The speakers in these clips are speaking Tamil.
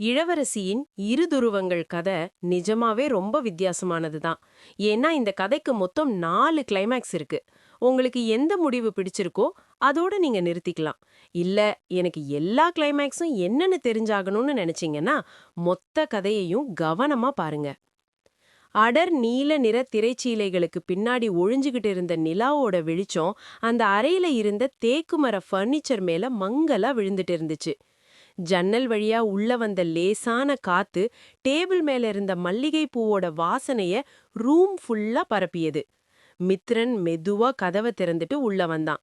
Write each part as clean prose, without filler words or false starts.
இளவரசியின் இரு துருவங்கள் கதை நிஜமாவே ரொம்ப வித்தியாசமானது தான். ஏன்னா இந்த கதைக்கு மொத்தம் 4 கிளைமேக்ஸ் இருக்கு. உங்களுக்கு எந்த முடிவு பிடிச்சிருக்கோ அதோட நீங்க நிறுத்திக்கலாம். இல்ல எனக்கு எல்லா கிளைமேக்ஸும் என்னன்னு தெரிஞ்சாகணும்னு நினைச்சீங்கன்னா மொத்த கதையையும் கவனமா பாருங்க. அடர் நீல நிற திரைச்சீலைகளுக்கு பின்னாடி ஒழிஞ்சுகிட்டு இருந்த நிலாவோட வெளிச்சம் அந்த அறையில இருந்த தேக்குமர ஃபர்னிச்சர் மேல மங்கலா விழுந்துட்டு இருந்துச்சு. ஜன்னல் வழியா உள்ள வந்த லேசான காத்து டேபிள் மேல இருந்த மல்லிகை பூவோட வாசனைய ரூம் ஃபுல்லா பரப்பியது. மித்ரன் மெதுவா கதவை திறந்துட்டு உள்ள வந்தான்.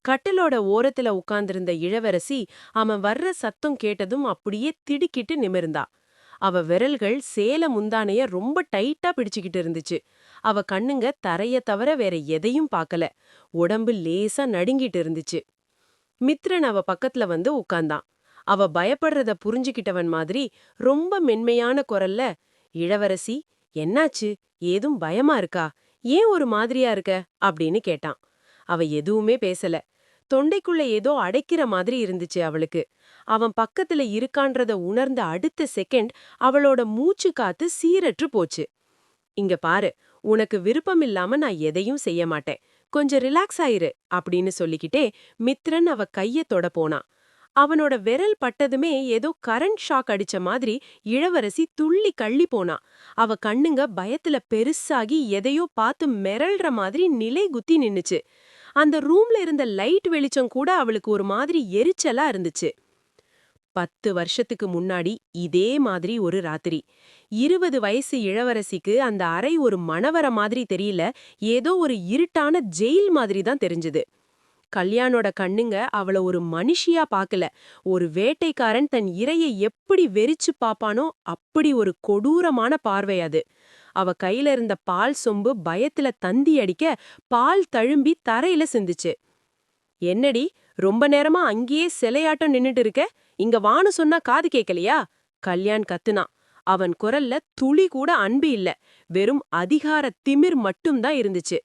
கட்டிலோட ஓரத்துல உட்கார்ந்திருந்த இளவரசி அவன் வர்ற சத்தம் கேட்டதும் அப்படியே திடுக்கிட்டு நிமிர்ந்தா. அவ விரல்கள் சேல முந்தானைய ரொம்ப டைட்டா பிடிச்சுக்கிட்டு இருந்துச்சு. அவ கண்ணுங்க தரைய தவிர வேற எதையும் பார்க்கல. உடம்பு லேசா நடுங்கிட்டு இருந்துச்சு. மித்ரன் அவ பக்கத்துல வந்து உட்கார்ந்தான். அவ பயப்படுறத புரிஞ்சுக்கிட்டவன் மாதிரி ரொம்ப மென்மையான குரல்ல, இளவரசி என்னாச்சு, ஏதும் பயமா இருக்கா, ஏன் ஒரு மாதிரியா இருக்க அப்படின்னு கேட்டான். அவ எதுவுமே பேசல. தொண்டைக்குள்ள ஏதோ அடைக்கிற மாதிரி இருந்துச்சு அவளுக்கு. அவன் பக்கத்துல இருக்கான்றத உணர்ந்த அடுத்த செகண்ட் அவளோட மூச்சு காத்து சீரற்று போச்சு. இங்க பாரு, உனக்கு விருப்பமில்லாம நான் எதையும் செய்ய மாட்டேன், கொஞ்சம் ரிலாக்ஸ் ஆயிரு அப்படின்னு சொல்லிக்கிட்டே மித்ரன் அவ கைய தொட போனான். அவனோட விரல் பட்டதுமே ஏதோ கரண்ட் ஷாக் அடிச்ச மாதிரி இளவரசி துள்ளி கள்ளி போனா. அவ கண்ணுங்க பயத்துல பெருசாகி எதையோ பார்த்து மிரள்ற மாதிரி நிலை குத்தி நின்னுச்சு. அந்த ரூம்ல இருந்த லைட் வெளிச்சம் கூட அவளுக்கு ஒரு மாதிரி எரிச்சலா இருந்துச்சு. 10 வருஷத்துக்கு முன்னாடி இதே மாதிரி ஒரு ராத்திரி 20 வயசு இளவரசிக்கு அந்த அறை ஒரு மணவற மாதிரி தெரியல, ஏதோ ஒரு இருட்டான ஜெயில் மாதிரி தான் தெரிஞ்சது. கல்யாணோட கண்ணுங்க அவள ஒரு மனுஷியா பாக்கல, ஒரு வேட்டைக்காரன் தன் இரையை எப்படி வெறிச்சு பாப்பானோ அப்படி ஒரு கொடூரமான பார்வை அது. அவ கையில இருந்த பால் சொம்பு பயத்துல தந்தி அடிக்க பால் தழும்பி தரையில சிந்துச்சு. என்னடி, ரொம்ப நேரமா அங்கேயே சிலையாட்டம் நின்னுட்டு இருக்க, இங்க வான்னு சொன்னா காது கேக்கலையா? கல்யாண் கத்துனான். அவன் குரல்ல துளி கூட அன்பு இல்ல, வெறும் அதிகார திமிர் மட்டும்தான் இருந்துச்சு.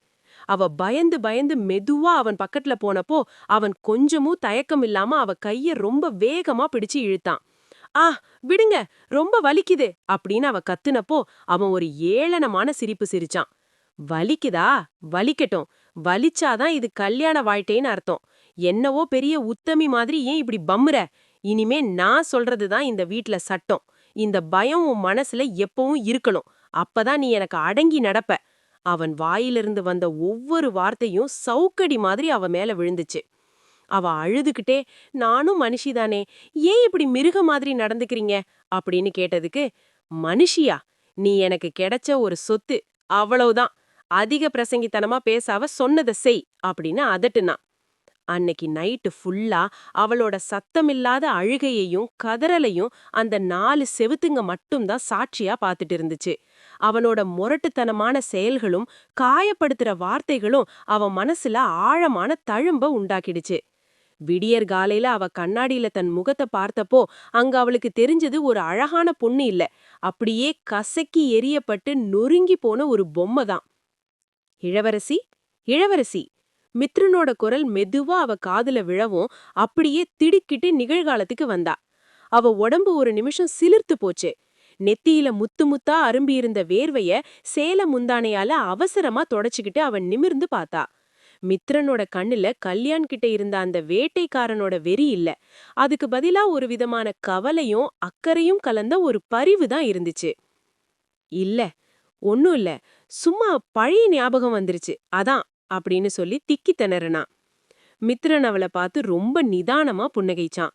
அவ பயந்து பயந்து மெதுவா அவன் பக்கத்துல போனப்போ அவன் கொஞ்சமும் தயக்கம் இல்லாம அவ கைய ரொம்ப வேகமா பிடிச்சு இழுத்தான். ஆ, விடுங்க, ரொம்ப வலிக்குது அப்படின்னு அவ கத்துனப்போ அவன் ஒரு ஏளனமான சிரிப்பு சிரிச்சான். வலிக்குதா? வலிக்கட்டும். வலிச்சாதான் இது கல்யாண வாழ்க்கைன்னு அர்த்தம். என்னவோ பெரிய உத்தமி மாதிரி ஏன் இப்படி பம்முற? இனிமே நான் சொல்றதுதான் இந்த வீட்ல சட்டம். இந்த பயம் உன் மனசுல எப்பவும் இருக்கணும். அப்பதான் நீ எனக்கு அடங்கி நடப்ப. அவன் வாயிலிருந்து வந்த ஒவ்வொரு வார்த்தையும் சவுக்கடி மாதிரி அவ மேல விழுந்துச்சு. அவ அழுதுகிட்டே, நானும் மனுஷிதானே, ஏன் இப்படி மிருக மாதிரி நடந்துக்கிறீங்க அப்படின்னு கேட்டதுக்கு, மனுஷியா, நீ எனக்கு கிடைச்ச ஒரு சொத்து, அவ்வளவுதான். அதிக பிரசங்கித்தனமா பேசாவ சொன்னத செய் அப்படின்னு அதட்டுனான். அன்னைக்கு நைட்டு ஃபுல்லா அவளோட சத்தமில்லாத அழுகையையும் கதறலையும் அந்த 4 செவுத்துங்க மட்டும்தான் சாட்சியா பார்த்துட்டு இருந்துச்சு. அவனோட முரட்டுத்தனமான செயல்களும் காயப்படுத்துற வார்த்தைகளும் அவ மனசுல ஆழமான தழும்ப உண்டாக்கிடுச்சு. விடியற் காலையில அவ கண்ணாடியில தன் முகத்தை பார்த்தப்போ அங்க அவளுக்கு தெரிஞ்சது ஒரு அழகான பொண்ணு இல்ல, அப்படியே கசக்கி எரியப்பட்டு நொறுங்கி போன ஒரு பொம்மை தான். இளவரசி, இளவரசி, மித்ரனோட குரல் மெதுவா அவ காதுல விழவும் அப்படியே திடுக்கிட்டு நிகழ்காலத்துக்கு வந்தா. அவ உடம்பு ஒரு நிமிஷம் சிலிர்த்து போச்சு. நெத்தியில முத்து முத்தா அரும்பியிருந்த வேர்வைய சேல முந்தானையால அவசரமா தொடச்சுக்கிட்டு அவன் நிமிர்ந்து பார்த்தா. மித்ரனோட கண்ணுல கல்யாண் கிட்ட இருந்த அந்த வேட்டைக்காரனோட வெறி இல்ல, அதுக்கு பதிலா ஒரு விதமான கவலையும் அக்கறையும் கலந்த ஒரு பரிவு தான் இருந்துச்சு. இல்ல, ஒண்ணும் இல்ல, சும்மா பழைய ஞாபகம் வந்துருச்சு, அதான் அப்படின்னு சொல்லி திக்கி திணறனா. மித்ரன் அவளை பார்த்து ரொம்ப நிதானமா புன்னகைச்சான்.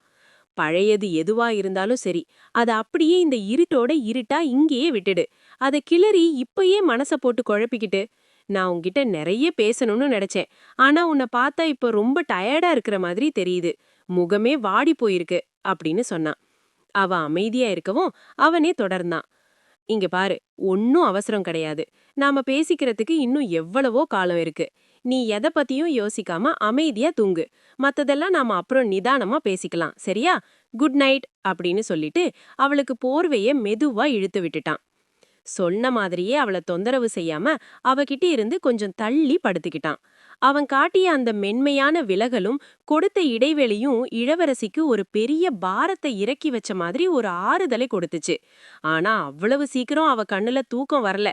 பழையது எதுவா இருந்தாலும் சரி, அத அப்படியே இந்த இருட்டோட இருட்டா இங்கேயே விட்டுடு. அத கிளறி இப்பயே மனச போட்டு குழப்பிக்கிட்டு, நான் உன்கிட்ட நிறைய பேசணும்னு நினைச்சேன், ஆனா உன்னை பார்த்தா இப்ப ரொம்ப டயர்டா இருக்கிற மாதிரி தெரியுது, முகமே வாடி போயிருக்கு அப்படின்னு சொன்னான். அவ அமைதியா இருக்கவும் அவனே தொடர்ந்தான். இங்க பாரு, ஒன்னும் அவசரம் கிடையாது. நாம பேசிக்கிறதுக்கு இன்னும் எவ்வளவோ காலம் இருக்கு. நீ எத பத்தியும் யோசிக்காம அமைதியா தூங்கு. மத்ததெல்லாம் நாம அப்புறம் நிதானமா பேசிக்கலாம், சரியா? குட் நைட் அப்படின்னு சொல்லிட்டு அவளுக்கு போர்வைய மெதுவா இழுத்து விட்டுட்டான். சொன்ன மாதிரியே அவளை தொந்தரவு செய்யாம அவகிட்ட இருந்து கொஞ்சம் தள்ளி படுத்துக்கிட்டான். அவன் காட்டிய அந்த மென்மையான விலகலும் கொடுத்த இடைவெளியும் இளவரசிக்கு ஒரு பெரிய பாரத்தை இறக்கி வச்ச மாதிரி ஒரு ஆறுதலை கொடுத்துச்சு. ஆனா அவ்வளவு சீக்கிரம் அவ கண்ணுல தூக்கம் வரல.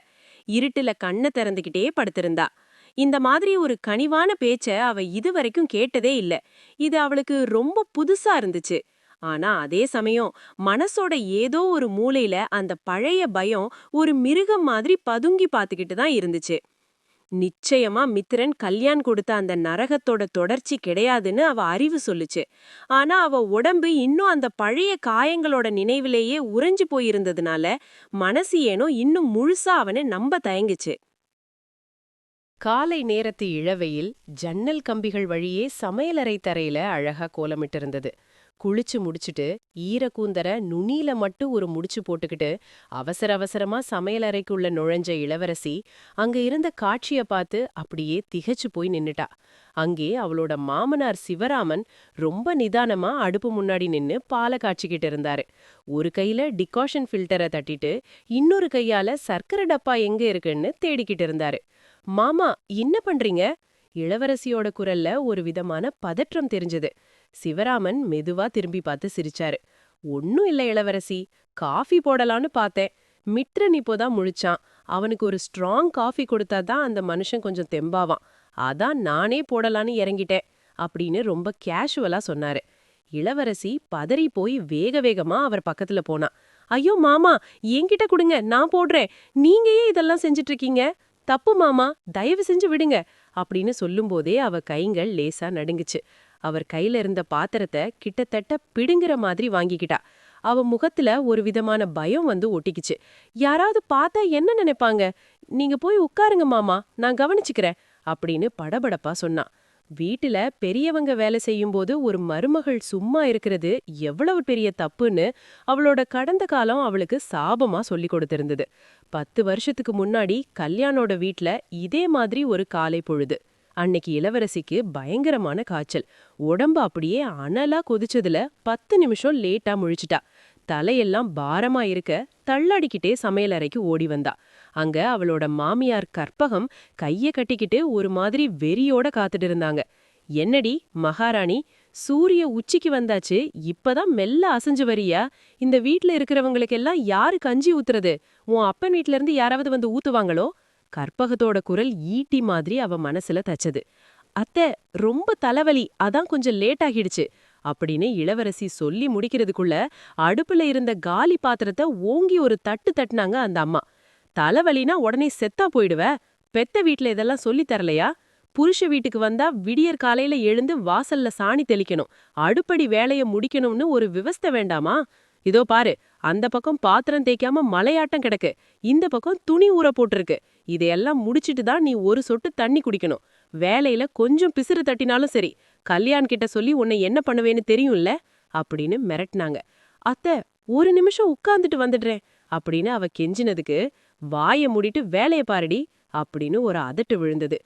இருட்டுல கண்ணை திறந்துகிட்டே படுத்திருந்தா. இந்த மாதிரி ஒரு கனிவான பேச்ச அவ இதுவரைக்கும் கேட்டதே இல்ல. இது அவளுக்கு ரொம்ப புதுசா இருந்துச்சு. ஆனா அதே சமயம் மனசோட ஏதோ ஒரு மூலையில அந்த பழைய பயம் ஒரு மிருகம் மாதிரி பதுங்கி பாத்துக்கிட்டு தான் இருந்துச்சு. நிச்சயமா மித்திரன் கல்யாண் கொடுத்த அந்த நரகத்தோட தொடர்ச்சி கிடையாதுன்னு அவ அறிவு சொல்லுச்சு. ஆனா அவ உடம்பு இன்னும் அந்த பழைய காயங்களோட நினைவிலேயே உறைஞ்சு போயிருந்ததுனால மனசு ஏனோ இன்னும் முழுசா அவனை நம்ப தயங்குச்சு. காலை நேரத்து இழவெயில் ஜன்னல் கம்பிகள் வழியே சமையலறை தரையில அழகா கோலமிட்டிருந்தது. குளிச்சு முடிச்சுட்டு ஈரக்கூந்தர நுனியில மட்டும் ஒரு முடிச்சு போட்டுக்கிட்டு அவசர அவசரமா சமையலறைக்குள்ள நுழைஞ்ச இளவரசி அங்க இருந்த காட்சிய பார்த்து அப்படியே திகைச்சு போய் நின்னுட்டா. அங்கே அவளோட மாமனார் சிவராமன் ரொம்ப நிதானமா அடுப்பு முன்னாடி நின்னு பாலை காய்ச்சிக்கிட்டு இருந்தாரு. ஒரு கையில டிகாஷன் ஃபில்டரை தட்டிட்டு இன்னொரு கையால சர்க்கரை டப்பா எங்க இருக்குன்னு தேடிக்கிட்டு இருந்தாரு. மாமா, என்ன பண்றீங்க? இளவரசியோட குரல்ல ஒரு விதமான பதற்றம் தெரிஞ்சது. சிவராமன் மெதுவா திரும்பி பார்த்து சிரிச்சாரு. ஒன்னும் இல்ல இளவரசி, காஃபி போடலான்னு பார்த்தேன். மித்ரன் இப்போதான் முழிச்சான். அவனுக்கு ஒரு ஸ்ட்ராங் காஃபி கொடுத்தாதான் அந்த மனுஷன் கொஞ்சம் தெம்பாவான். அதான் நானே போடலான்னு இறங்கிட்டேன் அப்படின்னு ரொம்ப கேஷுவலா சொன்னாரு. இளவரசி பதறி போய் வேக வேகமா அவர் பக்கத்துல போனா. ஐயோ மாமா, என்கிட்ட கொடுங்க, நான் போடுறேன். நீங்க ஏன் இதெல்லாம் செஞ்சிட்டு இருக்கீங்க? தப்பு மாமா, தயவு செஞ்சு விடுங்க அப்படின்னு சொல்லும்போதே அவ கைங்கள் லேசா நடுங்குச்சு. அவர் கையில இருந்த பாத்திரத்தை கிட்டத்தட்ட பிடுங்குற மாதிரி வாங்கிக்கிட்டா. அவ முகத்துல ஒரு விதமான பயம் வந்து ஒட்டிக்குச்சு. யாராவது பார்த்தா என்ன நினைப்பாங்க? நீங்க போய் உட்காருங்க மாமா, நான் கவனிச்சுக்கிறேன் அப்படின்னு படபடப்பா சொன்னா. வீட்டுல பெரியவங்க வேலை செய்யும்போது ஒரு மருமகள் சும்மா இருக்கிறது எவ்வளவு பெரிய தப்புன்னு அவளோட கடந்த காலம் அவளுக்கு சாபமா சொல்லி கொடுத்திருந்தது. 10 வருஷத்துக்கு முன்னாடி கல்யாணோட வீட்ல இதே மாதிரி ஒரு காலை பொழுது. அன்னைக்கு இளவரசிக்கு பயங்கரமான காய்ச்சல். உடம்பு அப்படியே அனலா கொதிச்சதுல 10 நிமிஷம் லேட்டா முழிச்சிட்டா. தலையெல்லாம் பாரமா இருக்க தள்ளாடிக்கிட்டே சமையலறைக்கு ஓடி வந்தா. அங்க அவளோட மாமியார் கற்பகம் கைய கட்டிக்கிட்டு ஒரு மாதிரி வெறியோட காத்துட்டு இருந்தாங்க. என்னடி மகாராணி, சூரிய உச்சிக்கு வந்தாச்சு, இப்பதான் மெல்ல அசைஞ்சு வரியா? இந்த வீட்ல இருக்கிறவங்களுக்கெல்லாம் யாரு கஞ்சி ஊத்துறது? உன் அப்பன் வீட்ல இருந்து யாராவது வந்து ஊத்துவாங்களோ? கற்பகத்தோட குரல் ஈட்டி மாதிரி அவ மனசுல தச்சது. அத்தை, ரொம்ப தலைவலி, அதான் கொஞ்சம் லேட் ஆகிடுச்சு அப்படின்னு இளவரசி சொல்லி முடிக்கிறதுக்குள்ள அடுப்புல இருந்த காலி பாத்திரத்தை ஓங்கி ஒரு தட்டு தட்டுனாங்க அந்த அம்மா. தலைவலினா உடனே செத்தா போயிடுவ? பெத்த வீட்ல இதெல்லாம் சொல்லி தரலையா? புருஷ வீட்டுக்கு வந்தா விடியற் காலையில எழுந்து வாசல்ல சாணி தெளிக்கணும், அடுப்படி வேலைய முடிக்கணும்னு ஒரு விவஸ்தை வேண்டாமா? இதோ பாரு, அந்த பக்கம் பாத்திரம் தேய்க்காம மலையாட்டம் கிடக்கு, இந்த பக்கம் துணி ஊற போட்டிருக்கு. இதையெல்லாம் முடிச்சிட்டு தான் நீ ஒரு சொட்டு தண்ணி குடிக்கணும். வேலையில கொஞ்சம் பிசிறு தட்டினாலும் சரி, கல்யாண் கிட்ட சொல்லி உன்னை என்ன பண்ணுவேன்னு தெரியும்ல அப்படின்னு மிரட்டினாங்க. அத்தை, ஒரு நிமிஷம் உட்கார்ந்துட்டு வந்துடுறேன் அப்படின்னு அவ கெஞ்சினதுக்கு, வாய மூடிட்டு வேலைய பாருடி அப்படின்னு ஒரு அதட்டு விழுந்தது.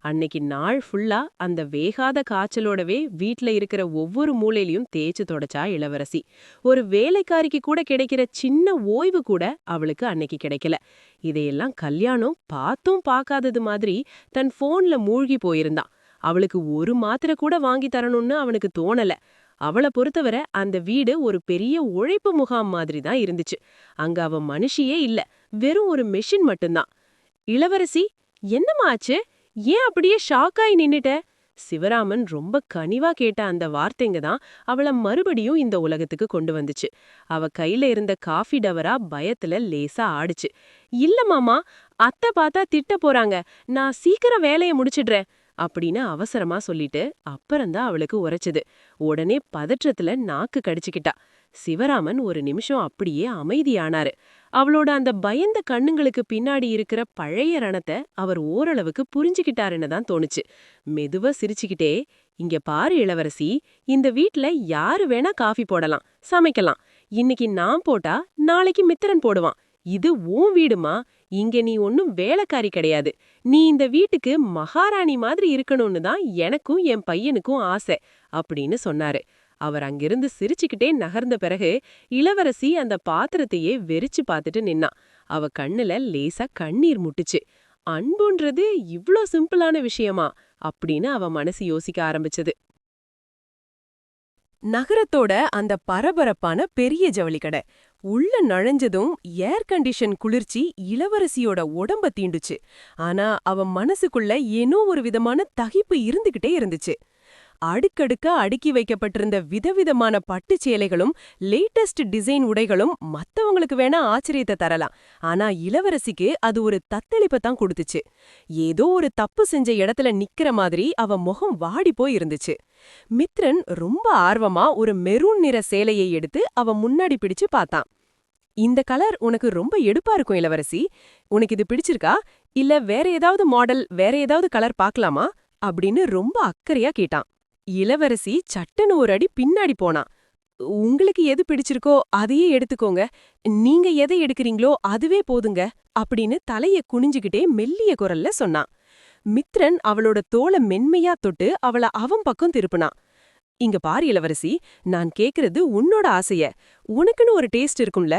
அன்னைக்கு நாள் ஃபுல்லா அந்த வேகாத காய்ச்சலோடவே வீட்ல இருக்கிற ஒவ்வொரு மூலையிலயும் தேய்ச்சு தொடச்சா இளவரசி. ஒரு வேலைக்காரிக்கு கூட கிடைக்கிற சின்ன ஓய்வு கூட அவளுக்கு அன்னைக்கு கிடைக்கல. இதையெல்லாம் கல்யாணம் பார்த்தும் பார்க்காதது மாதிரி தன் போன்ல மூழ்கி போயிருந்தான். அவளுக்கு ஒரு மாத்திரை கூட வாங்கி தரணும்னு அவனுக்கு தோணல. அவளை பொறுத்தவரை அந்த வீடு ஒரு பெரிய உழைப்பு முகாம் மாதிரி தான் இருந்துச்சு. அங்க அவ மனுஷியே இல்ல, வெறும் ஒரு மெஷின் மட்டும்தான். இளவரசி, என்னம்மா ஆச்சு? ஏன் அப்படியே ஷாக்காய் நின்னுட்ட? சிவராமன் ரொம்ப கனிவா கேட்ட அந்த வார்த்தைங்க தான் அவளை மறுபடியும் இந்த உலகத்துக்கு கொண்டு வந்துச்சு. அவ கையில இருந்த காஃபி டவரா பயத்துல லேசா ஆடுச்சு. இல்ல மாமா, அத்தை பார்த்தா திட்ட போறாங்க, நான் சீக்கிரம் வேலையை முடிச்சிடுறேன் அப்படின்னு அவசரமா சொல்லிட்டு அப்புறம்தான் அவளுக்கு உரைச்சது. உடனே பதற்றத்துல நாக்கு கடிச்சுக்கிட்டா. சிவராமன் ஒரு நிமிஷம் அப்படியே அமைதியானாரு. அவளோட அந்த பயந்த கண்ணுங்களுக்கு பின்னாடி இருக்கிற பழைய ரணத்தை அவர் ஓரளவுக்கு புரிஞ்சுக்கிட்டாருன்னு தான் தோணுச்சு. மெதுவா சிரிச்சுக்கிட்டே, இங்க பாரு இளவரசி, இந்த வீட்ல யாரு வேணா காஃபி போடலாம், சமைக்கலாம். இன்னைக்கு நான் போட்டா நாளைக்கு மித்திரன் போடுவான். இது உன் வீடுமா, இங்க நீ ஒன்னும் வேலைக்காரி கிடையாது. நீ இந்த வீட்டுக்கு மகாராணி மாதிரி இருக்கணும்னு தான் எனக்கும் என் பையனுக்கும் ஆசை அப்படின்னு சொன்னாரு. அவர் அங்கிருந்து சிரிச்சுக்கிட்டே நகர்ந்த பிறகு இளவரசி அந்த பாத்திரத்தையே வெறிச்சு பார்த்துட்டு நின்னா. அவ கண்ணுல லேசா கண்ணீர் முட்டுச்சு. அன்புன்றது இவ்ளோ சிம்பிளான விஷயமா அப்படின்னு அவ மனசு யோசிக்க ஆரம்பிச்சது. நகரத்தோட அந்த பரபரப்பான பெரிய ஜவுளி கடை. உள்ள நுழைஞ்சதும் ஏர் கண்டிஷன் குளிர்ச்சி இளவரசியோட உடம்ப தீண்டுச்சு. ஆனா அவ மனசுக்குள்ள ஏனோ ஒரு விதமான தகிப்பு இருந்துகிட்டே இருந்துச்சு. அடுக்கடுக்கா அடுக்கி வைக்கப்பட்டிருந்த விதவிதமான பட்டுச் சேலைகளும் லேட்டஸ்ட் டிசைன் உடைகளும் மத்தவங்களுக்கு வேணா ஆச்சரியத்தை தரலாம். ஆனா இளவரசிக்கு அது ஒரு தத்தளிப்பை தான் கொடுத்துச்சு. ஏதோ ஒரு தப்பு செஞ்ச இடத்துல நிக்கிற மாதிரி அவ முகம் வாடி போய் இருந்துச்சு. மித்ரன் ரொம்ப ஆர்வமா ஒரு மெரூன் நிற சேலையை எடுத்து அவ முன்னாடி பிடிச்சு பார்த்தான். இந்த கலர் உனக்கு ரொம்ப எடுப்பா இருக்கும் இளவரசி. உனக்கு இது பிடிச்சிருக்கா? இல்ல வேற ஏதாவது மாடல், வேற ஏதாவது கலர் பார்க்கலாமா? அப்படின்னு ரொம்ப அக்கறையா கேட்டான். இளவரசி சட்டுன்னு ஒரு அடி பின்னாடி போனா. உங்களுக்கு எது பிடிச்சிருக்கோ அதையே எடுத்துக்கோங்க. நீங்க எதை எடுக்கறீங்களோ அதுவே போதுங்க அப்படின்னு தலைய குனிஞ்சுகிட்டே மெல்லிய குரல்ல சொன்னான். மித்ரன் அவளோட தோள மென்மையா தொட்டு அவள அவன் பக்கம் திருப்புனான். இங்க பாரு இளவரசி, நான் கேக்குறது உன்னோட ஆசைய. உனக்குன்னு ஒரு டேஸ்ட் இருக்கும்ல.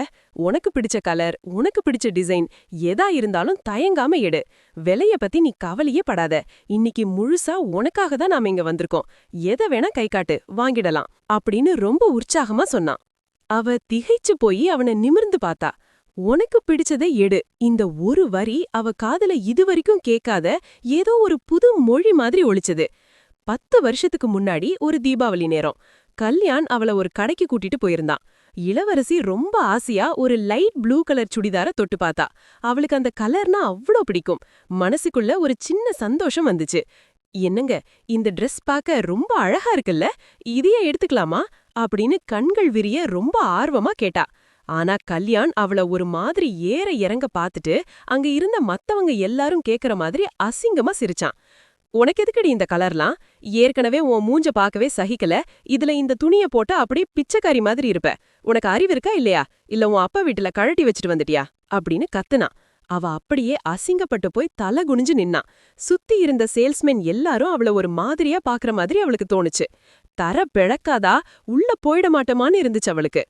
உனக்கு பிடிச்ச கலர், உனக்கு பிடிச்ச டிசைன் எதா இருந்தாலும் தயங்காம எடு. விலைய பத்தி நீ கவலையே படாத. இன்னைக்கு முழுசா உனக்காக தான் நாம இங்க வந்திருக்கோம். எதை வேணா கை காட்டு, வாங்கிடலாம் அப்படின்னு ரொம்ப உற்சாகமா சொன்னான். அவ திகைச்சு போய் அவனை நிமிர்ந்து பார்த்தா. உனக்கு பிடிச்சதை எடு. இந்த ஒரு வரி அவ காதுல இதுவரைக்கும் கேட்காத ஏதோ ஒரு புது மொழி மாதிரி ஒலிச்சது. 10 வருஷத்துக்கு முன்னாடி ஒரு தீபாவளி நேரம் கல்யாண் அவள ஒரு கடைக்கு கூட்டிட்டு போயிருந்தான். இளவரசி ரொம்ப ஆசையா ஒரு லைட் ப்ளூ கலர் சுடிதார தொட்டு பார்த்தா. அவளுக்கு அந்த கலர்னா அவ்ளோ பிடிக்கும். மனசுக்குள்ள ஒரு சின்ன சந்தோஷம் வந்துச்சு. என்னங்க, இந்த ட்ரெஸ் பார்க்க ரொம்ப அழகா இருக்குல்ல, இதையே எடுத்துக்கலாமா அப்படின்னு கண்கள் விரிய ரொம்ப ஆர்வமா கேட்டா. ஆனா கல்யாண் அவள ஒரு மாதிரி ஏற இறங்க பார்த்துட்டு அங்க இருந்த மத்தவங்க எல்லாரும் கேக்குற மாதிரி அசிங்கமா சிரிச்சான். உனக்கு எதுக்கடி இந்த கலர்லாம்? ஏற்கனவே உன் மூஞ்ச பார்க்கவே சகிக்கல. இதுல இந்த துணிய போட்டா அப்படியே பிச்சைக்காரி மாதிரி இருப்ப. உனக்கு அறிவு இருக்கா இல்லையா? இல்ல உன் அப்பா வீட்டுல கழட்டி வச்சுட்டு வந்துட்டியா அப்படின்னு கத்துனா. அவ அப்படியே அசிங்கப்பட்டு போய் தலை குனிஞ்சு நின்னா. சுத்தி இருந்த சேல்ஸ்மென் எல்லாரும் அவள ஒரு மாதிரியா பாக்குற மாதிரி அவளுக்கு தோணுச்சு. தர பிழக்காதா, உள்ள போயிட மாட்டோமான்னு இருந்துச்சு அவளுக்கு.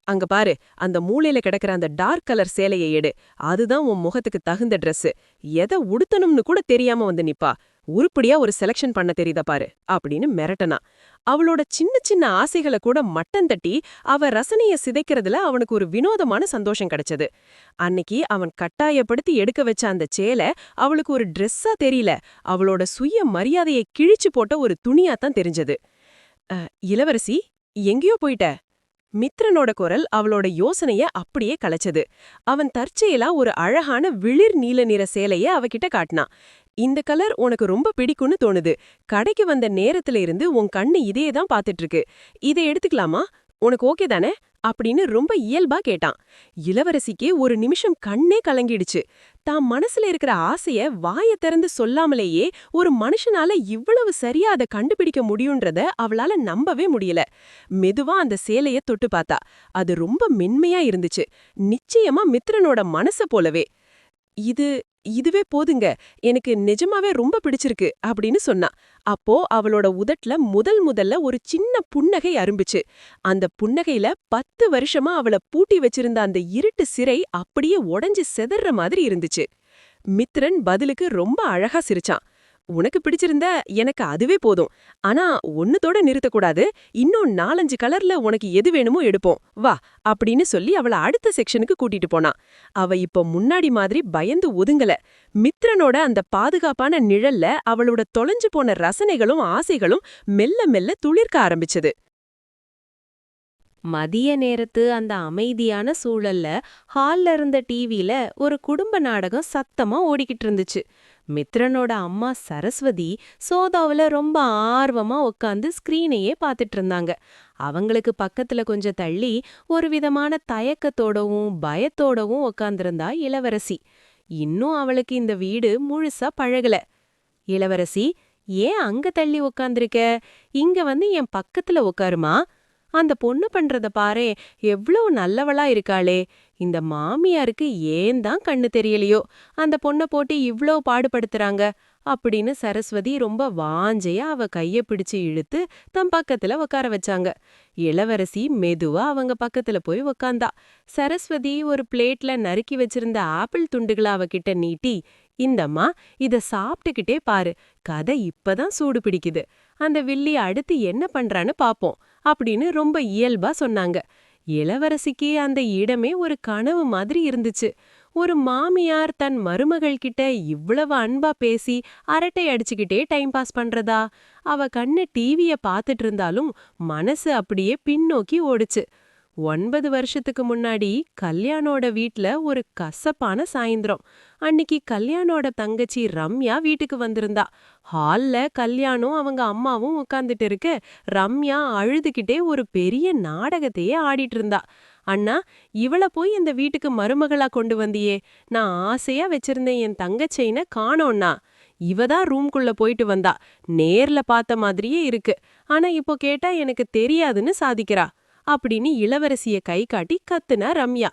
அங்க பாரு, அந்த மூலையில கிடக்கிற அந்த டார்க் கலர் சேலையை எடு. அதுதான் உன் முகத்துக்கு தகுந்த ட்ரெஸ். எதை உடுத்தணும்னு கூட தெரியாம வந்து நிப்பா. உருப்படியா ஒரு செலக்ஷன் பண்ண தெரியுதா பாரு அப்படின்னு மிரட்டனா. அவளோட சின்ன சின்ன ஆசைகளை கூட மட்டம் தட்டி அவ ரசனைய சிதைக்கிறதுல அவனுக்கு ஒரு வினோதமான சந்தோஷம் கிடைச்சது. அன்னைக்கு அவன் கட்டாயப்படுத்தி எடுக்க வச்ச அந்த சேலை அவளுக்கு ஒரு ட்ரெஸ்ஸா தெரியல, அவளோட சுய மரியாதையை கிழிச்சு போட்ட ஒரு துணியாத்தான் தெரிஞ்சது. இளவரசி, எங்கேயோ போயிட்ட? மித்ரனோட குரல் அவளோட யோசனைய அப்படியே கலைச்சது. அவன் தற்செயலா ஒரு அழகான விளிர் நீல நிற சேலைய அவகிட்ட காட்டினான். இந்த கலர் உனக்கு ரொம்ப பிடிக்கும்னு தோணுது. கடைக்கு வந்த நேரத்துல இருந்து உன் கண்ணு இதையே தான் பாத்துட்டு இருக்கு. இதை எடுத்துக்கலாமா? உனக்கு ஓகே தானே அப்படின்னு ரொம்ப இயல்பா கேட்டான். இளவரசிக்கு ஒரு நிமிஷம் கண்ணே கலங்கிடுச்சு. தான் மனசுல இருக்கிற ஆசைய வாய திறந்து சொல்லாமலேயே ஒரு மனுஷனால இவ்வளவு சரியா அதை கண்டுபிடிக்க முடியுன்றத அவளால நம்பவே முடியல. மெதுவா அந்த சேலைய தொட்டு பார்த்தா. அது ரொம்ப மென்மையா இருந்துச்சு. நிச்சயமா மித்ரனோட மனச போலவே. இதுவே போதுங்க, எனக்கு நிஜமாவே ரொம்ப பிடிச்சிருக்கு அப்படின்னு சொன்னா. அப்போ அவளோட உதட்டுல முதல்ல ஒரு சின்ன புன்னகை அரும்பிச்சு. அந்த புன்னகையில 10 வருஷமா அவள பூட்டி வச்சிருந்த அந்த இருட்டு சிறை அப்படியே உடைஞ்சு செதற மாதிரி இருந்துச்சு. மித்ரன் பதிலுக்கு ரொம்ப அழகா சிரிச்சான். உனக்கு பிடிச்சிருந்த எனக்கு அதுவே போதும். ஆனா ஒன்னுத்தோட நிறுத்தக்கூடாது. இன்னும் 4-5 கலர்ல உனக்கு எது வேணுமோ எடுப்போம், வா அப்படின்னு சொல்லி அவள அடுத்த செக்ஷனுக்கு கூட்டிட்டு போனான். அவ இப்ப முன்னாடி மாதிரி பயந்து ஒதுங்கல. மித்ரனோட அந்த பாதுகாப்பான நிழல்ல அவளோட தொலைஞ்சு போன ரசனைகளும் ஆசைகளும் மெல்ல மெல்ல துளிர்க்க ஆரம்பிச்சது. மதிய நேரத்து அந்த அமைதியான சூழல்ல ஹால்ல இருந்த டிவில ஒரு குடும்ப நாடகம் சத்தமா ஓடிக்கிட்டு இருந்துச்சு. மித்ரனோட அம்மா சரஸ்வதி சோதாவுல ரொம்ப ஆர்வமா உட்காந்து ஸ்கிரீனையே பார்த்துட்டு இருந்தாங்க. அவங்களுக்கு பக்கத்துல கொஞ்சம் தள்ளி ஒரு விதமான தயக்கத்தோடவும் பயத்தோடவும் உட்கார்ந்திருந்தா இளவரசி. இன்னும் அவளுக்கு இந்த வீடு முழுசா பழகல. இளவரசி, ஏன் அங்க தள்ளி உட்கார்ந்திருக்க? இங்க வந்து என் பக்கத்துல உட்காருமா. அந்த பொண்ணு பண்றத பாரே, எவ்வளவு நல்லவளா இருக்காளே. இந்த மாமியாருக்கு ஏன் தான் கண்ணு தெரியலையோ, அந்த பொண்ணை போட்டு இவ்ளோ பாடுபடுத்துறாங்க அப்படின்னு சரஸ்வதி ரொம்ப வாஞ்சையா அவ கைய பிடிச்சு இழுத்து தம் பக்கத்துல உட்கார வச்சாங்க. இளவரசி மெதுவா அவங்க பக்கத்துல போய் உக்காந்தா. சரஸ்வதி ஒரு பிளேட்ல நறுக்கி வச்சிருந்த ஆப்பிள் துண்டுகளை அவகிட்ட நீட்டி, இந்தம்மா இத சாப்பிட்டுக்கிட்டே பாரு, கதை இப்பதான் சூடு பிடிக்குது. அந்த வில்லி அடுத்து என்ன பண்றான்னு பாப்போம் அப்படின்னு ரொம்ப இயல்பா சொன்னாங்க. இளவரசிக்கு அந்த இடமே ஒரு கனவு மாதிரி இருந்துச்சு. ஒரு மாமியார் தன் மருமகள் கிட்ட இவ்வளவு அன்பா பேசி அரட்டை அடிச்சுக்கிட்டே டைம் பாஸ் பண்றதா? அவ கண்ணு டிவிய பாத்துட்டு இருந்தாலும் மனசு அப்படியே பின்னோக்கி ஓடுச்சு. 9 வருஷத்துக்கு முன்னாடி கல்யாணோட வீட்ல ஒரு கசப்பான சாயந்திரம். அன்னிக்கு கல்யாணோட தங்கச்சி ரம்யா வீட்டுக்கு வந்திருந்தா. ஹால்ல கல்யாணம் அவங்க அம்மாவும் உட்கார்ந்துட்டு இருக்க, ரம்யா அழுதுகிட்டே ஒரு பெரிய நாடகத்தையே ஆடிட்டு இருந்தா. அண்ணா, இவள போய் இந்த வீட்டுக்கு மருமகளா கொண்டு வந்தியே, நான் ஆசையா வச்சிருந்தேன் என் தங்கச்சைன காணோம்னா. இவதான் ரூம்குள்ள போயிட்டு வந்தா. நேர்ல பார்த்த மாதிரியே இருக்கு. ஆனா இப்போ கேட்டா எனக்கு தெரியாதுன்னு சாதிக்கிறா அப்படின்னு இளவரசிய கை காட்டி கத்துனா ரம்யா.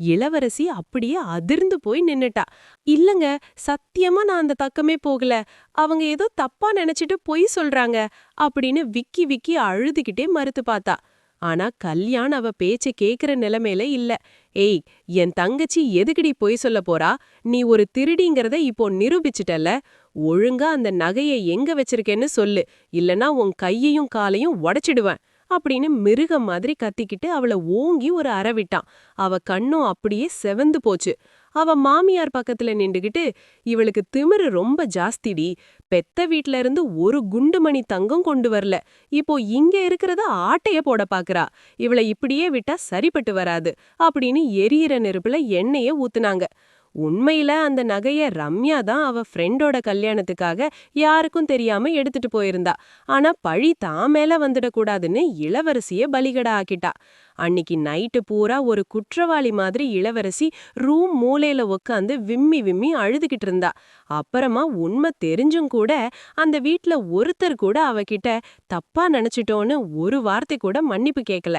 இளவரசி அப்படியே அதிர்ந்து போய் நின்னுட்டா. இல்லங்க, சத்தியமா நான் அந்த பக்கமே போகல. அவங்க ஏதோ தப்பா நினைச்சிட்டு பொய் சொல்றாங்க அப்படின்னு விக்கி விக்கி அழுதுகிட்டே மறுத்து பார்த்தா. ஆனா கல்யாண் அவ பேச்ச கேக்குற நிலைமையில இல்ல. ஏய், என் தங்கச்சி எதுக்குடி பொய் சொல்ல போறா? நீ ஒரு திருடிங்கிறத இப்போ நிரூபிச்சிட்டல்ல. ஒழுங்கா அந்த நகையை எங்க வச்சிருக்கேன்னு சொல்லு, இல்லனா உன் கையையும் காலையும் உடைச்சிடுவேன் அப்படின்னு மிருகம் மாதிரி கத்திக்கிட்டு அவளை ஓங்கி ஒரு அற விட்டான். அவ கண்ணும் அப்படியே செவந்து போச்சு. அவ மாமியார் பக்கத்துல நின்றுகிட்டு, இவளுக்கு திமிரு ரொம்ப ஜாஸ்திடி. பெத்த வீட்ல இருந்து ஒரு குண்டுமணி தங்கம் கொண்டு வரல, இப்போ இங்க இருக்கிறத ஆட்டைய போட பாக்குறா. இவளை இப்படியே விட்டா சரிப்பட்டு வராது அப்படின்னு எரியிற நெருப்புல எண்ணெய ஊத்துனாங்க. உண்மையில அந்த நகைய ரம்யா தான் அவ ஃப்ரெண்டோட கல்யாணத்துக்காக யாருக்கும் தெரியாம எடுத்துட்டு போயிருந்தா. ஆனா பழி தான் மேல வந்துடக்கூடாதுன்னு இளவரசிய பலிகடா ஆக்கிட்டா. அன்னிக்கு நைட்டு பூரா ஒரு குற்றவாளி மாதிரி இளவரசி ரூம் மூலையில உட்காந்து விம்மி விம்மி அழுதுகிட்டு இருந்தா. அப்புறமா உண்மை தெரிஞ்சும் கூட அந்த வீட்ல ஒருத்தர் கூட அவகிட்ட தப்பா நினைச்சிட்டோன்னு ஒரு வார்த்தை கூட மன்னிப்பு கேட்கல.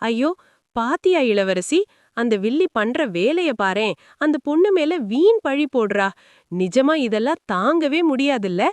ஐயோ, பாத்தியா இளவரசி, அந்த வில்லி பண்ற வேலைய பாரேன். அந்த பொண்ணு மேல வீண் பழி போடுறா. நிஜமா இதெல்லாம் தாங்கவே முடியாதுல்ல.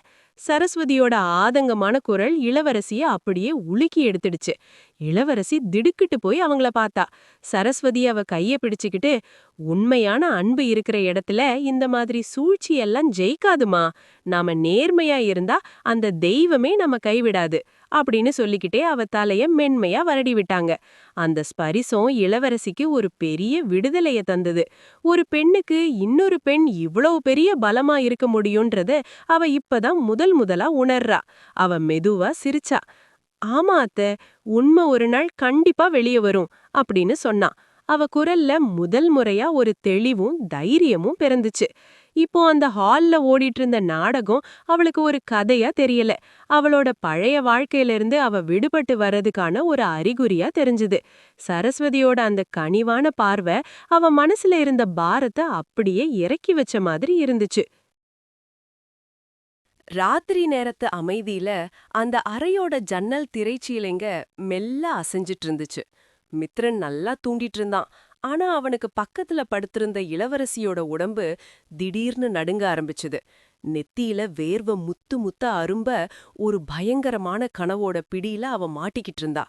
சரஸ்வதியோட ஆதங்கமான குரல் இளவரசிய அப்படியே உலுக்கி எடுத்துடுச்சு. இளவரசி திடுக்கிட்டு போய் அவங்கள பார்த்தா. சரஸ்வதி அவ கைய பிடிச்சுக்கிட்டு, உண்மையான அன்பு இருக்கிற இடத்துல இந்த மாதிரி சூழ்ச்சி எல்லாம் ஜெயிக்காதுமா. நாம நேர்மையா இருந்தா அந்த தெய்வமே நம்ம கைவிடாது அப்படின்னு சொல்லிக்கிட்டே அவ தலைய மென்மையா வருடி விட்டாங்க. அந்த ஸ்பரிசம் இளவரசிக்கு ஒரு பெரிய விடுதலைய தந்தது. ஒரு பெண்ணுக்கு இன்னொரு பெண் இவ்வளவு பெரிய பலமா இருக்க முடியும்ன்றத அவ இப்பதான் முதலா உணர்றா. அவ மெதுவா சிரிச்சா. ஆமா அத்த, உண்மை ஒரு நாள் கண்டிப்பா வெளியே வரும் அப்படின்னு சொன்னா. அவ குரல்ல முதல் முறையா ஒரு தெளிவும் தைரியமும் பிறந்துச்சு. இப்போ அந்த ஹால்ல ஓடிட்டு இருந்த நாடகம் அவளுக்கு ஒரு கதையா தெரியல. அவளோட பழைய வாழ்க்கையில இருந்து அவ விடுபட்டு வர்றதுக்கான ஒரு அறிகுறியா தெரிஞ்சுது. சரஸ்வதியோட அந்த கனிவான பார்வை அவ மனசுல இருந்த பாரத்தை அப்படியே இறக்கி வச்ச மாதிரி இருந்துச்சு. ராத்திரி நேரத்து அமைதியில அந்த அறையோட ஜன்னல் திரைச்சீலைங்க மெல்ல அசைஞ்சிட்டு இருந்துச்சு. மித்ரன் நல்லா தூண்டிட்டு இருந்தான். ஆனா அவனுக்கு பக்கத்துல படுத்திருந்த இளவரசியோட உடம்பு திடீர்னு நடுங்க ஆரம்பிச்சுது. நெத்தியில வேர்வை முத்து முத்த அரும்ப ஒரு பயங்கரமான கனவோட பிடியில அவ மாட்டிக்கிட்டு இருந்தா.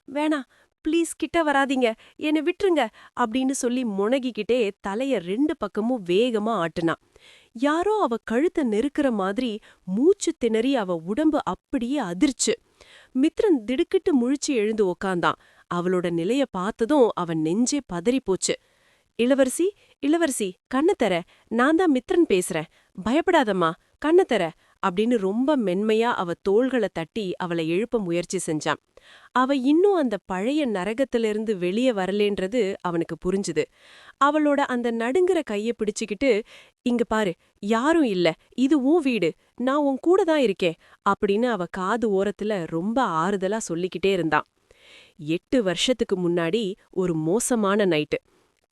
வேணா, ப்ளீஸ் கிட்ட வராதீங்க, என்னை விட்டுருங்க அப்படின்னு சொல்லி முனகிக்கிட்டே தலைய 2 பக்கமும் வேகமா ஆட்டுனா. யாரோ அவ கழுத்த நெருக்கிற மாதிரி மூச்சு திணறி அவ உடம்பு அப்படியே அதிர்ச்சு. மித்ரன் திடுக்கிட்டு முழிச்சு எழுந்து உக்காந்தான். அவளோட நிலைய பார்த்ததும் அவன் நெஞ்சே பதறி போச்சு. இளவரசி, இளவரசி, கண்ண தர, நான் தான் மித்ரன் பேசுறேன், பயப்படாதம்மா, கண்ண தர அப்படின்னு ரொம்ப மென்மையா அவ தோள்களை தட்டி அவளை எழுப்ப முயற்சி செஞ்சான். அவ இன்னும் அந்த பழைய நரகத்திலிருந்து வெளியே வரலேன்றது அவனுக்கு புரிஞ்சுது. அவளோட அந்த நடுங்குற கைய பிடிச்சுக்கிட்டு, இங்க பாரு, யாரும் இல்ல, இது உன் வீடு, நான் உன் கூட தான் இருக்கேன் அப்படின்னு அவ காது ஓரத்துல ரொம்ப ஆறுதலா சொல்லிக்கிட்டே இருந்தான். 8 வருஷத்துக்கு முன்னாடி ஒரு மோசமான நைட்டு.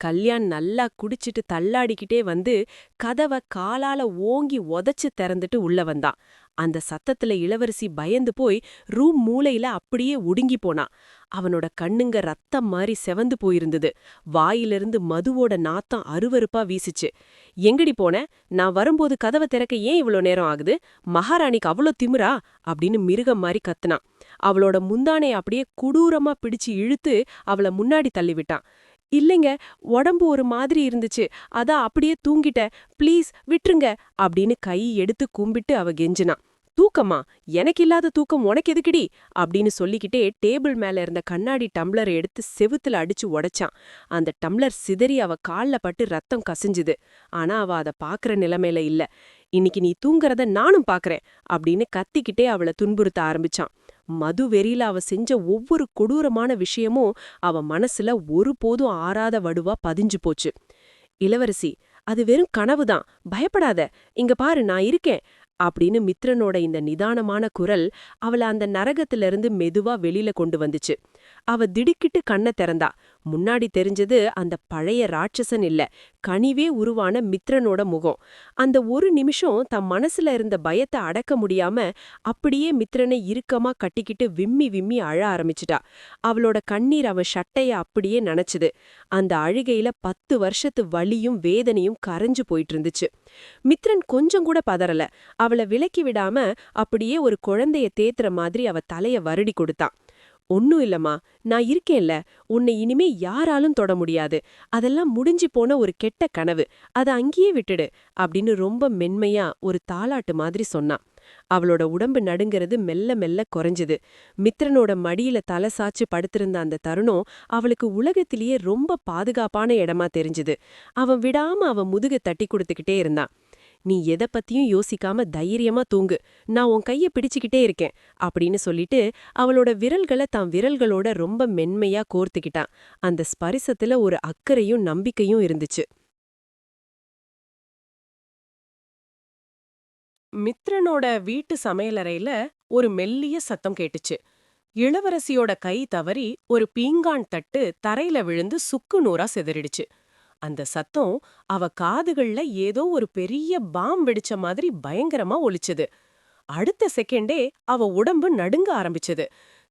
கல்யாண் நல்லா குடிச்சிட்டு தள்ளாடிக்கிட்டே வந்து கதவ காலால ஓங்கி உதைச்சு திறந்துட்டு உள்ள வந்தான். அந்த சத்தத்துல இளவரசி பயந்து போய் ரூம் மூலையில அப்படியே ஒடுங்கி போனான். அவனோட கண்ணுங்க ரத்தம் மாதிரி செவந்து போயிருந்தது. வாயிலிருந்து மதுவோட நாத்தம் அருவருப்பா வீசிச்சு. எங்கடி போன? நான் வரும்போது கதவை திறக்க ஏன் இவ்வளோ நேரம் ஆகுது? மகாராணிக்கு அவ்வளோ திமிரா அப்படின்னு மிருகம் மாதிரி கத்துனான். அவளோட முந்தானை அப்படியே கொடூரமா பிடிச்சு இழுத்து அவளை முன்னாடி தள்ளிவிட்டான். இல்லைங்க, உடம்பு ஒரு மாதிரி இருந்துச்சு. அதான் அப்படியே தூங்கிட்டேன். ப்ளீஸ் விட்டுருங்க அப்படின்னு கை எடுத்து கும்பிட்டு அவ கெஞ்சினா. தூக்கமா? எனக்கு இல்லாத தூக்கம் உனக்கு எதுக்குடி அப்படின்னு சொல்லிக்கிட்டே டேபிள் மேல இருந்த கண்ணாடி டம்ளரை எடுத்து செவுத்துல அடிச்சு உடைச்சான். அந்த டம்ளர் சிதறி அவ கால்ல பட்டு ரத்தம் கசிஞ்சுது. ஆனா அவ அத பாக்குற நிலைமையில இல்ல. இன்னைக்கு நீ தூங்குறத நானும் பாக்குறேன் அப்படின்னு கத்திக்கிட்டே அவளை துன்புறுத்த ஆரம்பிச்சான். மது வெறியில அவ செஞ்ச ஒவ்வொரு கொடூரமான விஷயமும் அவ மனசுல ஒருபோதும் ஆறாத வடுவா பதிஞ்சு போச்சு. இளவரசி, அது வெறும் கனவுதான், பயப்படாத, இங்க பாரு நான் இருக்கேன் அப்படின்னு மித்ரனோட இந்த நிதானமான குரல் அவள அந்த நரகத்திலிருந்து மெதுவா வெளியில கொண்டு வந்துச்சு. அவ திடுக்கிட்டு கண்ண திறந்தா. முன்னாடி தெரிஞ்சது அந்த பழைய ராட்சசன் இல்ல, கனிவே உருவான மித்ரனோட முகம். அந்த ஒரு நிமிஷம் தம் மனசுல இருந்த பயத்தை அடக்க முடியாம அப்படியே மித்ரனை இறுக்கமா கட்டிக்கிட்டு விம்மி விம்மி அழ ஆரம்பிச்சிட்டா. அவளோட கண்ணீர் அவ ஷட்டைய அப்படியே நனைச்சுது. அந்த அழுகையில 10 வருஷத்து வலியும் வேதனையும் கரைஞ்சு போயிட்டு இருந்துச்சு. மித்ரன் கொஞ்சம் கூட பதறல. அவள விலக்கி விடாம அப்படியே ஒரு குழந்தைய தேத்துற மாதிரி அவ தலைய வருடி கொடுத்தான். ஒன்னும் இல்லம்மா, நான் இருக்கேன்ல, உன்னை இனிமே யாராலும் தொட முடியாது. அதெல்லாம் முடிஞ்சு போன ஒரு கெட்ட கனவு, அத அங்கேயே விட்டுடு அப்படின்னு ரொம்ப மென்மையா ஒரு தாலாட்டு மாதிரி சொன்னான். அவளோட உடம்பு நடுங்கிறது மெல்ல மெல்ல குறைஞ்சது. மித்ரனோட மடியில தலை சாச்சு படுத்திருந்த அந்த தருணம் அவளுக்கு உலகத்திலேயே ரொம்ப பாதுகாப்பான இடமா தெரிஞ்சுது. அவன் விடாம அவ முதுக தட்டி கொடுத்துக்கிட்டே இருந்தான். நீ எதை பத்தியும் யோசிக்காம தைரியமா தூங்கு, நான் உன் கைய பிடிச்சுக்கிட்டே இருக்கேன் அப்படின்னு சொல்லிட்டு அவளோட விரல்களை தான் விரல்களோட ரொம்ப மென்மையா கோர்த்துக்கிட்டான். அந்த ஸ்பரிசத்துல ஒரு அக்கறையும் நம்பிக்கையும் இருந்துச்சு. மித்ரனோட வீட்டு சமையலறையில ஒரு மெல்லிய சத்தம் கேட்டுச்சு. இளவரசியோட கை தவறி ஒரு பீங்கான் தட்டு தரையில விழுந்து சுக்கு நூறா சிதறிடுச்சு. அந்த சத்தம் அவ காதுகள்ல ஏதோ ஒரு பெரிய பாம் வெடிச்ச மாதிரி பயங்கரமா ஒலிச்சது. அடுத்த செகண்டே அவ உடம்பு நடுங்க ஆரம்பிச்சது.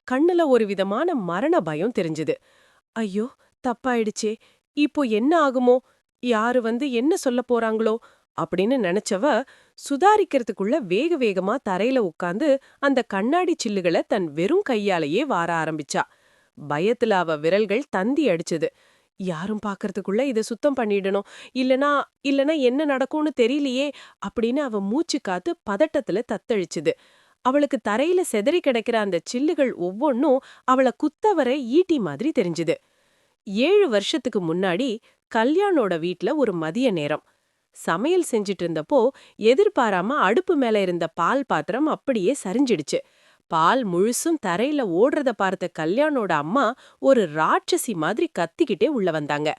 கண்ணுல ஒரு விதமான மரண பயம் தெரிஞ்சுது. ஐயோ, தப்பாயிடுச்சே, இப்போ என்ன ஆகுமோ, யாரு வந்து என்ன சொல்லப் போறாங்களோ அப்படின்னு நினைச்சவ சுதாரிக்கிறதுக்குள்ள வேக வேகமா தரையில உட்கார்ந்து அந்த கண்ணாடி சில்லுகளை தன் வெறும் கையாலேயே வார ஆரம்பிச்சா. பயத்துல அவ விரல்கள் தந்தி அடிச்சது. யாரும் பாக்கறதுக்குள்ள இத சுத்தம் பண்ணிடணும், இல்லனா இல்லனா என்ன நடக்கும்னு தெரியலையே அப்படின்னு அவ மூச்சு காத்து பதட்டத்துல தத்தளிச்சுது. அவளுக்கு தரையில செதறி கிடக்கிற அந்த சில்லுகள் ஒவ்வொன்னும் அவள குத்தவர ஈட்டி மாதிரி தெரிஞ்சுது. 7 வருஷத்துக்கு முன்னாடி கல்யாணோட வீட்ல ஒரு மதிய நேரம் சமையல் செஞ்சிட்டு இருந்தப்போ எதிர்பாராம அடுப்பு மேல இருந்த பால் பாத்திரம் அப்படியே சரிஞ்சிடுச்சு. பால் முழுசும் தரையில ஓடுறத பார்த்த கல்யாணோட அம்மா ஒரு ராட்சசி மாதிரி கத்திக்கிட்டே உள்ள வந்தாங்க.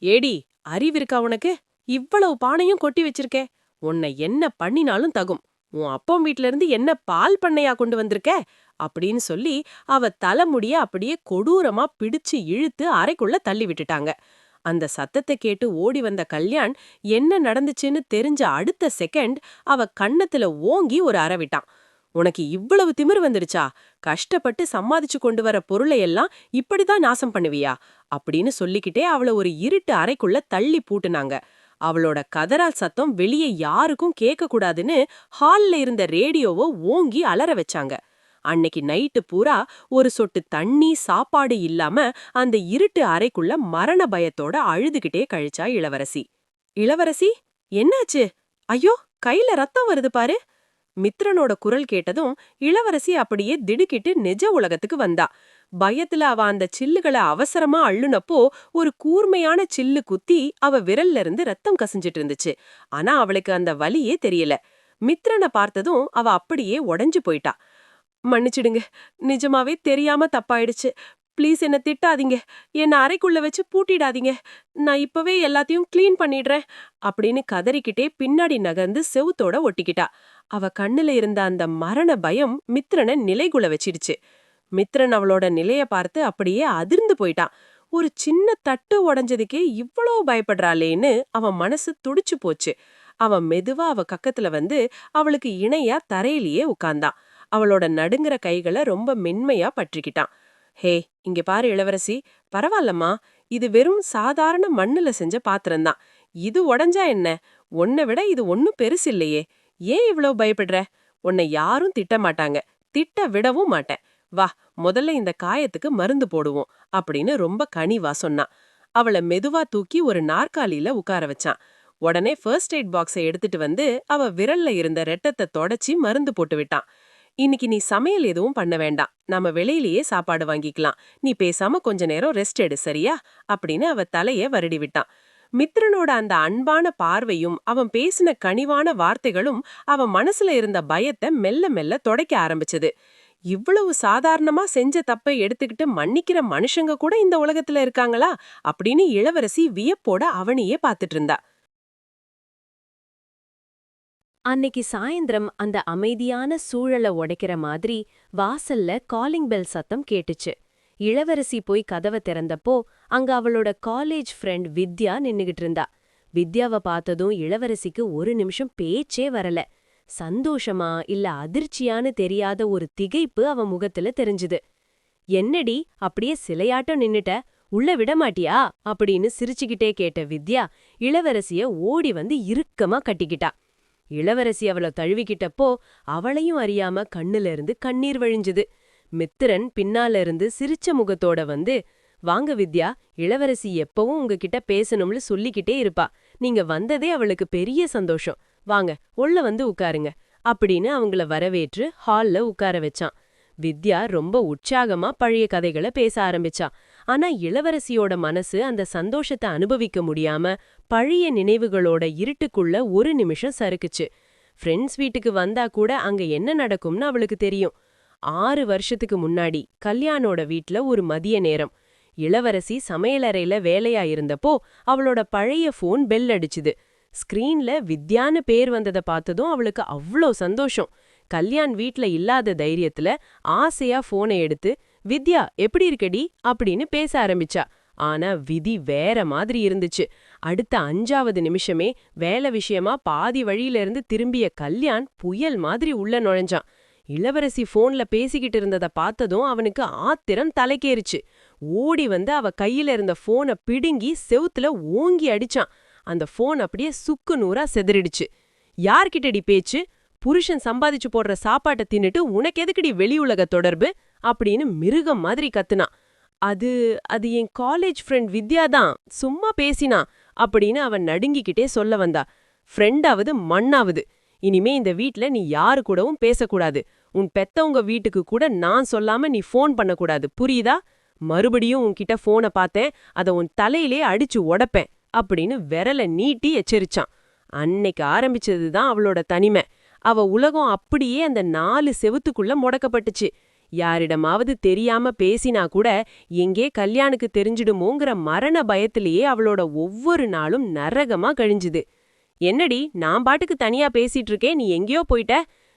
ஏடி, அறிவிருக்கா உனக்கு? இவ்வளவு பானையும் கொட்டி வச்சிருக்கே, உன்னை என்ன பண்ணினாலும் தகும். உன் அப்பம் வீட்ல இருந்து என்ன பால் பண்ணையா கொண்டு வந்திருக்க அப்படின்னு சொல்லி அவ தலைமுடிய அப்படியே கொடூரமா பிடிச்சு இழுத்து அறைக்குள்ள தள்ளி விட்டுட்டாங்க. அந்த சத்தத்தை கேட்டு ஓடி வந்த கல்யாண் என்ன நடந்துச்சுன்னு தெரிஞ்ச அடுத்த செகண்ட் அவ கன்னத்துல ஓங்கி ஒரு அறை விட்டான். உனக்கு இவ்வளவு திமிரு வந்துடுச்சா? கஷ்டப்பட்டு சம்பாதிச்சு கொண்டு வர பொருளை எல்லாம் இப்படிதான் நாசம் பண்ணுவியா அப்படின்னு சொல்லிக்கிட்டே அவள ஒரு இருட்டு அறைக்குள்ள தள்ளி பூட்டுனாங்க. அவளோட கதறால் சத்தம் வெளியே யாருக்கும் கேட்க கூடாதுன்னு ஹால்ல இருந்த ரேடியோவை ஓங்கி அலற வச்சாங்க. அன்னைக்கு நைட்டு பூரா ஒரு சொட்டு தண்ணி சாப்பாடு இல்லாம அந்த இருட்டு அறைக்குள்ள மரண பயத்தோட அழுதுகிட்டே கழிச்சா இளவரசி. இளவரசி, என்னாச்சு? ஐயோ, கையில ரத்தம் வருது பாரு. மித்ரனோட குரல் கேட்டதும் இளவரசி அப்படியே திடுக்கிட்டு நிஜ உலகத்துக்கு வந்தா. பயத்துல அவ அந்த சில்லுகளை அவசரமா அள்ளுனப்போ ஒரு கூர்மையான சில்லு குத்தி அவ விரல்ல இருந்து ரத்தம் கசிஞ்சிட்டு இருந்துச்சு. ஆனா அவளுக்கு அந்த வலியே தெரியல. மித்ரனை பார்த்ததும் அவ அப்படியே உடைஞ்சு போயிட்டா. மன்னிச்சிடுங்க, நிஜமாவே தெரியாம தப்பாயிடுச்சு. ப்ளீஸ் என்ன திட்டாதீங்க, என்ன அறைக்குள்ள வச்சு பூட்டிடாதீங்க, நான் இப்பவே எல்லாத்தையும் கிளீன் பண்ணிடுறேன் அப்படின்னு கதறிக்கிட்டே பின்னாடி நகர்ந்து செவுத்தோட ஒட்டிக்கிட்டா. அவ கண்ணுல இருந்த அந்த மரண பயம் மித்ரனை நிலைகுல வச்சிடுச்சு. மித்ரன் அவளோட நிலைய பார்த்து அப்படியே அதிர்ந்து போயிட்டான். ஒரு சின்ன தட்டு உடைஞ்சதுக்கே இவ்வளோ பயப்படுறாளேன்னு அவன் மனசு துடிச்சு போச்சு. அவன் மெதுவா அவ கக்கத்துல வந்து அவளுக்கு இணையா தரையிலேயே உட்கார்ந்தான். அவளோட நடுங்குற கைகளை ரொம்ப மென்மையா பற்றிக்கிட்டான். ஹே, இங்க பாரு இளவரசி, பரவாயில்லம்மா, இது வெறும் சாதாரண மண்ணுல செஞ்ச பாத்திரம்தான். இது உடைஞ்சா என்ன? உன்னை விட இது ஒன்னும் பெருசில்லையே, ஏன் இவ்வளவு பயப்படுற? உன்னை யாரும் திட்ட மாட்டாங்க, திட்ட விடவும் மாட்டேன். வா, முதல்ல இந்த காயத்துக்கு மருந்து போடுவோம் அப்படின்னு ரொம்ப கனிவா சொன்னான். அவள மெதுவா தூக்கி ஒரு நாற்காலியில உட்கார வச்சான். உடனே ஃபர்ஸ்ட் எய்ட் பாக்ஸை எடுத்துட்டு வந்து அவ விரல்ல இருந்த ரெட்டத்தை தொடச்சி மருந்து போட்டு விட்டான். இன்னைக்கு நீ சமையல் எதுவும் பண்ண வேண்டாம், நம்ம வெளியிலேயே சாப்பாடு வாங்கிக்கலாம், நீ பேசாம கொஞ்ச நேரம் ரெஸ்ட் எடு சரியா அப்படின்னு அவ தலைய வருடி விட்டான். மித்ரனோட அந்த அன்பான பார்வையும் அவன் பேசின கனிவான வார்த்தைகளும் அவன் மனசுல இருந்த பயத்தை மெல்ல மெல்ல தொடைக்க ஆரம்பிச்சது. இவ்வளவு சாதாரணமா செஞ்ச தப்பை எடுத்துக்கிட்டு மன்னிக்கிற மனுஷங்க கூட இந்த உலகத்துல இருக்காங்களா அப்படின்னு இளவரசி வியப்போட அவனையே பாத்துட்டு இருந்தா. அன்னைக்கு சாயந்திரம் அந்த அமைதியான சூழலை உடைக்கிற மாதிரி வாசல்ல காலிங் பெல் சத்தம் கேட்டுச்சு. இளவரசி போய் கதவை திறந்தப்போ அங்க அவளோட காலேஜ் ஃப்ரெண்ட் வித்யா நின்னுகிட்டு இருந்தா. வித்யாவை பார்த்ததும் இளவரசிக்கு ஒரு நிமிஷம் பேச்சே வரல. சந்தோஷமா இல்ல அதிர்ச்சியான்னு தெரியாத ஒரு திகைப்பு அவ முகத்துல தெரிஞ்சுது. என்னடி அப்படியே சிலையாட்டம் நின்னுட்ட, உள்ள விட மாட்டியா அப்படின்னு சிரிச்சுக்கிட்டே கேட்ட வித்யா இளவரசிய ஓடி வந்து இறுக்கமா கட்டிக்கிட்டா. இளவரசி அவள தழுவிக்கிட்டப்போ அவளையும் அறியாம கண்ணுல இருந்து கண்ணீர் வழிஞ்சுது. மித்திரன் பின்னால இருந்து சிரிச்ச முகத்தோட வந்து, வாங்க வித்யா, இளவரசி எப்பவும் உங்ககிட்ட பேசணும்னு சொல்லிக்கிட்டே இருப்பா, நீங்க வந்ததே அவளுக்கு பெரிய சந்தோஷம், வாங்க உள்ள வந்து உட்காருங்க அப்படின்னு அவங்கள வரவேற்று ஹால்ல உட்கார வச்சான். வித்யா ரொம்ப உற்சாகமா பழைய கதைகளை பேச ஆரம்பிச்சா. ஆனா இளவரசியோட மனசு அந்த சந்தோஷத்தை அனுபவிக்க முடியாம பழைய நினைவுகளோட இருட்டுக்குள்ள ஒரு நிமிஷம் சறுக்குச்சு. ஃப்ரெண்ட்ஸ் வீட்டுக்கு வந்தா கூட அங்க என்ன நடக்கும்னு அவளுக்கு தெரியும். 6 வருஷத்துக்கு முன்னாடி கல்யாணோட வீட்ல ஒரு மதிய நேரம் இளவரசி சமையலறையில வேலையா இருந்தப்போ அவளோட பழைய போன் பெல் அடிச்சுது. ஸ்கிரீன்ல வித்யான்னு பேர் வந்ததை பார்த்ததும் அவளுக்கு அவ்ளோ சந்தோஷம். கல்யாண் வீட்ல இல்லாத தைரியத்துல ஆசையா போனை எடுத்து, வித்யா எப்படி இருக்கடி அப்படின்னு பேச ஆரம்பிச்சா. ஆனா விதி வேற மாதிரி இருந்துச்சு. அடுத்த 5வது நிமிஷமே வேலை விஷயமா பாதி வழியில இருந்து திரும்பிய கல்யாண் புயல் மாதிரி உள்ள நுழைஞ்சான். இளவரசி போன்ல பேசிக்கிட்டு இருந்தத பார்த்ததும் அவனுக்கு ஆத்திரம் தலைக்கேறிச்சு. ஓடி வந்து அவ கையில இருந்த போனை பிடுங்கி செவுத்துல ஓங்கி அடிச்சான். அந்த போன் அப்படியே சுக்கு நூறா செதறிடுச்சு. யார்கிட்டடி பேச்சு, புருஷன் சம்பாதிச்சு போடுற சாப்பாட்டை தின்னுட்டு உனக்கு எதுக்குடி வெளி உலக தொடர்பு அப்படின்னு மிருகம் மாதிரி கத்துனான். அது அது என் காலேஜ் ஃப்ரெண்ட் வித்யா தான், சும்மா பேசினா அப்படின்னு அவன் நடுங்கிக்கிட்டே சொல்ல வந்தா. ஃப்ரெண்டாவது மண்ணாவது, இனிமே இந்த வீட்ல நீ யாரு கூடவும் பேசக்கூடாது, உன் பெத்தவங்க வீட்டுக்கு கூட நான் சொல்லாம நீ ஃபோன் பண்ணக்கூடாது, புரியுதா? மறுபடியும் உன்கிட்ட போனை பார்த்தேன், அத உன் தலையிலே அடிச்சு உடைப்பேன் அப்படின்னு விரல நீட்டி எச்சரிச்சான். அன்னைக்கு ஆரம்பிச்சதுதான் அவளோட தனிமை. அவ உலகம் அப்படியே அந்த 4 செவுத்துக்குள்ள முடக்கப்பட்டுச்சு. யாரிடமாவது தெரியாம பேசினா கூட எங்கே கல்யாணுக்கு தெரிஞ்சிடுமோங்கிற மரண பயத்திலேயே அவளோட ஒவ்வொரு நாளும் நரகமா கழிஞ்சுது. என்னடி நான் பாட்டுக்கு தனியா பேசிட்டு இருக்கேன், நீ எங்கேயோ போயிட்ட?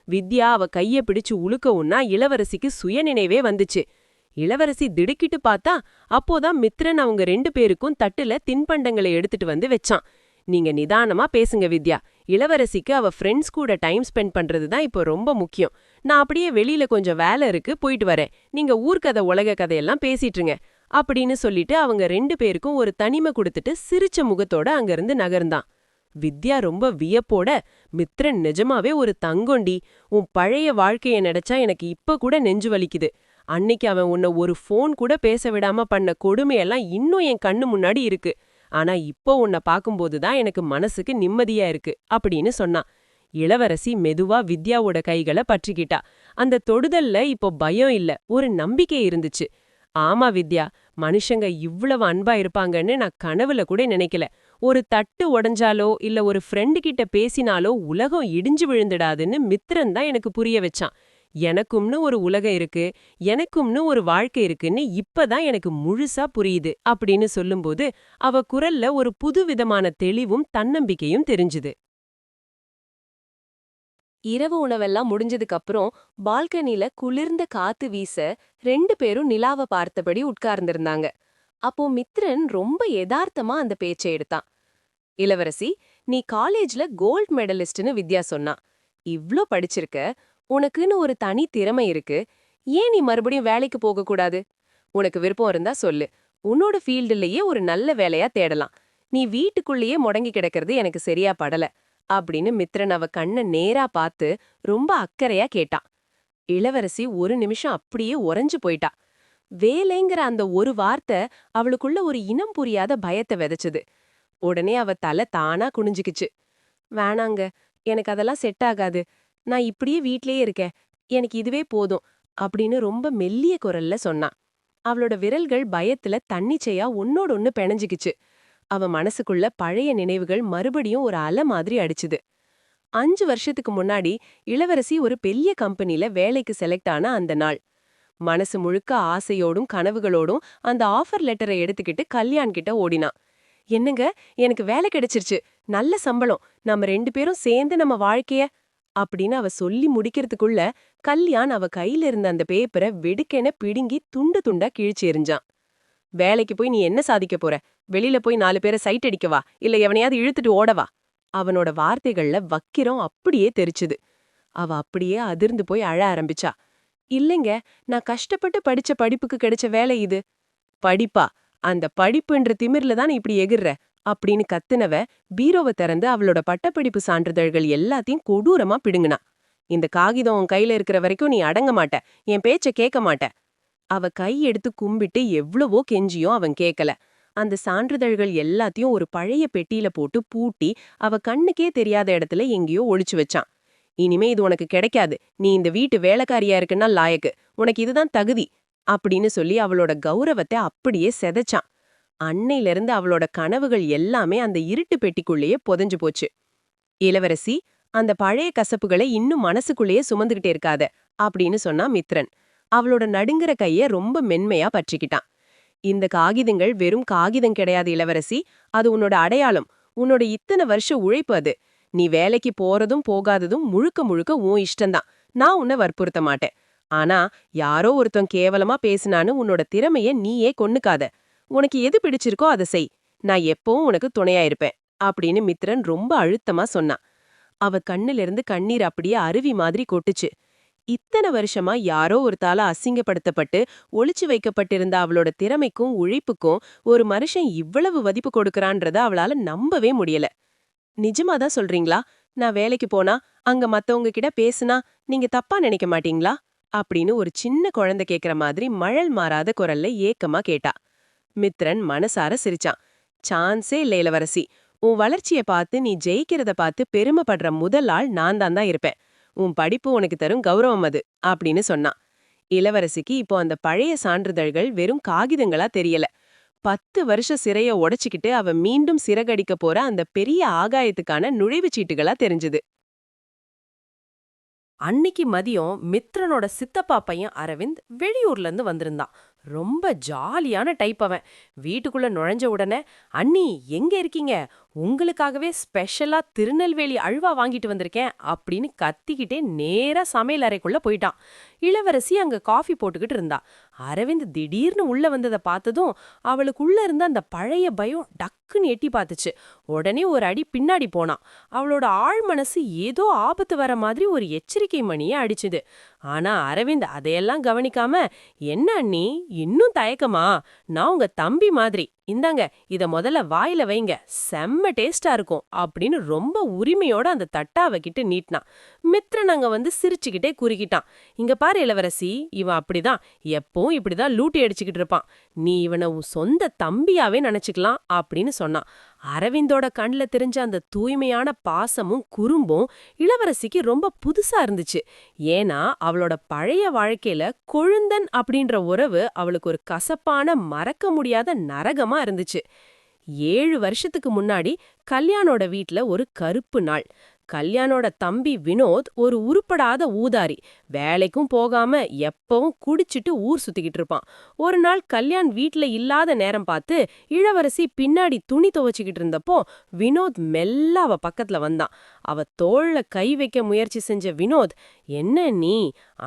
வித்யா அவ கைய பிடிச்சு உழுக்கவுன்னா இளவரசிக்கு சுயநினைவே வந்துச்சு. இளவரசி திடுக்கிட்டு பார்த்தா அப்போதான் மித்ரன் அவங்க 2 பேருக்கும் தட்டுல தின்பண்டங்களை எடுத்துட்டு வந்து வச்சான். நீங்க நிதானமா பேசுங்க வித்யா, இளவரசிக்கு அவ ஃப்ரெண்ட்ஸ் கூட டைம் ஸ்பெண்ட் பண்றதுதான் இப்போ ரொம்ப முக்கியம். நான் அப்படியே வெளியில கொஞ்சம் வேலை இருக்கு, போயிட்டு வரேன், நீங்க ஊர்க்கதை உலக கதையெல்லாம் பேசிட்டுருங்க அப்படின்னு சொல்லிட்டு அவங்க 2 பேருக்கும் ஒரு தனிமை கொடுத்துட்டு சிரிச்ச முகத்தோட அங்கிருந்து நகர்ந்தான். வித்யா ரொம்ப வியப்போட, மித்ரன் நிஜமாவே ஒரு தங்கொண்டி, உன் பழைய வாழ்க்கைய நினைச்சா எனக்கு இப்ப கூட நெஞ்சு வலிக்குது. அன்னைக்கு அவன் உன்னை ஒரு ஃபோன் கூட பேச விடாம பண்ண கொடுமையெல்லாம் இன்னும் என் கண்ணு முன்னாடி இருக்கு. ஆனா இப்போ உன்னை பார்க்கும்போதுதான் எனக்கு மனசுக்கு நிம்மதியா இருக்கு அப்படின்னு சொன்னான். இளவரசி மெதுவா வித்யாவோட கைகளை பற்றிக்கிட்டா. அந்த தொடுதல்ல இப்போ பயம் இல்ல, ஒரு நம்பிக்கை இருந்துச்சு. ஆமா வித்யா, மனுஷங்க இவ்வளவு அன்பா இருப்பாங்கன்னு நான் கனவுல கூட நினைக்கல. ஒரு தட்டு உடைஞ்சாலோ இல்ல ஒரு ஃப்ரெண்டு கிட்ட பேசினாலோ உலகம் இடிஞ்சு விழுந்துடாதுன்னு மித்ரன் தான் எனக்கு புரிய வச்சான். எனக்கும்னு ஒரு உலகம் இருக்கு, எனக்கும்னு ஒரு வாழ்க்கை இருக்குன்னு இப்பதான் எனக்கு முழுசா புரியுது அப்படின்னு சொல்லும்போது அவ குரல்ல ஒரு புதுவிதமான தெளிவும் தன்னம்பிக்கையும் தெரிஞ்சுது. இரவு உணவெல்லாம் முடிஞ்சதுக்கு அப்புறம் பால்கனில குளிர்ந்த காத்து வீச 2 பேரும் நிலாவை பார்த்தபடி உட்கார்ந்திருந்தாங்க. அப்போ மித்ரன் ரொம்ப யதார்த்தமா அந்த பேச்சை எடுத்தான். இளவரசி, நீ காலேஜ்ல கோல்ட் மெடலிஸ்ட்னு வித்யா சொன்னா. இவ்ளோ படிச்சிருக்க, உனக்குன்னு ஒரு தனி திறமை இருக்கு, ஏன் நீ மறுபடியும் வேலைக்கு போக கூடாது? உனக்கு விருப்பம் இருந்தா சொல்லு, உன்னோட ஃபீல்டுலயே ஒரு நல்ல வேலையா தேடலாம். நீ வீட்டுக்குள்ளேயே முடங்கி கிடக்கிறது எனக்கு சரியா படல அப்படின்னு மித்ரன் அவ கண்ண நேரா பார்த்து ரொம்ப அக்கறையா கேட்டான். இளவரசி ஒரு நிமிஷம் அப்படியே உறைஞ்சு போயிட்டா. வேலைங்கிற அந்த ஒரு வார்த்தை அவளுக்குள்ள ஒரு இனம் புரியாத பயத்தை விதைச்சது. உடனே அவ தலை தானா குனிஞ்சுக்கிச்சு. வேணாங்க, எனக்கு அதெல்லாம் செட் ஆகாது. நான் இப்படியே வீட்லயே இருக்கேன். எனக்கு இதுவே போதும் அப்படின்னு ரொம்ப மெல்லிய குரல்ல சொன்னா. அவளோட விரல்கள் பயத்துல தன்னிச்சையா ஒன்னோட ஒன்னு பிணைஞ்சுக்கிச்சு. அவ மனசுக்குள்ள பழைய நினைவுகள் மறுபடியும் ஒரு அலை மாதிரி அடிச்சுது. 5 வருஷத்துக்கு முன்னாடி இளவரசி ஒரு பெரிய கம்பெனில வேலைக்கு செலக்ட் ஆன அந்த நாள். மனசு முழுக்க ஆசையோடும் கனவுகளோடும் அந்த ஆஃபர் லெட்டரை எடுத்துக்கிட்டு கல்யாண் கிட்ட ஓடினா. என்னங்க, எனக்கு வேலை கிடைச்சிருச்சு, நல்ல சம்பளம், நம்ம 2 பேரும் சேர்ந்து நம்ம வாழ்க்கைய அப்படின்னு அவ சொல்லி முடிக்கிறதுக்குள்ள கல்யாண் அவ கையில இருந்த அந்த பேப்பரை வெடுக்கென பிடுங்கி துண்டு துண்டா கிழிச்சு எறிஞ்சான். வேலைக்கு போய் நீ என்ன சாதிக்க போற? வெளியில போய் 4 பேரை சைட் அடிக்கவா, இல்ல எவனையாவது இழுத்துட்டு ஓடவா? அவனோட வார்த்தைகள்ல வக்கிரம் அப்படியே தெரிச்சுது. அவ அப்படியே அதிர்ந்து போய் அழ ஆரம்பிச்சா. இல்லைங்க, நான் கஷ்டப்பட்டு படிச்ச படிப்புக்கு கிடைச்ச வேலை இது. படிப்பா? அந்த படிப்புன்ற திமிர்ல தான் இப்படி எகிர்ற அப்படின்னு கத்துனவ பீரோவை திறந்து அவளோட பட்டப்படிப்பு சான்றிதழ்கள் எல்லாத்தையும் கொடூரமா பிடுங்குனா. இந்த காகிதம் உன் கையில இருக்கிற வரைக்கும் நீ அடங்க மாட்ட, என் பேச்ச கேட்க மாட்ட. அவ கை எடுத்து கும்பிட்டு எவ்வளவோ கெஞ்சியும் அவன் கேட்கல. அந்த சான்றிதழ்கள் எல்லாத்தையும் ஒரு பழைய பெட்டியில போட்டு பூட்டி அவ கண்ணுக்கே தெரியாத இடத்துல எங்கேயோ ஒளிச்சு வச்சான். இனிமே இது உனக்கு கிடைக்காது, நீ இந்த வீட்டு வேலைக்காரியா இருக்குன்னா லாயக்கு, உனக்கு இதுதான் தகுதி அப்படின்னு சொல்லி அவளோட கௌரவத்தை அப்படியே செதைச்சான். அன்னையிலிருந்து அவளோட கனவுகள் எல்லாமே அந்த இருட்டு பெட்டிக்குள்ளேயே புதைஞ்சு போச்சு. இளவரசி, அந்த பழைய கசப்புகளை இன்னும் மனசுக்குள்ளேயே சுமந்துகிட்டே இருக்காத அப்படின்னு சொன்னா மித்ரன். அவளோட நடுங்குற கைய ரொம்ப மென்மையா பற்றிக்கிட்டான். இந்த காகிதங்கள் வெறும் காகிதம் கிடையாது இளவரசி, அது உன்னோட அடையாளம், உன்னோட இத்தனை வருஷ உழைப்பு அது. நீ வேலைக்கு போறதும் போகாததும் முழுக்க முழுக்க உன் இஷ்டம்தான், நான் உன்னை வற்புறுத்த மாட்டேன். ஆனா யாரோ ஒருத்தன் கேவலமா பேசினான்னு உன்னோட திறமைய நீயே கொன்னுக்காத. உனக்கு எது பிடிச்சிருக்கோ அதை செய், நான் எப்பவும் உனக்கு துணையா இருப்பேன் அப்படின்னு மித்ரன் ரொம்ப அழுத்தமா சொன்னான். அவ கண்ணிலிருந்து கண்ணீர் அப்படியே அருவி மாதிரி கொட்டுச்சு. இத்தனை வருஷமா யாரோ ஒருத்தால அசிங்கப்படுத்தப்பட்டு ஒளிச்சு வைக்கப்பட்டிருந்த அவளோட திறமைக்கும் உழைப்புக்கும் ஒரு மனுஷன் இவ்வளவு மதிப்பு கொடுக்கறான்றத அவளால நம்பவே முடியல. நிஜமாதான் சொல்றீங்களா? நான் வேலைக்கு போனா அங்க மத்தவங்க கிட்ட பேசுனா நீங்க தப்பா நினைக்க மாட்டீங்களா அப்படின்னு ஒரு சின்ன குழந்தை கேக்குற மாதிரி மழல் மாறாத குரல்ல ஏக்கமா கேட்டா. மித்ரன் மனசார சிரிச்சான். சான்ஸே இல்ல இளவரசி, உன் வளர்ச்சிய பார்த்து நீ ஜெயிக்கிறத பார்த்து பெருமைப்படுற முதல் ஆள் நான் தான் இருப்பேன். உன் படிப்பு உனக்கு தரும் கௌரவம் அது அப்படின்னு சொன்னான். இளவரசிக்கு இப்போ அந்த பழைய சான்றிதழ்கள் வெறும் காகிதங்களா தெரியல. 10 வருஷ சிறைய உடைச்சுக்கிட்டு அவ மீண்டும் சிறகடிக்க போற அந்த பெரிய ஆகாயத்துக்கான நுழைவுச் சீட்டுகளா தெரிஞ்சுது. அன்னிக்கு மதியம் மித்ரனோட சித்தப்பா பையன் அரவிந்த் வெளியூர்ல இருந்து வந்திருந்தான். ரொம்ப ஜாலியான டைப் அவன். வீட்டுக்குள்ள நுழைஞ்ச உடனே, அண்ணி எங்க இருக்கீங்க, உங்களுக்காகவே ஸ்பெஷலா திருநெல்வேலி அல்வா வாங்கிட்டு வந்திருக்கேன் அப்படின்னு கத்திக்கிட்டே நேரா சமையல் அறைக்குள்ள போயிட்டான். இளவரசி அங்க காஃபி போட்டுக்கிட்டு இருந்தா. அரவிந்த் திடீர்னு உள்ள வந்ததை பார்த்ததும் அவளுக்குள்ள இருந்த அந்த பழைய பயம் டக்குன்னு எட்டி பார்த்துச்சு. உடனே ஒரு அடி பின்னாடி போனான். அவளோட ஆழ் மனசு ஏதோ ஆபத்து வர மாதிரி ஒரு எச்சரிக்கை மணியை அடிச்சுது. ஆனா அரவிந்த் அதையெல்லாம் கவனிக்காம, என்ன அண்ணி இன்னும் தயக்கமா, நான் உங்க தம்பி மாதிரி, இந்தாங்க இத முதல்ல வாயில வைங்க, செம்ம டேஸ்டா இருக்கும் அப்படின்னு ரொம்ப உரிமையோட அந்த தட்டா அவகிட்ட நீட்டினான். மித்ரன் அங்க வந்து சிரிச்சுக்கிட்டே குறுக்கிட்டான். இங்க பாரு இளவரசி, இவன் அப்படிதான், எப்பவும் இப்படிதான் லூட்டி அடிச்சுக்கிட்டு இருப்பான், நீ இவனை உன் சொந்த தம்பியாவே நினைச்சுக்கலாம் அப்படின்னு சொன்னான். அரவிந்தோட கண்ல தெரிஞ்ச அந்த தூய்மையான பாசமும் குறும்பும் இளவரசிக்கு ரொம்ப புதுசா இருந்துச்சு. ஏன்னா அவளோட பழைய வாழ்க்கையில கொழுந்தன் அப்படின்ற உறவு அவளுக்கு ஒரு கசப்பான மறக்க முடியாத நரகமா இருந்துச்சு. 7 வருஷத்துக்கு முன்னாடி கல்யாணோட வீட்ல ஒரு கருப்பு நாள். கல்யாணோட தம்பி வினோத் ஒரு உருப்படாத ஊதாரி, வேலைக்கும் போகாம எப்பவும் குடிச்சிட்டு ஊர் சுத்திக்கிட்டு இருப்பான். ஒரு நாள் கல்யாண் வீட்ல இல்லாத நேரம் பார்த்து இளவரசி பின்னாடி துணி துவச்சிக்கிட்டு இருந்தப்போ வினோத் மெல்ல அவ பக்கத்துல வந்தான். அவ தோள்ல கை வைக்க முயற்சி செஞ்ச வினோத், என்ன நீ,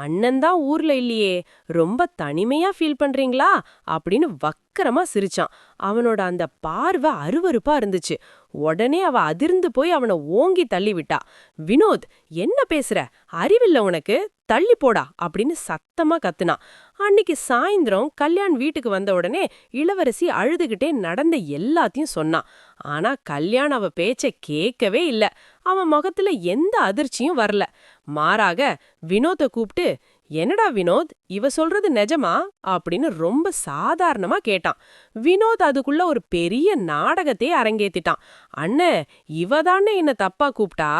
அண்ணன் தான் ஊர்ல இல்லையே, ரொம்ப தனிமையா ஃபீல் பண்றீங்களா அப்படின்னு வக்கரமா சிரிச்சான். அவனோட அந்த பார்வை அருவருப்பா இருந்துச்சு. உடனே அவ அதிர்ந்து போய் அவனை ஓங்கி தள்ளி விட்டா. வினோத், என்ன பேசுற, அறிவில்ல உனக்கு, தள்ளி போடா அப்படின்னு சத்தமா கத்துனான். அன்னைக்கு சாயந்தரம் கல்யாண் வீட்டுக்கு வந்த உடனே இளவரசி அழுதுகிட்டே நடந்த எல்லாத்தையும் சொன்னான். ஆனா கல்யாண் அவ பேச்ச கேட்கவே இல்ல. அவன் முகத்துல எந்த அதிர்ச்சியும் வரல. மாறாக வினோத்தை கூப்பிட்டு, என்னடா வினோத், இவ சொல்றது நிஜமா அப்படின்னு ரொம்ப சாதாரணமா கேட்டான். வினோத் அதுக்குள்ள ஒரு பெரிய நாடகத்தையே அரங்கேத்திட்டான். அண்ணே, இவ தானே என்ன தப்பா கூப்பிட்டா,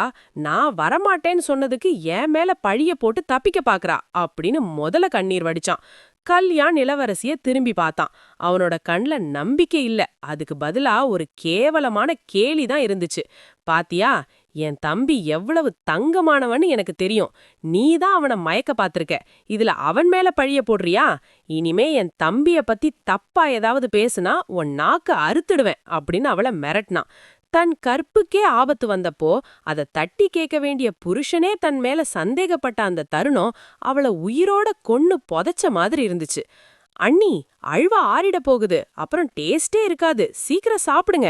நான் வரமாட்டேன்னு சொன்னதுக்கு என் மேல பழிய போட்டு தப்பிக்க பாக்குறா அப்படின்னு முதல்ல கண்ணீர் வடிச்சான். கல்யாண் இளவரசிய திரும்பி பார்த்தான். அவனோட கண்ல நம்பிக்கை இல்ல, அதுக்கு பதிலா ஒரு கேவலமான கேலி தான் இருந்துச்சு. பாத்தியா, என் தம்பி எவ்வளவு தங்கமானவன்னு எனக்கு தெரியும். நீ தான் அவன மயக்க பாத்திருக்க. இதுல அவன் மேல பழிய போடுறியா? இனிமே என் தம்பிய பத்தி தப்பா ஏதாவது பேசுனா உன் நாக்க அறுத்துடுவேன் அப்படின்னு அவள மிரட்டினான். தன் கற்புக்கே ஆபத்து வந்தப்போ அத தட்டி கேட்க வேண்டிய புருஷனே தன் மேல சந்தேகப்பட்ட அந்த தருணம் அவள உயிரோட கொன்னு புதைச்ச மாதிரி இருந்துச்சு. அண்ணி, அழ்வா ஆறிட போகுது, அப்புறம் டேஸ்டே இருக்காது, சீக்கிரம் சாப்பிடுங்க.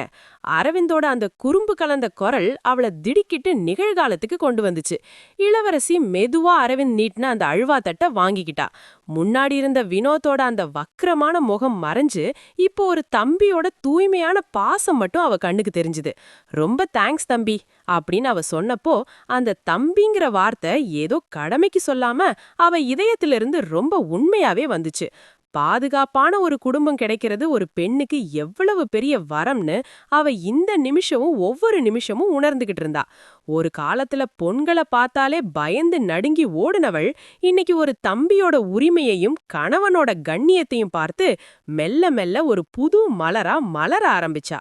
அரவிந்தோட அந்த குறும்பு கலந்த குரல் அவள திடுக்கிட்டு நிகழ்காலத்துக்கு கொண்டு வந்துச்சு. இளவரசி மெதுவா அரவிந்த் நீட்டின அந்த அழ்வா தட்ட வாங்கிக்கிட்டா. முன்னாடி இருந்த வினோத்தோட அந்த வக்ரமான முகம் மறைஞ்சு இப்போ ஒரு தம்பியோட தூய்மையான பாசம் மட்டும் அவ கண்ணுக்கு தெரிஞ்சுது. ரொம்ப தேங்க்ஸ் தம்பி அப்படின்னு அவ சொன்னப்போ அந்த தம்பிங்கிற வார்த்தை ஏதோ கடமைக்கு சொல்லாம அவ இதயத்திலிருந்து ரொம்ப உண்மையாவே வந்துச்சு. பாதுகாப்பான ஒரு குடும்பம் கிடைக்கிறது ஒரு பெண்ணுக்கு எவ்வளவு பெரிய வரம்னு அவ இந்த நிமிஷமும் ஒவ்வொரு நிமிஷமும் உணர்ந்துகிட்டு இருந்தா. ஒரு காலத்துல பொண்களை பார்த்தாலே பயந்து நடுங்கி ஓடுனவள் இன்னைக்கு ஒரு தம்பியோட உரிமையையும் கணவனோட கண்ணியத்தையும் பார்த்து மெல்ல மெல்ல ஒரு புது மலரா மலர ஆரம்பிச்சா.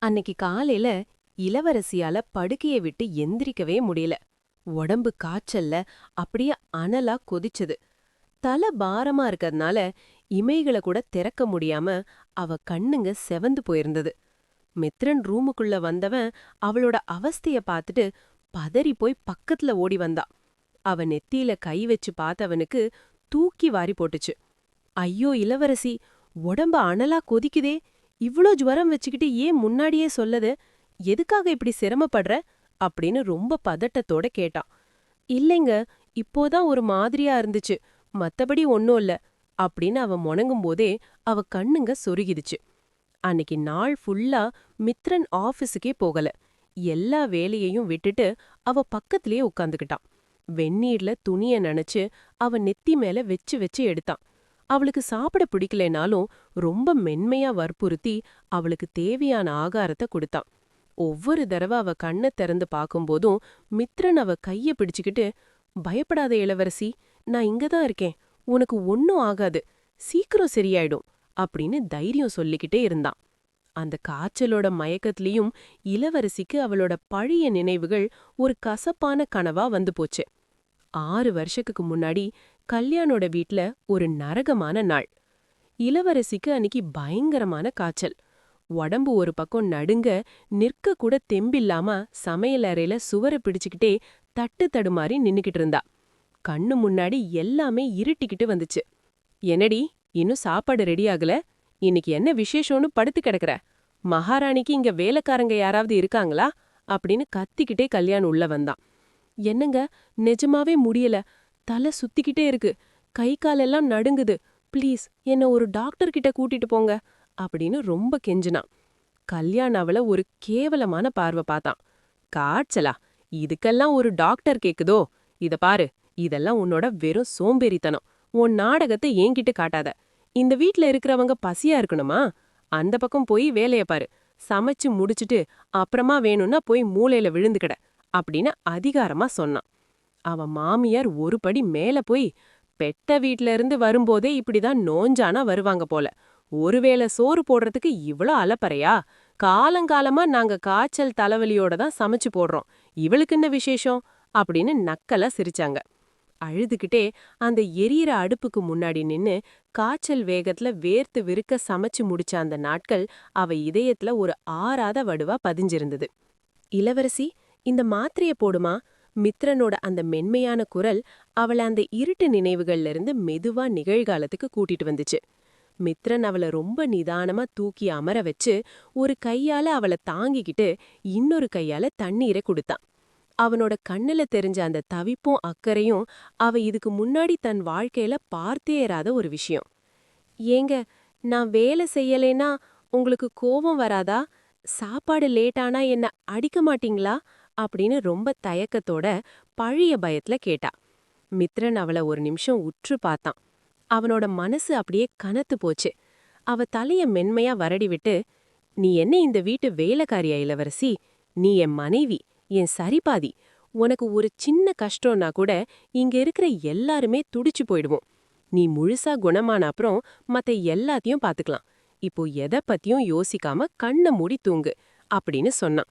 அன்னைக்கு காலையில இளவரசியால படுக்கையை விட்டு எந்திரிக்கவே முடியல. உடம்பு காய்ச்சல்ல அப்படியே அனலா கொதிச்சது. தலை பாரமா இருக்கறதுனால இமைகளை கூட திறக்க முடியாம அவ கண்ணுங்க செவந்து போயிருந்தது. மித்ரன் ரூமுக்குள்ள வந்தவன் அவளோட அவஸ்தைய பார்த்துட்டு பதறி போய் பக்கத்துல ஓடி வந்தா. அவ நெத்தியில கை வச்சு பார்த்தவனுக்கு தூக்கி வாரி போட்டுச்சு. ஐயோ இளவரசி, உடம்பு அனலா கொதிக்குதே, இவ்ளோ ஜுவரம் வச்சுக்கிட்டு ஏன் முன்னாடியே சொல்லது, எதுக்காக இப்படி சிரமப்படுற அப்படின்னு ரொம்ப பதட்டத்தோட கேட்டான். இல்லைங்க, இப்போதான் ஒரு மாதிரியா இருந்துச்சு, மத்தபடி ஒன்னும் இல்ல அப்படின்னு அவ முணங்கும் போதே அவ கண்ணுங்க சொருகிடுச்சு. அன்னைக்கு நாள் ஃபுல்லா மித்ரன் ஆபீஸுக்கே போகல. எல்லா வேலையையும் விட்டுட்டு அவ பக்கத்திலேயே உட்கார்ந்துகிட்டான். வெந்நீர்ல துணிய நனைச்சு அவ நெத்தி மேல வச்சு வச்சு எடுத்தான். அவளுக்கு சாப்பிட பிடிக்கலைனாலும் ரொம்ப மென்மையா வற்புறுத்தி அவளுக்கு தேவையான ஆகாரத்தை கொடுத்தான். ஒவ்வொரு தடவை அவ கண்ணை திறந்து பார்க்கும்போதும் மித்ரன் அவ கைய பிடிச்சுக்கிட்டு, பயப்படாத இளவரசி, நான் இங்கதான் இருக்கேன், உனக்கு ஒன்னும் ஆகாது, சீக்கிரம் சரியாயிடும் அப்படின்னு தைரியம் சொல்லிக்கிட்டே இருந்தான். அந்த காய்ச்சலோட மயக்கத்திலையும் இளவரசிக்கு அவளோட பழைய நினைவுகள் ஒரு கசப்பான கனவா வந்து போச்சு. 6 வருஷத்துக்கு முன்னாடி கல்யாணோட வீட்ல ஒரு நரகமான நாள். இளவரசிக்கு அன்னிக்கு பயங்கரமான காய்ச்சல். உடம்பு ஒரு பக்கம் நடுங்க, நிற்க கூட தெம்பில்லாம சமையல் அறையில சுவர பிடிச்சுக்கிட்டே தட்டு தடுமாறி நின்னுக்கிட்டு இருந்தா. கண்ணு முன்னாடி எல்லாமே இருட்டிக்கிட்டு வந்துச்சு. என்னடி, இன்னும் சாப்பாடு ரெடி ஆகல? இன்னைக்கு என்ன விசேஷம்னு படுத்து கிடக்குற? மகாராணிக்கு இங்க வேலைக்காரங்க யாராவது இருக்காங்களா அப்படின்னு கத்திக்கிட்டே கல்யாணம் உள்ள வந்தான். என்னங்க, நிஜமாவே முடியல, தலை சுத்திக்கிட்டே இருக்கு, கை காலெல்லாம் நடுங்குது, ப்ளீஸ் என்ன ஒரு டாக்டர் கிட்ட கூட்டிட்டு போங்க அப்படின்னு ரொம்ப கெஞ்சினான். கல்யாண் அவள ஒரு கேவலமான பார்வை பார்த்தான். காய்ச்சலா? இதுக்கெல்லாம் ஒரு டாக்டர் கேக்குதோ? இத பாரு, இதெல்லாம் உன்னோட வெறும் சோம்பேறித்தனம். உன் நாடகத்தை என்கிட்ட காட்டாத. இந்த வீட்ல இருக்கிறவங்க பசியா இருக்கணுமா? அந்த பக்கம் போய் வேலைய பாரு, சமைச்சு முடிச்சுட்டு அப்புறமா வேணும்னா போய் மூலையில விழுந்துக்கிட அப்படின்னு அதிகாரமா சொன்னான். அவன் மாமியார் ஒரு படி மேல போய், பெத்த வீட்ல இருந்து வரும்போதே இப்படிதான் நோஞ்சானா வருவாங்க போல, ஒருவேளை சோறு போடுறதுக்கு இவ்ளோ அலப்பறையா? காலங்காலமா நாங்க காய்ச்சல் தலைவலியோட தான் சமைச்சு போடுறோம், இவளுக்கு என்ன விசேஷம் அப்படின்னு நக்கலா சிரிச்சாங்க. அழுதுகிட்டே அந்த எரியற அடுப்புக்கு முன்னாடி நின்னு காய்ச்சல் வேகத்துல வேர்த்து விறுக்க சமைச்சு முடிச்ச அந்த நாட்கள் அவ இதயத்துல ஒரு ஆறாத வடுவா பதிஞ்சிருந்தது. இளவரசி, இந்த மாத்திரைய போடுமா? மித்ரனோட அந்த மென்மையான குரல் அவளை அந்த இருட்டு நினைவுகள்ல இருந்து மெதுவா நிகழ்காலத்துக்கு கூட்டிட்டு வந்துச்சு. மித்ரன் அவளை ரொம்ப நிதானமா தூக்கி அமர வச்சு ஒரு கையால அவளை தாங்கிக்கிட்டு இன்னொரு கையால தண்ணீரை கொடுத்தான். அவனோட கண்ணுல தெரிஞ்ச அந்த தவிப்பும் அக்கறையும் அவ இதுக்கு முன்னாடி தன் வாழ்க்கையில பார்த்தேராத ஒரு விஷயம். ஏங்க, நான் வேலை செய்யலேன்னா உங்களுக்கு கோபம் வராதா? சாப்பாடு லேட்டானா என்ன அடிக்க மாட்டீங்களா அப்படின்னு ரொம்ப தயக்கத்தோட பழைய பயத்துல கேட்டா. மித்ரன் அவள ஒரு நிமிஷம் உற்று பார்த்தான். அவனோட மனசு அப்படியே கனத்து போச்சு. அவ தலைய மென்மையா வரடி விட்டு, "நீ என்ன இந்த வீட்டு வேலைக்காரியா இளவரசி? நீ என் மனைவி, என் சரிபாதி. உனக்கு ஒரு சின்ன கஷ்டம்னா கூட இங்க இருக்கிற எல்லாருமே துடிச்சு போயிடுவோம். நீ முழுசா குணமான அப்புறம் மத்த எல்லாத்தையும் பாத்துக்கலாம். இப்போ எதை பத்தியும் யோசிக்காம கண்ண மூடி தூங்கு" அப்படின்னு சொன்னான்.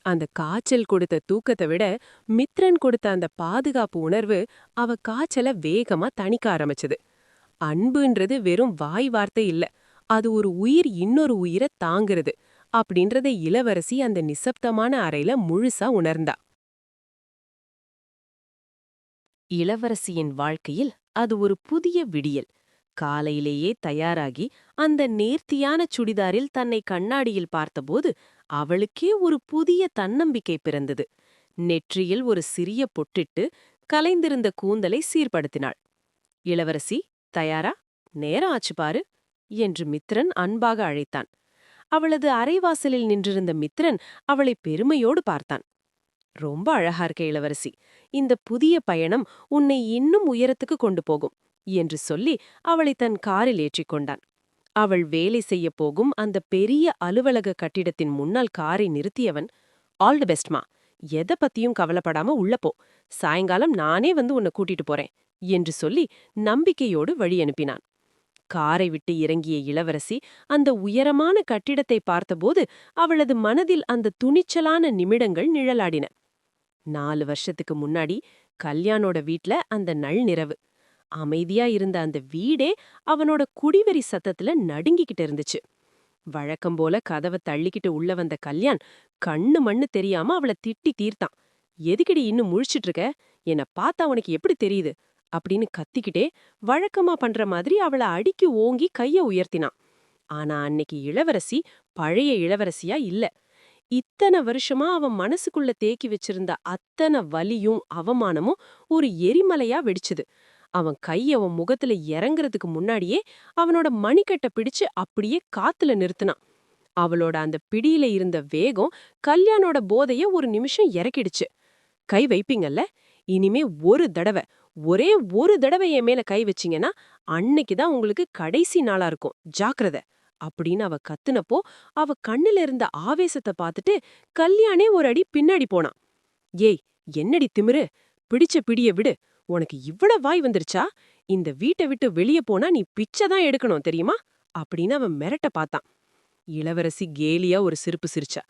அந்த காய்ச்சல் கொடுத்த தூக்கத்தை விட மித்ரன் கொடுத்த அந்த பாதுகாப்பு உணர்வு அவ காய்ச்சல வேகமா தணிக்க ஆரம்பிச்சது. அன்புன்றது வெறும் வாய் வார்த்தை இல்ல, அது ஒரு உயிர் இன்னொரு உயிரை தாங்குறது அப்படின்றத இளவரசி அந்த நிசப்தமான அறையில முழுசா உணர்ந்தா. இளவரசியின் வாழ்க்கையில் அது ஒரு புதிய விடியல். காலையிலேயே தயாராகி அந்த நேர்த்தியான சுடிதாரில் தன்னை கண்ணாடியில் பார்த்தபோது அவளுக்கே ஒரு புதிய தன்னம்பிக்கை பிறந்தது. நெற்றியில் ஒரு சிறிய பொட்டிட்டு கலைந்திருந்த கூந்தலை சீர்படுத்தினாள். "இளவரசி, தயாரா? நேரம் ஆச்சு பாரு" என்று மித்ரன் அன்பாக அழைத்தான். அவளது அரைவாசலில் நின்றிருந்த மித்ரன் அவளை பெருமையோடு பார்த்தான். "ரொம்ப அழகா இருக்க இளவரசி. இந்த புதிய பயணம் உன்னை இன்னும் உயரத்துக்கு கொண்டு போகும்" என்று சொல்லி அவளை தன் காரில் ஏற்றிக்கொண்டான். அவள் வேலை செய்யப் போகும் அந்த பெரிய அலுவலக கட்டிடத்தின் முன்னால் காரை நிறுத்தியவன், "ஆல் தி பெஸ்ட்மா. எதை பத்தியும் கவலைப்படாம உள்ள போ. சாயங்காலம் நானே வந்து உன்னை கூட்டிட்டு போறேன்" என்று சொல்லி நம்பிக்கையோடு வழி அனுப்பினான். காரை விட்டு இறங்கிய இளவரசி அந்த உயரமான கட்டிடத்தை பார்த்தபோது அவளது மனதில் அந்த துணிச்சலான நிமிடங்கள் நிழலாடின. 4 வருஷத்துக்கு முன்னாடி கல்யாணோட வீட்ல அந்த நள்ளிரவு. அமைதியா இருந்த அந்த வீடே அவனோட குடிவெறி சத்தத்துல நடுங்கிக்கிட்டு இருந்துச்சு. வழக்கம் போல கதவை தள்ளிக்கிட்டு உள்ள வந்த கல்யாண் கண்ணு மண்ணு தெரியாம அவளை திட்டி தீர்த்தான். "எதுக்கடி இன்னும் முழிச்சிட்டு இருக்க? என்ன பார்த்தா உனக்கு எப்படி தெரியுது?" அப்படின்னு கத்திக்கிட்டே வழக்கமா பண்ற மாதிரி அவளை அடிக்கி ஓங்கி கைய உயர்த்தினான். ஆனா அன்னைக்கு இளவரசி பழைய இளவரசியா இல்ல. இத்தனை வருஷமா அவன் மனசுக்குள்ள தேக்கி வச்சிருந்த அத்தனை வலியும் அவமானமும் ஒரு எரிமலையா வெடிச்சுது. அவன் கை அவன் முகத்துல இறங்குறதுக்கு முன்னாடியே அவனோட மணிக்கட்டை பிடிச்சு அப்படியே காத்துல நிறுத்தினான். அவளோட அந்த பிடியில இருந்த வேகம் கல்யாணோட போதைய ஒரு நிமிஷம் இறக்கிடுச்சு. "கை வைப்பீங்கல்ல? இனிமே ஒரே ஒரு தடவை என் மேல கை வச்சீங்கன்னா அன்னைக்குதான் உங்களுக்கு கடைசி நாளா இருக்கும். ஜாக்கிரதை" அப்படின்னு அவ கத்துனப்போ அவ கண்ணுல இருந்த ஆவேசத்தை பார்த்துட்டு கல்யாணே ஒரு அடி பின்னாடி போனான். "ஏய், என்னடி திமிரு? பிடிச்ச பிடிய விடு. உனக்கு இவ்வளவு வாய் வந்துருச்சா? இந்த வீட்டை விட்டு வெளியே போனா நீ பிச்சைதான் எடுக்கணும் தெரியுமா?" அப்படின்னு அவன் மிரட்ட பார்த்தான். இளவரசி கேலியா ஒரு சிரிப்பு சிரிச்சா.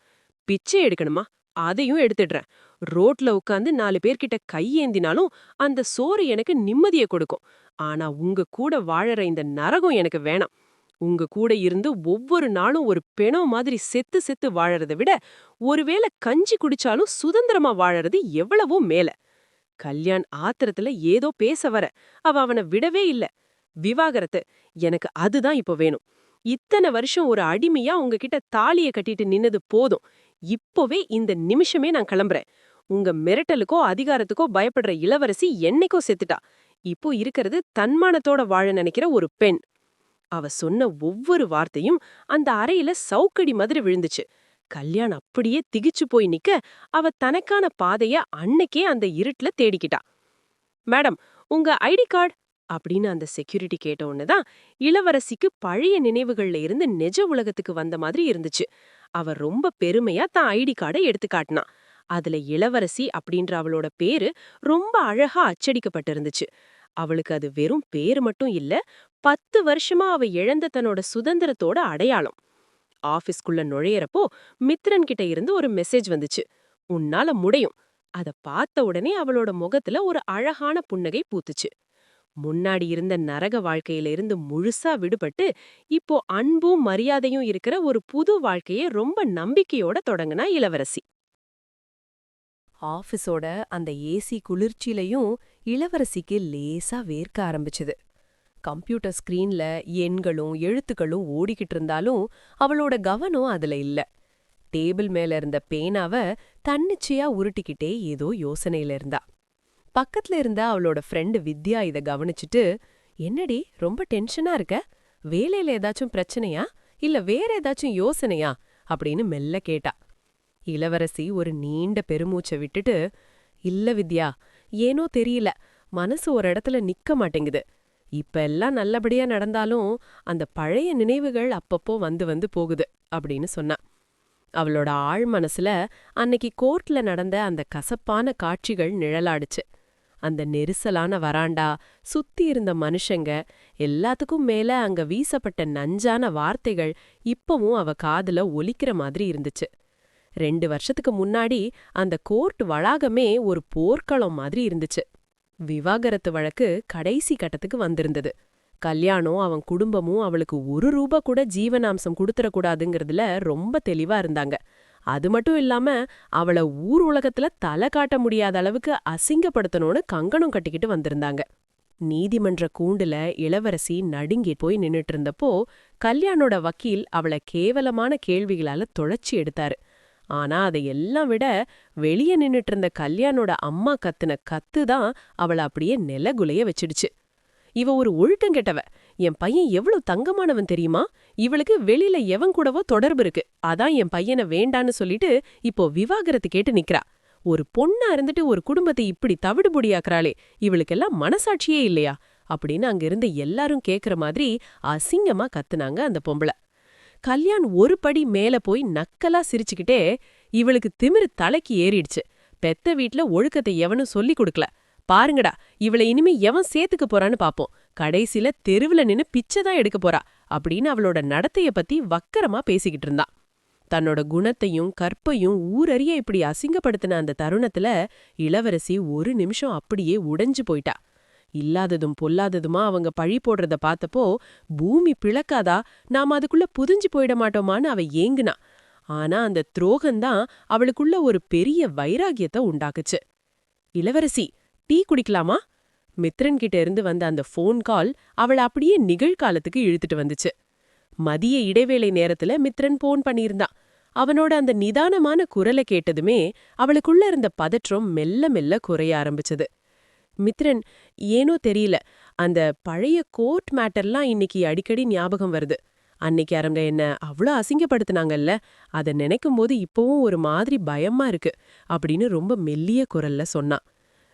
"பிச்சை எடுக்கணுமா? அதையும் எடுத்துடுறேன். ரோட்ல உட்காந்து 4 பேர்கிட்ட கையேந்தினாலும் அந்த சோறு எனக்கு நிம்மதியை கொடுக்கும். ஆனா உங்க கூட வாழற இந்த நரகம் எனக்கு வேணாம். உங்க கூட இருந்து ஒவ்வொரு நாளும் ஒரு பெணம் மாதிரி செத்து செத்து வாழறத விட ஒருவேளை கஞ்சி குடிச்சாலும் சுதந்திரமா வாழறது எவ்வளவோ மேல." கல்யாண் ஆத்திரத்துல ஏதோ பேச வர அவனை விடவே இல்ல. "விவாகரத்து. எனக்கு அதுதான் இப்ப வேணும். இத்தனை வருஷம் ஒரு அடிமையா உங்ககிட்ட தாலிய கட்டிட்டு நின்னது போதும். இப்போவே இந்த நிமிஷமே நான் கிளம்புறேன். உங்க மிரட்டலுக்கோ அதிகாரத்துக்கோ பயப்படுற இளவரசி என்னைக்கோ செத்துட்டா. இப்போ இருக்கிறது தன்மானத்தோட வாழ நினைக்கிற ஒரு பெண்." அவ சொன்ன ஒவ்வொரு வார்த்தையும் அந்த அறையில சவுக்கடி மாதிரி விழுந்துச்சு. கல்யாண் அப்படியே திகிச்சு போய் நிக்க அவ தனக்கான பாதைய அன்னைக்கே அந்த இருட்டுல தேடிக்கிட்டா. "மேடம், உங்க ஐடி கார்டு" அப்படின்னு அந்த செக்யூரிட்டி கேட்ட உடனேதான் இளவரசிக்கு பழைய நினைவுகள்ல இருந்து நிஜ உலகத்துக்கு வந்த மாதிரி இருந்துச்சு. அவ ரொம்ப பெருமையா தான் ஐடி கார்டை எடுத்து காட்டினா. அதுல இளவரசி அப்படின்ற அவளோட பேரு ரொம்ப அழகா அச்சடிக்கப்பட்டிருந்துச்சு. அவளுக்கு அது வெறும் பேரு மட்டும் இல்ல, 10 வருஷமா அவ இழந்த தன்னோட சுதந்திரத்தோட அடையாளம். ஆபீஸ்க்குள்ள நுழையறப்போ மித்ரன் கிட்ட இருந்து ஒரு மெசேஜ் வந்துச்சு. "உன்னால முடியும்." அத பார்த்த உடனே அவளோட முகத்துல ஒரு அழகான புன்னகை பூத்துச்சு. முன்னாடி இருந்த நரக வாழ்க்கையில இருந்து முழுசா விடுபட்டு இப்போ அன்பும் மரியாதையும் இருக்கிற ஒரு புது வாழ்க்கைய ரொம்ப நம்பிக்கையோட தொடங்குனா இளவரசி. ஆஃபீஸோட அந்த ஏசி குளிர்ச்சியிலையும் இளவரசிக்கு லேசா வேர்க்க ஆரம்பிச்சுது. கம்ப்யூட்டர் ஸ்கிரீன்ல எண்களும் எழுத்துக்களும் ஓடிக்கிட்டு இருந்தாலும் அவளோட கவனம் அதுல இல்ல. டேபிள் மேல இருந்த பேனாவ தன்னிச்சையா உருட்டிக்கிட்டே ஏதோ யோசனையில இருந்தா. பக்கத்துல இருந்த அவளோட ஃப்ரெண்டு வித்யா இத கவனிச்சுட்டு, "என்னடி ரொம்ப டென்ஷனா இருக்க? வேலையில ஏதாச்சும் பிரச்சனையா? இல்ல வேற ஏதாச்சும் யோசனையா?" அப்படின்னு மெல்ல கேட்டா. இளவரசி ஒரு நீண்ட பெருமூச்சை விட்டுட்டு, "இல்ல வித்யா, ஏனோ தெரியல. மனசு ஒரு இடத்துல நிக்க மாட்டேங்குது. இப்ப எல்லாம் நல்லபடியா நடந்தாலும் அந்த பழைய நினைவுகள் அப்பப்போ வந்து வந்து போகுது அப்படின்னு சொன்னா. அவளோட ஆழ் மனசுல அன்னைக்கு கோர்ட்ல நடந்த அந்த கசப்பான காட்சிகள் நிழலாடுச்சு. அந்த நெரிசலான வராண்டா, சுத்தி இருந்த மனுஷங்க, எல்லாத்துக்கும் மேல அங்க வீசப்பட்ட நஞ்சான வார்த்தைகள் இப்பவும் அவ காதுல ஒலிக்கிற மாதிரி இருந்துச்சு. 2 வருஷத்துக்கு முன்னாடி அந்த கோர்ட் வளாகமே ஒரு போர்க்களம் மாதிரி இருந்துச்சு. விவாகரத்து வழக்கு கடைசி கட்டத்துக்கு வந்திருந்தது. கல்யாணம், அவன் குடும்பமும் அவளுக்கு ₹1 கூட ஜீவனாம்சம் குடுத்துறக்கூடாதுங்கிறதுல ரொம்ப தெளிவா இருந்தாங்க. அது மட்டும் இல்லாம அவள ஊர் உலகத்துல தலை காட்ட முடியாத அளவுக்கு அசிங்கப்படுத்தணும்னு கங்கணம் கட்டிக்கிட்டு வந்திருந்தாங்க. நீதிமன்ற கூண்டுல இளவரசி நடுங்கி போய் நின்னுட்டு இருந்தப்போ கல்யாணோட வக்கீல் அவள கேவலமான கேள்விகளால தொலைச்சி எடுத்தாரு. ஆனா அதை எல்லாம் விட வெளிய நின்னுட்டு இருந்த கல்யாணோட அம்மா கத்துன கத்துதான் அவள அப்படியே நிலகுலைய வச்சிடுச்சு. இவ ஒரு ஒழுக்கம் கெட்டவ. என் பையன் எவ்வளவு தங்கமானவன் தெரியுமா? இவளுக்கு வெளியில எவன் கூடவோ தொடர்பு இருக்கு. அதான் என் பையனை வேண்டான்னு சொல்லிட்டு இப்போ விவாகரத்து கேட்டு நிக்கிறா. ஒரு பொண்ணா இருந்துட்டு ஒரு குடும்பத்தை இப்படி தவிடுபொடியாக்குறாளே, இவளுக்கெல்லாம் மனசாட்சியே இல்லையா? அப்படின்னு அங்க இருந்த எல்லாரும் கேக்குற மாதிரி அசிங்கமா கத்துனாங்க அந்த பொம்பள. கல்யாண் ஒரு படி மேல போய் நக்கலா சிரிச்சுக்கிட்டே, இவளுக்கு திமிரு தலைக்கு ஏறிடுச்சு. பெத்த வீட்ல ஒழுக்கத்தை எவனும் சொல்லிக் கொடுக்கல. பாருங்கடா, இவளை இனிமே எவன் சேர்த்துக்க போறான்னு பாப்போம். கடைசில தெருவுல நின்னு பிச்சைதான் எடுக்க போறா அப்படின்னு அவளோட நடத்தைய பத்தி வக்கரமா பேசிக்கிட்டு இருந்தான். தன்னோட குணத்தையும் கற்பையும் ஊரறிய இப்படி அசிங்கப்படுத்தின அந்த தருணத்துல இளவரசி ஒரு நிமிஷம் அப்படியே உடைஞ்சு போயிட்டா. இல்லாததும் பொல்லாததுமா அவங்க பழி போடுறத பார்த்தப்போ பூமி பிளக்காதா, நாம அதுக்குள்ள புதிஞ்சு போயிட மாட்டோமான்னு அவ ஏங்குனா. ஆனா அந்த துரோகம்தான் அவளுக்குள்ள ஒரு பெரிய வைராகியத்தை உண்டாக்குச்சு. இளவரசி, டீ குடிக்கலாமா? மித்ரன் கிட்ட இருந்து வந்த அந்த ஃபோன் கால் அவளை அப்படியே நிகழ்காலத்துக்கு இழுத்துட்டு வந்துச்சு. மதிய இடைவேளை நேரத்துல மித்ரன் போன் பண்ணியிருந்தான். அவனோட அந்த நிதானமான குரலை கேட்டதுமே அவளுக்குள்ள இருந்த பதற்றம் மெல்ல மெல்ல குறைய ஆரம்பிச்சது. மித்ரன், ஏனோ தெரியல, அந்த பழைய கோர்ட் மேட்டர்லாம் இன்னைக்கு அடிக்கடி ஞாபகம் வருது. அன்னைக்கு அவங்க என்ன அவ்வளோ அசிங்கப்படுத்தினாங்கல்ல, அதை நினைக்கும்போது இப்பவும் ஒரு மாதிரி பயமா இருக்கு அப்படின்னு ரொம்ப மெல்லிய குரல்ல சொன்னான்.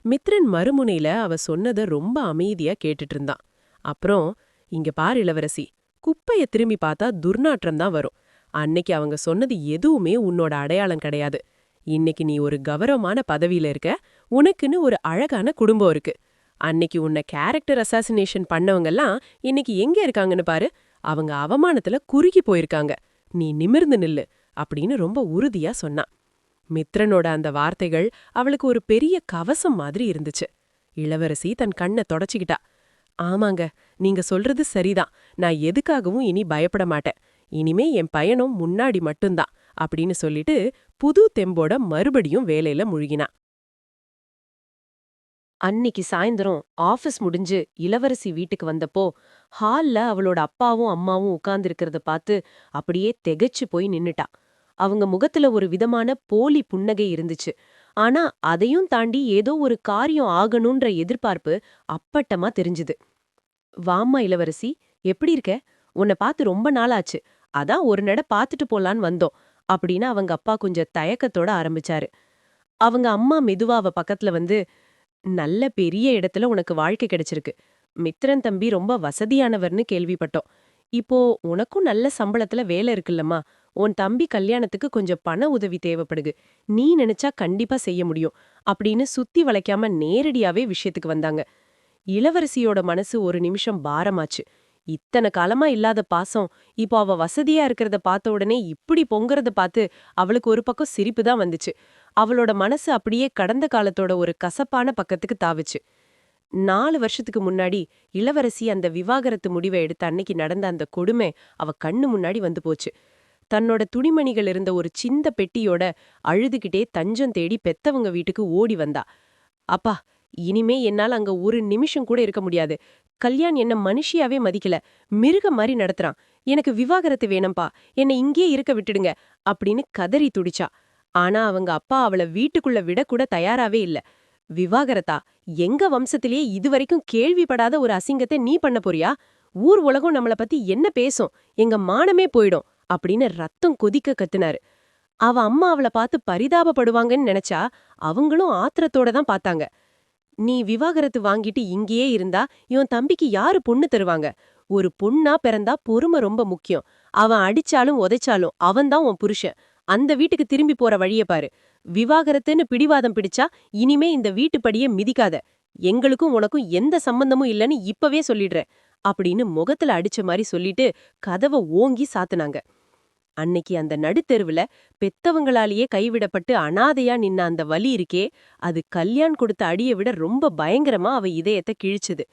மித்ரன் மறுமுனையில அவ சொன்னதை ரொம்ப அமைதியா கேட்டுட்டு இருந்தான். அப்புறம், இங்க பாரு இளவரசி, குப்பைய திரும்பி பார்த்தா துர்நாற்றம் தான் வரும். அன்னைக்கு அவங்க சொன்னது எதுவுமே உன்னோட அடையாளம் கிடையாது. இன்னைக்கு நீ ஒரு கௌரவமான பதவியில இருக்க, உனக்குன்னு ஒரு அழகான குடும்பம் இருக்கு. அன்னைக்கு உன்னை கேரக்டர் அசாசினேஷன் பண்ணவங்கெல்லாம் இன்னைக்கு எங்க இருக்காங்கன்னு பாரு. அவங்க அவமானத்துல குறுகி போயிருக்காங்க. நீ நிமிர்ந்து நில்லு அப்படின்னு ரொம்ப உறுதியா சொன்னான். மித்ரனோட அந்த வார்த்தைகள் அவளுக்கு ஒரு பெரிய கவசம் மாதிரி இருந்துச்சு. இளவரசி தன் கண்ணை தொடச்சிக்கிட்டா. ஆமாங்க, நீங்க சொல்றது சரிதான். நான் எதுக்காகவும் இனி பயப்பட மாட்டேன். இனிமே என் பயணம் முன்னாடி மட்டும்தான் அப்படின்னு சொல்லிட்டு புது தெம்போட மறுபடியும் வேலையில முழுகினா. அன்னிக்கு சாயந்தரம் ஆபீஸ் முடிஞ்சு இளவரசி வீட்டுக்கு வந்தப்போ ஹால்ல அவளோட அப்பாவும் அம்மாவும் உட்கார்ந்திருக்கிறத பார்த்து அப்படியே திகைச்சு போய் நின்னுட்டா. அவங்க முகத்துல ஒரு விதமான போலி புன்னகை இருந்துச்சு. ஆனா அதையும் தாண்டி ஏதோ ஒரு காரியம் ஆகணும்ன்ற எதிர்பார்ப்பு அப்பட்டமா தெரிஞ்சுது. வாம்மா இளவரசி, எப்படி இருக்க? உன்னை பார்த்து ரொம்ப நாளாச்சு. அதான் ஒரு நட பார்த்துட்டு போலான்னு வந்தோம் அப்படின்னு அவங்க அப்பா கொஞ்சம் தயக்கத்தோட ஆரம்பிச்சாரு. அவங்க அம்மா மெதுவா அவ பக்கத்துல வந்து, நல்ல பெரிய இடத்துல உனக்கு வாழ்க்கை கிடைச்சிருக்கு. மித்ரன் தம்பி ரொம்ப வசதியானவர்னு கேள்விப்பட்டோம். இப்போ உனக்கும் நல்ல சம்பளத்துல வேலை இருக்குல்லம்மா. உன் தம்பி கல்யாணத்துக்கு கொஞ்சம் பண உதவி தேவைப்படுது. நீ நினைச்சா கண்டிப்பா செய்ய முடியும் அப்படின்னு சுத்தி வளைக்காம நேரடியாவே விஷயத்துக்கு வந்தாங்க. இளவரசியோட மனசு ஒரு நிமிஷம் பாரமாச்சு. இத்தனை காலமா இல்லாத பாசம் இப்போ அவ வசதியா இருக்கிறத பார்த்த உடனே இப்படி பொங்கறத பார்த்து அவளுக்கு ஒரு பக்கம் சிரிப்பு தான் வந்துச்சு. அவளோட மனசு அப்படியே கடந்த காலத்தோட ஒரு கசப்பான பக்கத்துக்கு தாவுச்சு. 4 வருஷத்துக்கு முன்னாடி இளவரசி அந்த விவாகரத்து முடிவை எடுத்த அன்னைக்கு நடந்த அந்த கொடுமை அவ கண்ணு முன்னாடி வந்து போச்சு. தன்னோட துணிமணிகள் இருந்த ஒரு சின்ன பெட்டியோட அழுதுகிட்டே தஞ்சம் தேடி பெத்தவங்க வீட்டுக்கு ஓடி வந்தா. அப்பா, இனிமே என்னால அங்க ஒரு நிமிஷம் கூட இருக்க முடியாது. கல்யாண் என்ன மனுஷியாவே மதிக்கல, மிருகம் மாதிரி நடத்துறான். எனக்கு விவாகரத்து வேணும்பா, என்னை இங்கே இருக்க விட்டுடுங்க அப்படின்னு கதறி துடிச்சா. ஆனா அவங்க அப்பா அவளை வீட்டுக்குள்ள விடக்கூட தயாராவே இல்ல. விவாகரத்தா? எங்க வம்சத்திலேயே இதுவரைக்கும் கேள்விப்படாத ஒரு அசிங்கத்தை நீ பண்ண போறியா? ஊர் உலகம் நம்மள பத்தி என்ன பேசும்? எங்க மானமே போயிடும் அப்படின்னு ரத்தம் கொதிக்க கத்துனாரு. அவ அம்மா அவளை பார்த்து பரிதாபப்படுவாங்கன்னு நினைச்சா அவங்களும் ஆத்திரத்தோட தான் பார்த்தாங்க. நீ விவாகரத்து வாங்கிட்டு இங்கேயே இருந்தா இவன் தம்பிக்கு யாரு பொண்ணு தருவாங்க? ஒரு பொண்ணா பிறந்தா பொறுமை ரொம்ப முக்கியம். அவன் அடிச்சாலும் உதைச்சாலும் அவன்தான் உன் புருஷன். அந்த வீட்டுக்கு திரும்பி போற வழிய பாரு. விவாகரத்துன்னு பிடிவாதம் பிடிச்சா இனிமே இந்த வீட்டுப்படியே மிதிக்காத. எங்களுக்கும் உனக்கும் எந்த சம்பந்தமும் இல்லைன்னு இப்பவே சொல்லிடுறேன் அப்படின்னு முகத்துல அடிச்ச மாதிரி சொல்லிட்டு கதவை ஓங்கி சாத்துனாங்க. அன்னைக்கு அந்த நடுத்தெருவுல பெத்தவங்களாலேயே கைவிடப்பட்டு அனாதையா நின்ன அந்த வலி இருக்கே, அது கல்யாண் கொடுத்த அடியை விட ரொம்ப பயங்கரமா அவ இதயத்தை கிழிச்சுது.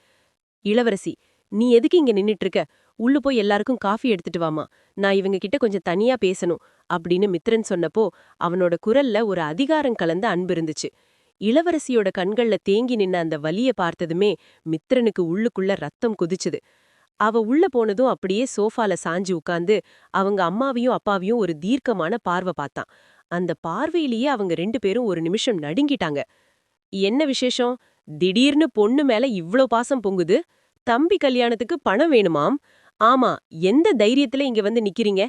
இளவரசி, நீ எதுக்கு இங்க நின்னுட்டு இருக்க? உள்ள போய் எல்லாருக்கும் காஃபி எடுத்துட்டு வாமா, நான் இவங்க கிட்ட கொஞ்சம் தனியா பேசணும் அப்படின்னு மித்ரன் சொன்னப்போ அவனோட குரல்ல ஒரு அதிகாரம் கலந்த அன்பு இருந்துச்சு. இளவரசியோட கண்கள்ல தேங்கி நின்ன அந்த வலிய பார்த்ததுமே மித்ரனுக்கு உள்ளுக்குள்ள ரத்தம் குதிச்சுது. அவ உள்ள போனதும் அப்படியே சோஃபால சாஞ்சு உட்கார்ந்து அவங்க அம்மாவையும் அப்பாவையும் ஒரு தீர்க்கமான பார்வை பார்த்தான். அந்த பார்வையிலேயே அவங்க 2 பேரும் ஒரு நிமிஷம் நடுங்கிட்டாங்க. என்ன விசேஷம்? திடீர்னு பொண்ணு மேல இவ்ளோ பாசம் பொங்குது? தம்பி கல்யாணத்துக்கு பணம் வேணுமாம்? ஆமா, எந்த தைரியத்துல இங்க வந்து நிக்கிறீங்க?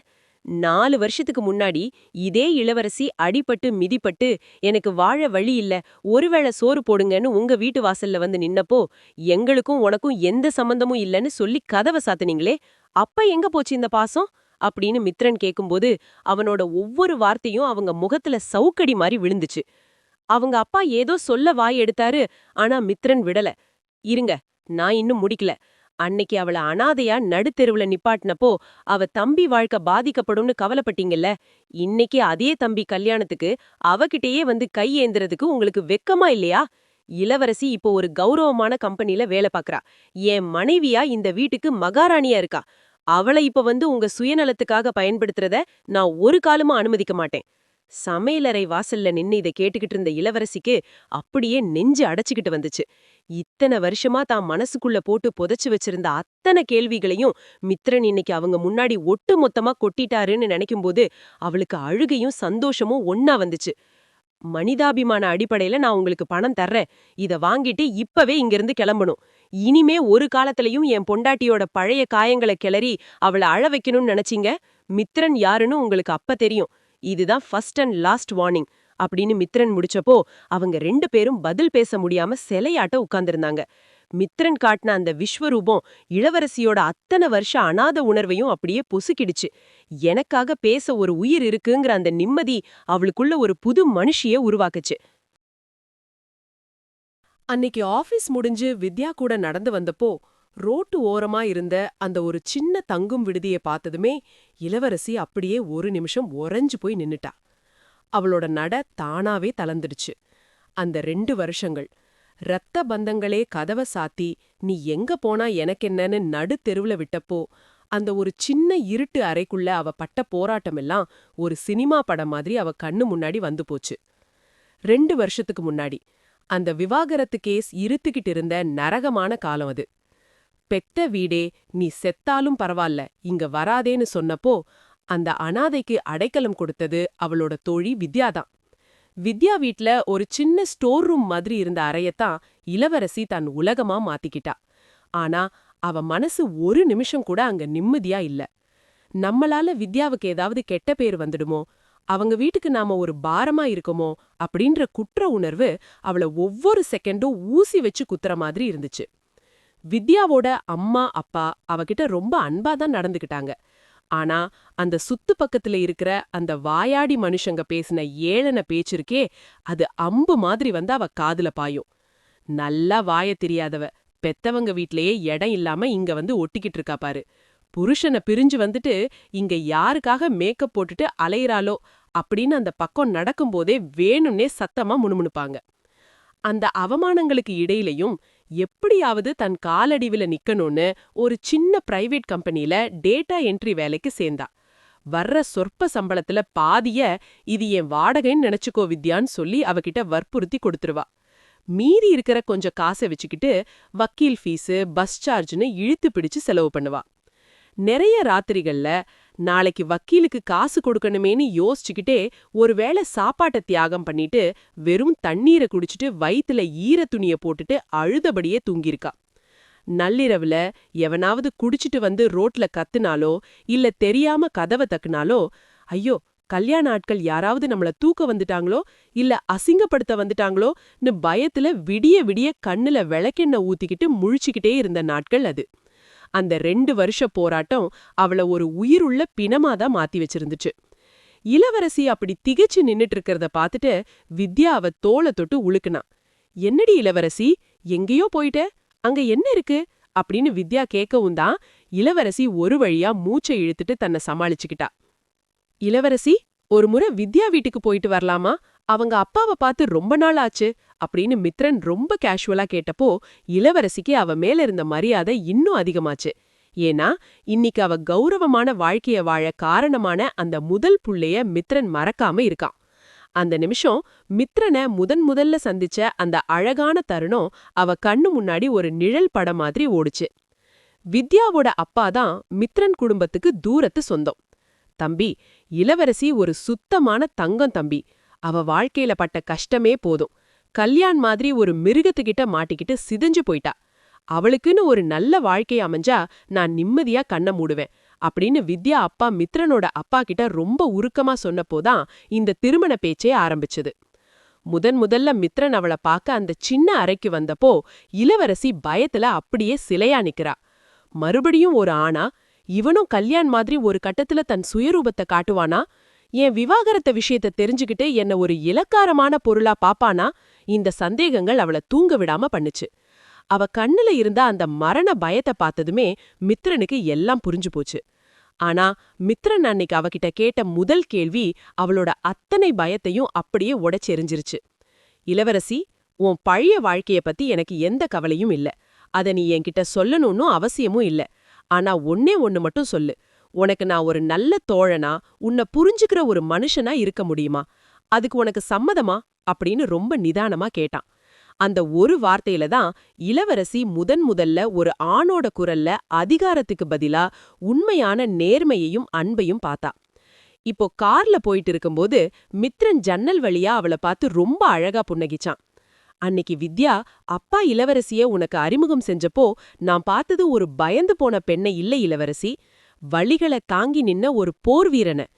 4 வருஷத்துக்கு முன்னாடி இதே இளவரசி அடிபட்டு மிதிப்பட்டு எனக்கு வாழ வழி இல்ல, ஒருவேளை சோறு போடுங்கன்னு உங்க வீட்டு வாசல்ல வந்து நின்னப்போ எங்களுக்கும் உனக்கும் எந்த சம்பந்தமும் இல்லன்னு சொல்லி கதவை சாத்துனீங்களே, அப்ப எங்க போச்சு இந்த பாசம் அப்படின்னு மித்ரன் கேக்கும்போது அவனோட ஒவ்வொரு வார்த்தையும் அவங்க முகத்துல சவுக்கடி மாதிரி விழுந்துச்சு. அவங்க அப்பா ஏதோ சொல்ல வாய் எடுத்தாரு, ஆனா மித்ரன் விடல. இருங்க, நான் இன்னும் முடிக்கல. அன்னைக்கு அவள அனாதையா நடுத்தெருவுல நிப்பாட்டினப்போ அவ தம்பி வாழ்க்கை பாதிக்கப்படும்னு கவலைப்பட்டீங்கல்ல, இன்னைக்கு அதே தம்பி கல்யாணத்துக்கு அவகிட்டயே வந்து கை ஏந்துறதுக்கு உங்களுக்கு வெக்கமா இல்லையா? இளவரசி இப்போ ஒரு கௌரவமான கம்பெனில வேலை பாக்குறா. என் மனைவியா இந்த வீட்டுக்கு மகாராணியா இருக்கா. அவளை இப்ப வந்து உங்க சுயநலத்துக்காக பயன்படுத்துறத நான் ஒரு காலமும் அனுமதிக்க மாட்டேன். சமையலறை வாசல்ல நின்னு இதை கேட்டுக்கிட்டு இருந்த இளவரசிக்கு அப்படியே நெஞ்சு அடைச்சுக்கிட்டு வந்துச்சு. இத்தனை வருஷமா தான் மனசுக்குள்ள போட்டு புதைச்சு வச்சிருந்த அத்தனை கேள்விகளையும் மித்ரன் இன்னைக்கு அவங்க முன்னாடி ஒட்டு மொத்தமா கொட்டிட்டாருன்னு நினைக்கும்போது அவளுக்கு அழுகையும் சந்தோஷமும் ஒன்னா வந்துச்சு. மனிதாபிமான அடிப்படையில நான் உங்களுக்கு பணம் தர்றேன், இத வாங்கிட்டு இப்பவே இங்கிருந்து கிளம்பணும். இனிமே ஒரு காலத்திலயும் என் பொண்டாட்டியோட பழைய காயங்களை கிளறி அவளை அழ வைக்கணும்னு நினைச்சீங்க, மித்ரன் யாருன்னு உங்களுக்கு அப்ப தெரியும். இதுதான் ஃபர்ஸ்ட் அண்ட் லாஸ்ட் வார்னிங் அப்படின்னு மித்ரன் முடிச்சப்போ அவங்க 2 பேரும் பதில் பேச முடியாம சிலையாட்ட உட்கார்ந்திருந்தாங்க. மித்ரன் காட்டின அந்த விஸ்வரூபம் இளவரசியோட அத்தனை வருஷ அனாத உணர்வையும் அப்படியே பொசுக்கிடுச்சு. எனக்காக பேச ஒரு உயிர் இருக்குங்கிற அந்த நிம்மதி அவளுக்குள்ள ஒரு புது மனுஷிய உருவாக்குச்சு. அன்னைக்கு ஆபீஸ் முடிஞ்சு வித்யா கூட நடந்து வந்தப்போ ரோட்டு ஓரமா இருந்த அந்த ஒரு சின்ன தங்கும் விடுதியை பார்த்ததுமே இளவரசி அப்படியே ஒரு நிமிஷம் உறைஞ்சு போய் நின்னுட்டா. அவளோட நட தானாவே தளர்ந்துடுச்சு. அந்த 2 வருஷங்கள் இரத்த பந்தங்களே கதவை சாத்தி நீ எங்க போனா எனக்கென்னன்னு நடு தெருவுல விட்டப்போ அந்த ஒரு சின்ன இருட்டு அறைக்குள்ள அவ பட்ட போராட்டமெல்லாம் ஒரு சினிமா படம் மாதிரி அவ கண்ணு முன்னாடி வந்து போச்சு. 2 வருஷத்துக்கு முன்னாடி அந்த விவாகரத்து கேஸ் இருத்துக்கிட்டு இருந்த நரகமான காலம் அது. பெத்த வீடே நீ செத்தாலும் பரவால்ல இங்க வராதேன்னு சொன்னப்போ அந்த அனாதைக்கு அடைக்கலம் கொடுத்தது அவளோட தோழி வித்யாதான். வித்யா வீட்ல ஒரு சின்ன ஸ்டோர் ரூம் மாதிரி இருந்த அறையத்தான் இளவரசி தன் உலகமா மாத்திக்கிட்டா. ஆனா அவ மனசு ஒரு நிமிஷம் கூட அங்க நிம்மதியா இல்ல. நம்மளால வித்யாவுக்கு ஏதாவது கெட்ட பேர் வந்துடுமோ, அவங்க வீட்டுக்கு நாம ஒரு பாரமா இருக்குமோ அப்படின்ற குற்ற உணர்வு அவள ஒவ்வொரு செகண்டும் ஊசி வச்சு குத்துற மாதிரி இருந்துச்சு. வித்யாவோட அம்மா அப்பா அவகிட்ட ரொம்ப அன்பாதான் நடந்துக்கிட்டாங்க. ஆனா அந்த சுத்து பக்கத்துல இருக்கிற அந்த வாயாடி மனுஷங்க பேசின ஏளன பேச்சிருக்கே, அது அம்பு மாதிரி வந்து அவ காதுல பாயும். நல்லா வாய தெரியாதவ பெத்தவங்க வீட்லயே இடம் இல்லாம இங்க வந்து ஒட்டிக்கிட்டு இருக்கா பாரு. புருஷனை பிரிஞ்சு வந்துட்டு இங்க யாருக்காக மேக்கப் போட்டுட்டு அலையிறாளோ அப்படின்னு அந்த பக்கம் நடக்கும்போதே வேணும்னே சத்தமா முணுமுணுப்பாங்க. அந்த அவமானங்களுக்கு இடையிலையும் எப்படியாவது தன் காலடிவில நிக்கணும்னு ஒரு சின்ன பிரைவேட் கம்பெனில டேட்டா என்ட்ரி வேலைக்கு சேர்ந்தா. வர்ற சொற்ப சம்பளத்துல பாதிய இது என் வாடகைன்னு நினைச்சுக்கோ வித்யான்னு சொல்லி அவகிட்ட வற்புறுத்தி கொடுத்துருவா. மீதி இருக்கிற கொஞ்சம் காசை வச்சுக்கிட்டு வக்கீல் ஃபீஸு பஸ் சார்ஜ்னு இழுத்து பிடிச்சு செலவு பண்ணுவா. நிறைய ராத்திரிகள்ல நாளைக்கு வக்கீலுக்கு காசு கொடுக்கணுமேன்னு யோசிச்சுக்கிட்டே ஒருவேளை சாப்பாட்டை தியாகம் பண்ணிட்டு வெறும் தண்ணீரை குடிச்சிட்டு வயித்துல ஈர துணிய போட்டுட்டு அழுதபடியே தூங்கியிருக்கா. நள்ளிரவுல எவனாவது குடிச்சிட்டு வந்து ரோட்ல கத்துனாலோ இல்ல தெரியாம கதவை தக்குனாலோ ஐயோ கல்யாண ஆட்கள் யாராவது நம்மள தூக்க வந்துட்டாங்களோ இல்ல அசிங்கப்படுத்த வந்துட்டாங்களோன்னு பயத்துல விடிய விடிய கண்ணுல விளக்கெண்ணெய் ஊத்திக்கிட்டு முழிச்சுக்கிட்டே இருந்த நாட்கள் அது. அந்த 2 வருஷ போராட்டம் அவள ஒரு உயிருள்ள பிணமாதான் மாத்தி வச்சிருந்துச்சு. இளவரசி அப்படி திகைச்சு நின்னுட்டு இருக்கிறத பாத்துட்டு வித்யா அவ தோள தொட்டு உலுக்குனா. "என்னடி இளவரசி, எங்கேயோ போயிட்ட? அங்க என்ன இருக்கு?" அப்படின்னு வித்யா கேட்கவும் தான் இளவரசி ஒரு வழியா மூச்சை இழுத்துட்டு தன்னை சமாளிச்சுக்கிட்டா. "இளவரசி, ஒரு முறை வித்யா வீட்டுக்கு போயிட்டு வரலாமா? அவங்க அப்பாவை பார்த்து ரொம்ப நாள் ஆச்சு" அப்படின்னு மித்ரன் ரொம்ப கேஷுவலா கேட்டப்போ இளவரசிக்கு அவ மேல இருந்த மரியாதை இன்னும் அதிகமாச்சு. ஏன்னா இன்னைக்கு அவ கௌரவமான வாழ்க்கைய வாழ காரணமான அந்த முதல் புள்ளைய மித்ரன் மறக்காம இருக்கான். அந்த நிமிஷம் மித்ரனை முதல்ல சந்திச்ச அந்த அழகான தருணம் அவ கண்ணு முன்னாடி ஒரு நிழல் படம் மாதிரி ஓடுச்சு. வித்யாவோட அப்பாதான் மித்ரன் குடும்பத்துக்கு தூரத்து சொந்தம். "தம்பி, இளவரசி ஒரு சுத்தமான தங்கம் தம்பி. அவ வாழ்க்கையில பட்ட கஷ்டமே போதும். கல்யாண் மாதிரி ஒரு மிருகத்துக்கிட்ட மாட்டிக்கிட்டு சிதைஞ்சு போயிட்டா. அவளுக்குன்னு ஒரு நல்ல வாழ்க்கை அமைஞ்சா நான் நிம்மதியா கண்ண மூடுவேன்" அப்படின்னு வித்யா அப்பா மித்ரனோட அப்பா கிட்ட ரொம்ப உருக்கமா சொன்னப்போதான் இந்த திருமண பேச்சே ஆரம்பிச்சது. முதல்ல மித்ரன் அவளை பார்க்க அந்த சின்ன அறைக்கு வந்தப்போ இளவரசி பயத்துல அப்படியே சிலையா நிக்கிறா. மறுபடியும் ஒரு ஆணா? இவனும் கல்யாண் மாதிரி ஒரு கட்டத்துல தன் சுயரூபத்தை காட்டுவானா? என் விவாகரத்த விஷயத்த தெரிஞ்சுக்கிட்டு என்ன ஒரு இலக்காரமான பொருளா பாப்பானா? இந்த சந்தேகங்கள் அவளை தூங்க விடாம பண்ணுச்சு. அவ கண்ணுல இருந்த அந்த மரண பயத்தை பார்த்ததுமே மித்ரனுக்கு எல்லாம் புரிஞ்சு போச்சு. ஆனா மித்ரன் அன்னைக்கு அவகிட்ட கேட்ட முதல் கேள்வி அவளோட அத்தனை பயத்தையும் அப்படியே உடைச்செறிஞ்சிருச்சு. "இளவரசி, உன் பழைய வாழ்க்கைய பத்தி எனக்கு எந்த கவலையும் இல்ல. அத நீ என்கிட்ட சொல்லணும்னு அவசியமும் இல்ல. ஆனா ஒண்ணே ஒண்ணு மட்டும் சொல்லு. உனக்கு நான் ஒரு நல்ல தோழனா, உன்னை புரிஞ்சுக்கிற ஒரு மனுஷனா இருக்க முடியுமா? அதுக்கு உனக்கு சம்மதமா?" அப்படின்னு ரொம்ப நிதானமா கேட்டான். அந்த ஒரு வார்த்தையில தான் இளவரசி முதல்ல ஒரு ஆணோட குரல்ல அதிகாரத்துக்கு பதிலா உண்மையான நேர்மையையும் அன்பையும் பார்த்தா. இப்போ கார்ல போயிட்டு இருக்கும்போது மித்ரன் ஜன்னல் வழியா அவளை பார்த்து ரொம்ப அழகா புன்னகிச்சான். "அன்னைக்கு வித்யா அப்பா இளவரசிய உனக்கு அறிமுகம் செஞ்சப்போ நான் பார்த்தது ஒரு பயந்து போன பெண்ணை இல்ல இளவரசி, வலிகளை தாங்கி நின்ன ஒரு போர் வீரனை.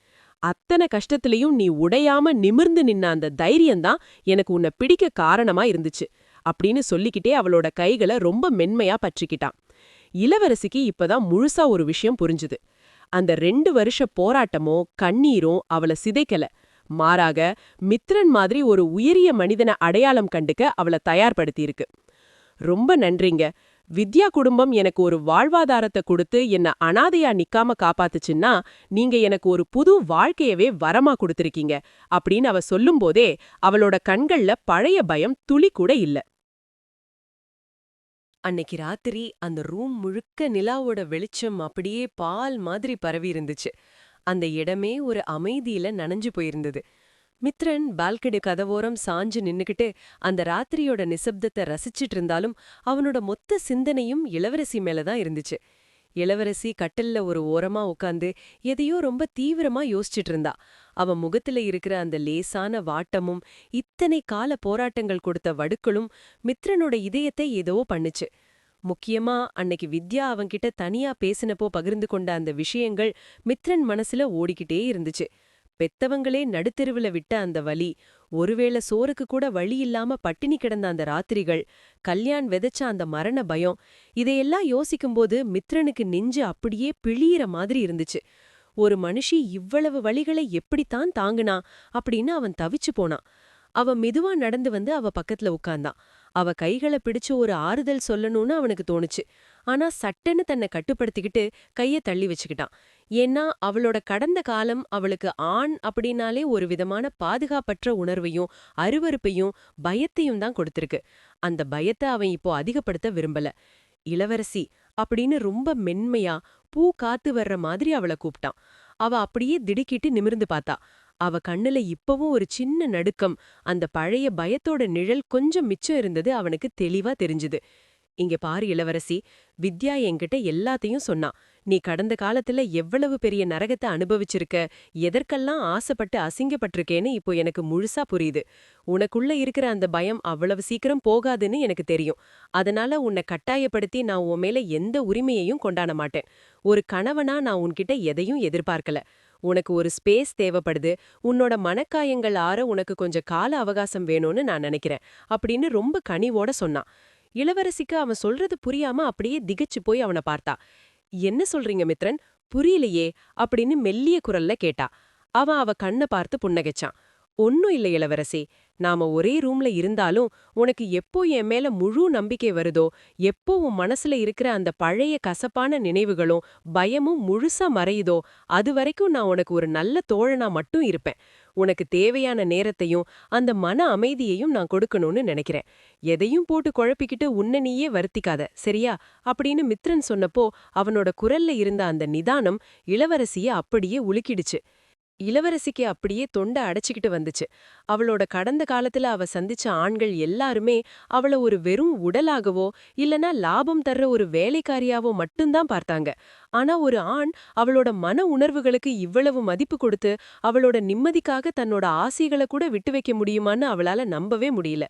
அத்தனை கஷ்டத்திலையும் நீ உடையாம நிமிர்ந்து நின்ன அந்த தைரியம்தான் எனக்கு உன்னை பிடிக்க காரணமா இருந்துச்சு" அப்படின்னு சொல்லிக்கிட்டே அவளோட கைகளை ரொம்ப மென்மையா பற்றிக்கிட்டான். இளவரசிக்கு இப்பதான் முழுசா ஒரு விஷயம் புரிஞ்சுது. அந்த 2 வருஷ போராட்டமோ கண்ணீரும் அவளை சிதைக்கல. மாறாக மித்ரன் மாதிரி ஒரு உயரிய மனிதனை அடையாளம் கண்டுக்க அவளை தயார்படுத்தியிருக்கு. "ரொம்ப நன்றிங்க. வித்யா குடும்பம் எனக்கு ஒரு வாழ்வாதாரத்தை கொடுத்து என்ன அனாதையா நிக்காம காப்பாத்துச்சுன்னா நீங்க எனக்கு ஒரு புது வாழ்க்கையவே வரமா கொடுத்திருக்கீங்க" அப்படின்னு அவ சொல்லும்போதே அவளோட கண்கள்ல பழைய பயம் துளி கூட இல்ல. அன்னைக்கு ராத்திரி அந்த ரூம் முழுக்க நிலாவோட வெளிச்சம் அப்படியே பால் மாதிரி பரவி இருந்துச்சு. அந்த இடமே ஒரு அமைதியில நனைஞ்சு போயிருந்தது. மித்ரன் பால்கனி கதவோரம் சாஞ்சு நின்னுக்கிட்டு அந்த ராத்திரியோட நிசப்தத்தை ரசிச்சிட்டு இருந்தாலும் அவனோட மொத்த சிந்தனையும் இளவரசி மேலதான் இருந்துச்சு. இளவரசி கட்டில்ல ஒரு ஓரமா உட்காந்து எதையோ ரொம்ப தீவிரமா யோசிச்சுட்டு இருந்தா. அவ முகத்துல இருக்கிற அந்த லேசான வாட்டமும் இத்தனை கால போராட்டங்கள் கொடுத்த வடுக்களும் மித்ரனோட இதயத்தை ஏதோ பண்ணுச்சு. முக்கியமா அன்னைக்கு வித்யா அவன்கிட்ட தனியா பேசினப்போ பகிர்ந்து கொண்ட அந்த விஷயங்கள் மித்ரன் மனசுல ஓடிக்கிட்டே இருந்துச்சு. பெத்தவங்களே நடுத்தெருவுல விட்ட அந்த வலி, ஒருவேளை சோறுக்கு கூட வழி இல்லாம பட்டினி கிடந்த அந்த ராத்திரிகள், கல்யாண் விதைச்ச அந்த மரண பயம், இதையெல்லாம் யோசிக்கும்போது மித்ரனுக்கு நெஞ்சு அப்படியே பிழியிற மாதிரி இருந்துச்சு. ஒரு மனுஷி இவ்வளவு வலிகளை எப்படித்தான் தாங்குனா அப்படின்னு அவன் தவிச்சு போனான். அவ மெதுவா நடந்து வந்து அவ பக்கத்துல உட்கார்ந்தான். அவ கைகளை பிடிச்சு ஒரு ஆறுதல் சொல்லணும்னு அவனுக்கு தோணுச்சு. ஆனா சட்டுன்னு தன்னை கட்டுப்படுத்திக்கிட்டு கைய தள்ளி வச்சுக்கிட்டான். ஏன்னா அவளோட கடந்த காலம் அவளுக்கு ஆண் அப்படின்னாலே ஒரு விதமான பாதுகாப்பற்ற உணர்வையும் அருவருப்பையும் பயத்தையும் தான் கொடுத்திருக்கு. அந்த பயத்தை அவன் இப்போ அதிகப்படுத்த விரும்பல. "இளவரசி" அப்படின்னு ரொம்ப மென்மையா பூ காத்து வர்ற மாதிரி அவளை கூப்பிட்டான். அவ அப்படியே திடுக்கிட்டு நிமிர்ந்து பார்த்தா. அவ கண்ணுல இப்பவும் ஒரு சின்ன நடுக்கம், அந்த பழைய பயத்தோட நிழல் கொஞ்சம் மிச்சம் இருந்தது அவனுக்கு தெளிவா தெரிஞ்சுது. "இங்க பாரு இளவரசி, வித்யா என்கிட்ட எல்லாத்தையும் சொன்னா. நீ கடந்த காலத்துல எவ்வளவு பெரிய நரகத்தை அனுபவிச்சிருக்க, எதற்கெல்லாம் ஆசைப்பட்டு அசிங்கப்பட்டிருக்கேன்னு இப்போ எனக்கு முழுசா புரியுது. உனக்குள்ள இருக்கிற அந்த பயம் அவ்வளவு சீக்கிரம் போகாதுன்னு எனக்கு தெரியும். அதனால உன்னை கட்டாயப்படுத்தி நான் உன் மேல எந்த உரிமையையும் கொண்டாட மாட்டேன். ஒரு கணவனா நான் உன்கிட்ட எதையும் எதிர்பார்க்கல. உனக்கு ஒரு ஸ்பேஸ் தேவைப்படுது, உன்னோட மனக்காயங்கள் ஆற உனக்கு கொஞ்சம் கால அவகாசம் வேணும்னு நான் நினைக்கிறேன் அப்படின்னு ரொம்ப கனிவோட சொன்னான். இளவரசிக்கு அவன் சொல்றது புரியாம அப்படியே திகைச்சு போய் அவனை பார்த்தா. என்ன சொல்றீங்க மித்ரன், புரியலையே அப்படின்னு மெல்லிய குரல்ல கேட்டா. அவன் அவ கண்ண பார்த்து புன்னகைச்சான். ஒன்னும் இல்ல இளவரசி, நாம ஒரே ரூம்ல இருந்தாலும் உனக்கு எப்போ என் மேல முழு நம்பிக்கை வருதோ, எப்போ உன் மனசுல இருக்கிற அந்த பழைய கசப்பான நினைவுகளும் பயமும் முழுசா மறையுதோ, அது வரைக்கும் நான் உனக்கு ஒரு நல்ல தோழனா மட்டும் இருப்பேன். உனக்கு தேவையான நேரத்தையும் அந்த மன அமைதியையும் நான் கொடுக்கணும்னு நினைக்கிறேன். எதையும் போட்டு குழப்பிக்கிட்டு உன்னை நீயே வருத்திக்காத, சரியா அப்படின்னு மித்ரன் சொன்னப்போ அவனோட குரல்ல இருந்த அந்த நிதானம் இளவரசிய அப்படியே உலுக்கிடுச்சு. இளவரசிக்கு அப்படியே தொண்டை அடைச்சிக்கிட்டு வந்துச்சு. அவளோட கடந்த காலத்துல அவ சந்திச்ச ஆண்கள் எல்லாருமே அவள ஒரு வெறும் உடலாகவோ இல்லனா லாபம் தர்ற ஒரு வேலைக்காரியாவோ மட்டும்தான் பார்த்தாங்க. ஆனா ஒரு ஆண் அவளோட மன உணர்வுகளுக்கு இவ்வளவு மதிப்பு கொடுத்து அவளோட நிம்மதிக்காக தன்னோட ஆசைகளை கூட விட்டு வைக்க முடியுமான்னு அவளால நம்பவே முடியல.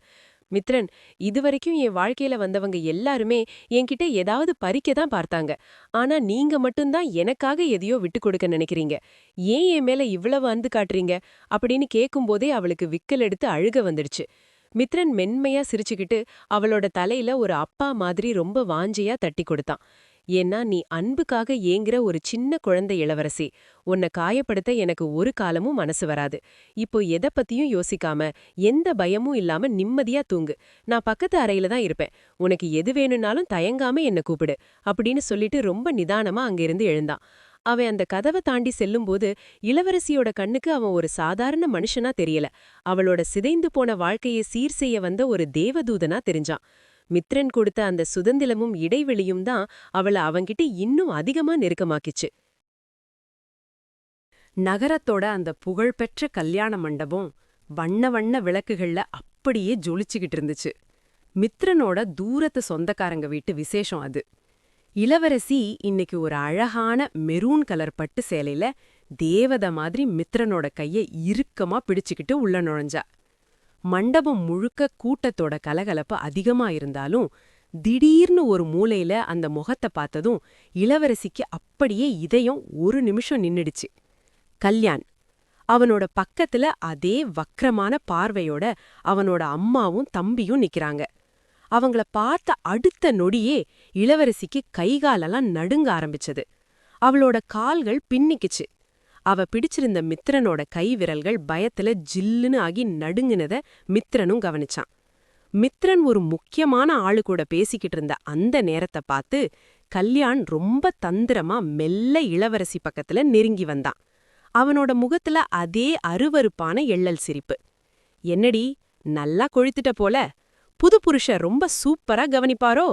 மித்ரன், இதுவரைக்கும் என் வாழ்க்கையில வந்தவங்க எல்லாருமே என்கிட்ட ஏதாவது பறிக்க தான் பார்த்தாங்க. ஆனா நீங்க மட்டும்தான் எனக்காக எதையோ விட்டு கொடுக்க நினைக்கிறீங்க. ஏன் என் மேல இவ்வளவு அன்பு காட்டுறீங்க அப்படின்னு கேட்கும்போதே அவளுக்கு விக்கல் எடுத்து அழுக வந்துடுச்சு. மித்ரன் மென்மையா சிரிச்சுக்கிட்டு அவளோட தலையில ஒரு அப்பா மாதிரி ரொம்ப வாஞ்சையா தட்டி கொடுத்தான். ஏன்னா நீ அன்புக்காக ஏங்குற ஒரு சின்ன குழந்தை இளவரசி. உன்னை காயப்படுத்த எனக்கு ஒரு காலமும் மனசு வராது. இப்போ எதை பத்தியும் யோசிக்காம எந்த பயமும் இல்லாம நிம்மதியா தூங்கு. நான் பக்கத்து அறையில தான் இருப்பேன். உனக்கு எது வேணும்னாலும் தயங்காம என்ன கூப்பிடு அப்படின்னு சொல்லிட்டு ரொம்ப நிதானமா அங்கிருந்து எழுந்தான். அவன் அந்த கதவை தாண்டி செல்லும்போது இளவரசியோட கண்ணுக்கு அவன் ஒரு சாதாரண மனுஷனா தெரியல. அவளோட சிதைந்து போன வாழ்க்கையை சீர் செய்ய வந்த ஒரு தேவதூதனா தெரிஞ்சான். மித்ரன் கொடுத்த அந்த சுதந்திரமும் இடைவெளியும் தான் அவள அவன்கிட்ட இன்னும் அதிகமா நெருக்கமாக்கிச்சு. நகரத்தோட அந்த புகழ்பெற்ற கல்யாண மண்டபம் வண்ண வண்ண விளக்குகள்ல அப்படியே ஜொலிச்சுக்கிட்டு இருந்துச்சு. மித்ரனோட தூரத்து சொந்தக்காரங்க வீட்டு விசேஷம் அது. இளவரசி இன்னைக்கு ஒரு அழகான மெரூன் கலர் பட்டு சேலையில தேவதை மாதிரி மித்ரனோட கைய இறுக்கமா பிடிச்சுக்கிட்டு உள்ள நுழைஞ்சா. மண்டபம் முழுக்க கூட்டத்தோட கலகலப்பு அதிகமா இருந்தாலும் திடீர்னு ஒரு மூலையில அந்த முகத்தை பார்த்ததும் இளவரசிக்கு அப்படியே இதயம் ஒரு நிமிஷம் நின்னுடுச்சு. கல்யாண் அவனோட பக்கத்துல அதே வக்ரமான பார்வையோட அவனோட அம்மாவும் தம்பியும் நிக்கிறாங்க. அவங்கள பார்த்த அடுத்த நொடியே இளவரசிக்கு கைகாலெல்லாம் நடுங்க ஆரம்பிச்சது. அவளோட கால்கள் பின்னிக்குச்சு. அவ பிடிச்சிருந்த மித்ரனோட கை விரல்கள் பயத்துல ஜில்லுன்னு ஆகி நடுங்குனத மித்ரனும் கவனிச்சான். மித்ரன் ஒரு முக்கியமான ஆளு கூட பேசிக்கிட்டு இருந்த அந்த நேரத்தை பார்த்து கல்யாண் ரொம்ப தந்திரமா மெல்ல இளவரசி பக்கத்துல நெருங்கி வந்தான். அவனோட முகத்துல அதே அருவருப்பான எள்ளல் சிரிப்பு. என்னடி, நல்லா கொழுத்துட்ட போல. புது புருஷ ரொம்ப சூப்பரா கவனிப்பாரோ?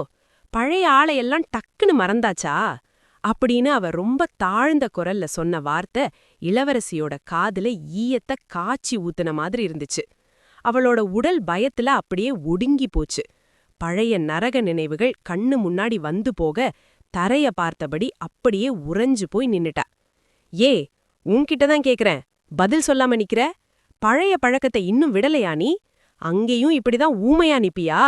பழைய ஆளையெல்லாம் டக்குன்னு மறந்தாச்சா அப்படின்னு அவ ரொம்ப தாழ்ந்த குரல்ல சொன்ன வார்த்தை இளவரசியோட காதுல ஈயத்த காய்ச்சி ஊத்துன மாதிரி இருந்துச்சு. அவளோட உடல் பயத்துல அப்படியே ஒடுங்கி போச்சு. பழைய நரக நினைவுகள் கண்ணு முன்னாடி வந்து போக தரைய பார்த்தபடி அப்படியே உறைஞ்சு போய் நின்னுட்டா. ஏ, உன்கிட்டதான் கேக்குறேன், பதில் சொல்லாம நிக்கிற? பழைய பழக்கத்தை இன்னும் விடலையா நீ? அங்கேயும் இப்படிதான் ஊமையா நிப்பியா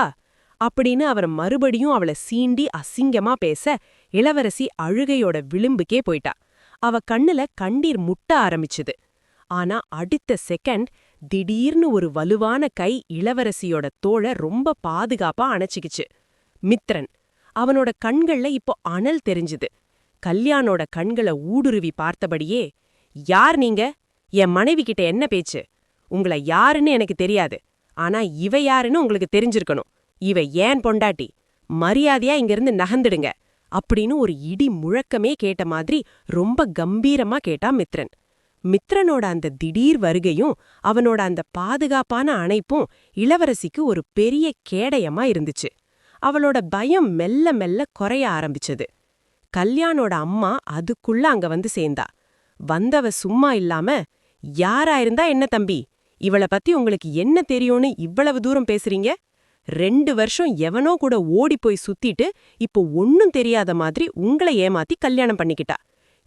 அப்படின்னு அவர் மறுபடியும் அவளை சீண்டி அசிங்கமா பேச இளவரசி அழுகையோட விளிம்புக்கே போயிட்டா. அவ கண்ணுல கண்ணீர் முட்ட ஆரம்பிச்சுது. ஆனா அடுத்த செகண்ட் திடீர்னு ஒரு வலுவான கை இளவரசியோட தோள ரொம்ப பாதுகாப்பா அணைச்சிக்கிச்சு. மித்ரன். அவனோட கண்கள்ல இப்போ அனல் தெரிஞ்சுது. கல்யாணோட கண்களை ஊடுருவி பார்த்தபடியே, யார் நீங்க? என் மனைவி கிட்ட என்ன பேச்சு? உங்களை யாருன்னு எனக்கு தெரியாது. ஆனா இவ யாருன்னு உங்களுக்கு தெரிஞ்சிருக்கணும். இவ ஏன் பொண்டாட்டி? மரியாதையா இங்கிருந்து நகர்ந்துடுங்க அப்படின்னு ஒரு இடி முழக்கமே கேட்ட மாதிரி ரொம்ப கம்பீரமா கேட்டா மித்ரன். மித்ரனோட அந்த திடீர் வருகையும் அவனோட அந்த பாதுகாப்பான அணைப்பும் இளவரசிக்கு ஒரு பெரிய கேடயமா இருந்துச்சு. அவளோட பயம் மெல்ல மெல்ல குறைய ஆரம்பிச்சது. கல்யாணோட அம்மா அதுக்குள்ள அங்க வந்து சேர்ந்தா. வந்தவ சும்மா இல்லாம, யாரா இருந்தா என்ன தம்பி, இவளை பத்தி உங்களுக்கு என்ன தெரியும்னு இவ்வளவு தூரம் பேசுறீங்க? 2 வருஷம் எவனோ கூட ஓடிப்போய் சுத்திட்டு இப்போ ஒன்னும் தெரியாத மாதிரி உங்களை ஏமாத்தி கல்யாணம் பண்ணிக்கிட்டா.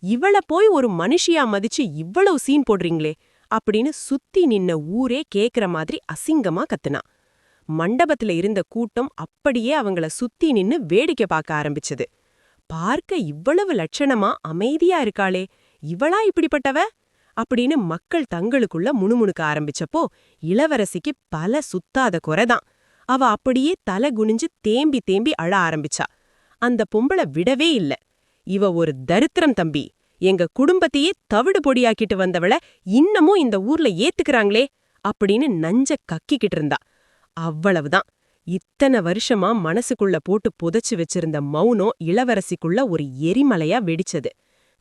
இவள போய் ஒரு மனுஷியா மதிச்சு இவ்வளவு சீன் போடுறீங்களே அப்படின்னு சுத்தி நின்ன ஊரே கேக்குற மாதிரி அசிங்கமா கத்துனா. மண்டபத்துல இருந்த கூட்டம் அப்படியே அவங்கள சுத்தி நின்னு வேடிக்கை பார்க்க ஆரம்பிச்சது. பார்க்க இவ்வளவு லட்சணமா அமைதியா இருக்காளே, இவளா இப்படிப்பட்டவ அப்படின்னு மக்கள் தங்களுக்குள்ள முணுமுணுக்க ஆரம்பிச்சப்போ இளவரசிக்கு பல சுத்தாத குறைதான். அவ அப்படியே தலை குனிஞ்சு தேம்பி தேம்பி அழ ஆரம்பிச்சா. அந்த பொம்பள விடவே இல்ல. இவ ஒரு தரித்திரம் தம்பி, எங்க குடும்பத்தையே தவிடு பொடியாக்கிட்டு வந்தவள இன்னமும் இந்த ஊர்ல ஏத்துக்கறாங்களே அப்படின்னு நஞ்ச கக்கிக்கிட்டு இருந்தா. அவ்வளவுதான். இத்தனை வருஷமா மனசுக்குள்ள போட்டு புதைச்சு வச்சிருந்த மௌனம் இளவரசிக்குள்ள ஒரு எரிமலையா வெடிச்சது.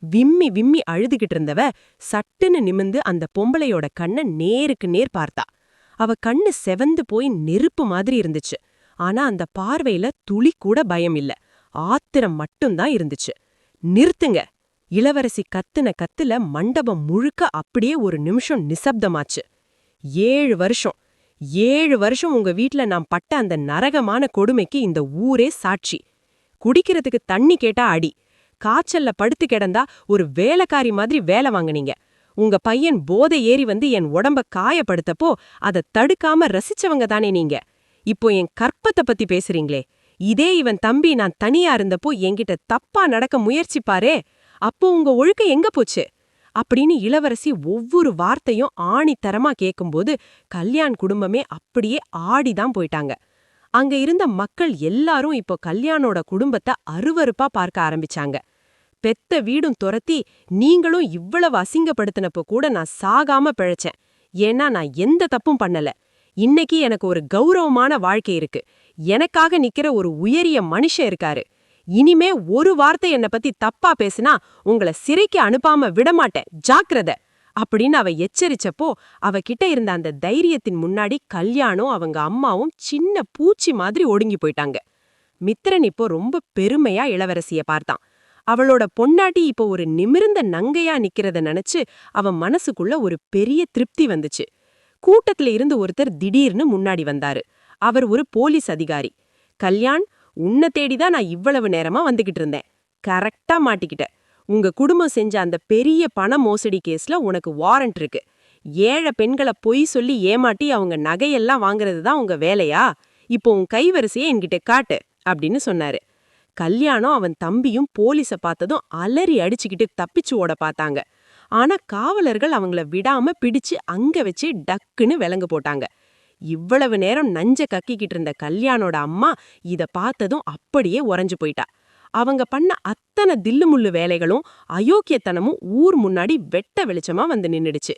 விம்மி விம்மி அழுதுகிட்டு இருந்தவ சட்டுன்னு நிமிந்து அந்த பொம்பளையோட கண்ண நேருக்கு நேர் பார்த்தா. அவ கண்ணு செவந்து போய் நெருப்பு மாதிரி இருந்துச்சு. ஆனா அந்த பார்வையில துளி கூட பயம் இல்ல, ஆத்திரம் மட்டும்தான் இருந்துச்சு. நிறுத்துங்க! இளவரசி கத்துன கத்துல மண்டபம் முழுக்க அப்படியே ஒரு நிமிஷம் நிசப்தமாச்சு. 7 வருஷம் உங்க வீட்ல நான் பட்ட அந்த நரகமான கொடுமைக்கு இந்த ஊரே சாட்சி. குடிக்கிறதுக்கு தண்ணி கேட்டா அடி, காய்ச்சல்ல படுத்து கிடந்தா ஒரு வேலைக்காரி மாதிரி வேலை வாங்குனீங்க. உங்க பையன் போதை ஏறி வந்து என் உடம்ப காயப்படுத்தப்போ அதை தடுக்காம ரசிச்சவங்க தானே நீங்க. இப்போ என் கற்பத்தை பத்தி பேசுறீங்களே, இதே இவன் தம்பி நான் தனியா இருந்தப்போ என்கிட்ட தப்பா நடக்க முயற்சிப்பாரே, அப்போ உங்க ஒழுக்கம் எங்க போச்சு அப்படின்னு இளவரசி ஒவ்வொரு வார்த்தையும் ஆணித்தரமா கேட்கும்போது கல்யாண் குடும்பமே அப்படியே ஆடிதான் போயிட்டாங்க. அங்க இருந்த மக்கள் எல்லாரும் இப்போ கல்யாணோட குடும்பத்தை அருவருப்பா பார்க்க ஆரம்பிச்சாங்க. பெத்த வீடும் துரத்தி நீங்களும் இவ்வளவு அசிங்கப்படுத்தினப்போ கூட நான் சாகாம பிழைச்சேன். ஏன்னா நான் எந்த தப்பும் பண்ணல. இன்னைக்கு எனக்கு ஒரு கௌரவமான வாழ்க்கை இருக்கு. எனக்காக நிக்கிற ஒரு உயரிய மனுஷன் இருக்காரு. இனிமே ஒரு வார்த்தை என்னை பத்தி தப்பா பேசினா உங்களை சிறைக்கு அனுப்பாம விடமாட்டேன், ஜாக்கிரதை அப்படின்னு அவ எச்சரிச்சப்போ அவகிட்ட இருந்த அந்த தைரியத்தின் முன்னாடி கல்யாணம் அவங்க அம்மாவும் சின்ன பூச்சி மாதிரி ஒடுங்கி போயிட்டாங்க. மித்திரன் இப்போ ரொம்ப பெருமையா இளவரசிய பார்த்தான். அவளோட பொண்டாட்டி இப்போ ஒரு நிமிர்ந்த நங்கையா நிக்கிறத நினைச்சு அவன் மனசுக்குள்ள ஒரு பெரிய திருப்தி வந்துச்சு. கூட்டத்துல இருந்து ஒருத்தர் திடீர்னு முன்னாடி வந்தாரு. அவர் ஒரு போலீஸ் அதிகாரி. கல்யாண், உன்னை தேடிதான் நான் இவ்வளவு நேரமா வந்துகிட்டு இருந்தேன். கரெக்டா மாட்டிக்கிட்ட. உங்க குடும்பம் செஞ்ச அந்த பெரிய பண மோசடி கேஸ்ல உனக்கு வாரண்ட் இருக்கு. ஏழை பெண்களை பொய் சொல்லி ஏமாட்டி அவங்க நகையெல்லாம் வாங்குறது தான் உங்க வேலையா? இப்போ உன் கைவரிசையை என்கிட்ட காட்டு அப்படின்னு சொன்னாரு. கல்யாணம் அவன் தம்பியும் போலீஸ பார்த்ததும் அலறி அடிச்சுக்கிட்டு தப்பிச்சு ஓட பார்த்தாங்க. ஆனா காவலர்கள் அவங்கள விடாம பிடிச்சு அங்க வச்சு டக்குன்னு விலங்கு போட்டாங்க. இவ்வளவு நேரம் நஞ்ச கக்கிக்கிட்டு இருந்த கல்யாணோட அம்மா இத பார்த்ததும் அப்படியே உறைஞ்சு போயிட்டா. அவங்க பண்ண அத்தனை தில்லுமுள்ளு வேலைகளும் அயோக்கியத்தனமும் ஊர் முன்னாடி வெட்ட வெளிச்சமா வந்து நின்னுடுச்சு.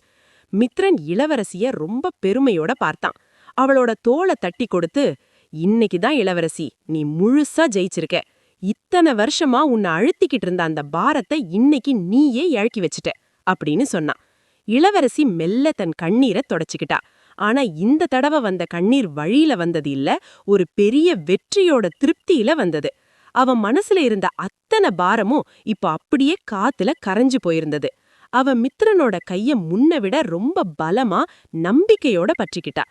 மித்ரன் இளவரசிய ரொம்ப பெருமையோட பார்த்தான். அவளோட தோளை தட்டி கொடுத்து, இன்னைக்குதான் இளவரசி, நீ முழுசா ஜெயிச்சிருக்க. இத்தனை வருஷமா உன்னை அழுத்திக்கிட்டு இருந்த அந்த பாரத்தை இன்னைக்கு நீயே இழக்கி வச்சுட்ட அப்படின்னு சொன்னான். இளவரசி மெல்ல தன் கண்ணீரை தொடச்சுக்கிட்டா. ஆனா இந்த தடவை வந்த கண்ணீர் வழியில வந்தது இல்ல, ஒரு பெரிய வெற்றியோட திருப்தியில வந்தது. அவன் மனசுல இருந்த அத்தனை பாரமும் இப்ப அப்படியே காத்துல கரைஞ்சு போயிருந்தது. அவ மித்ரனோட கைய முன்ன விட ரொம்ப பலமா நம்பிக்கையோட பற்றிக்கிட்டா.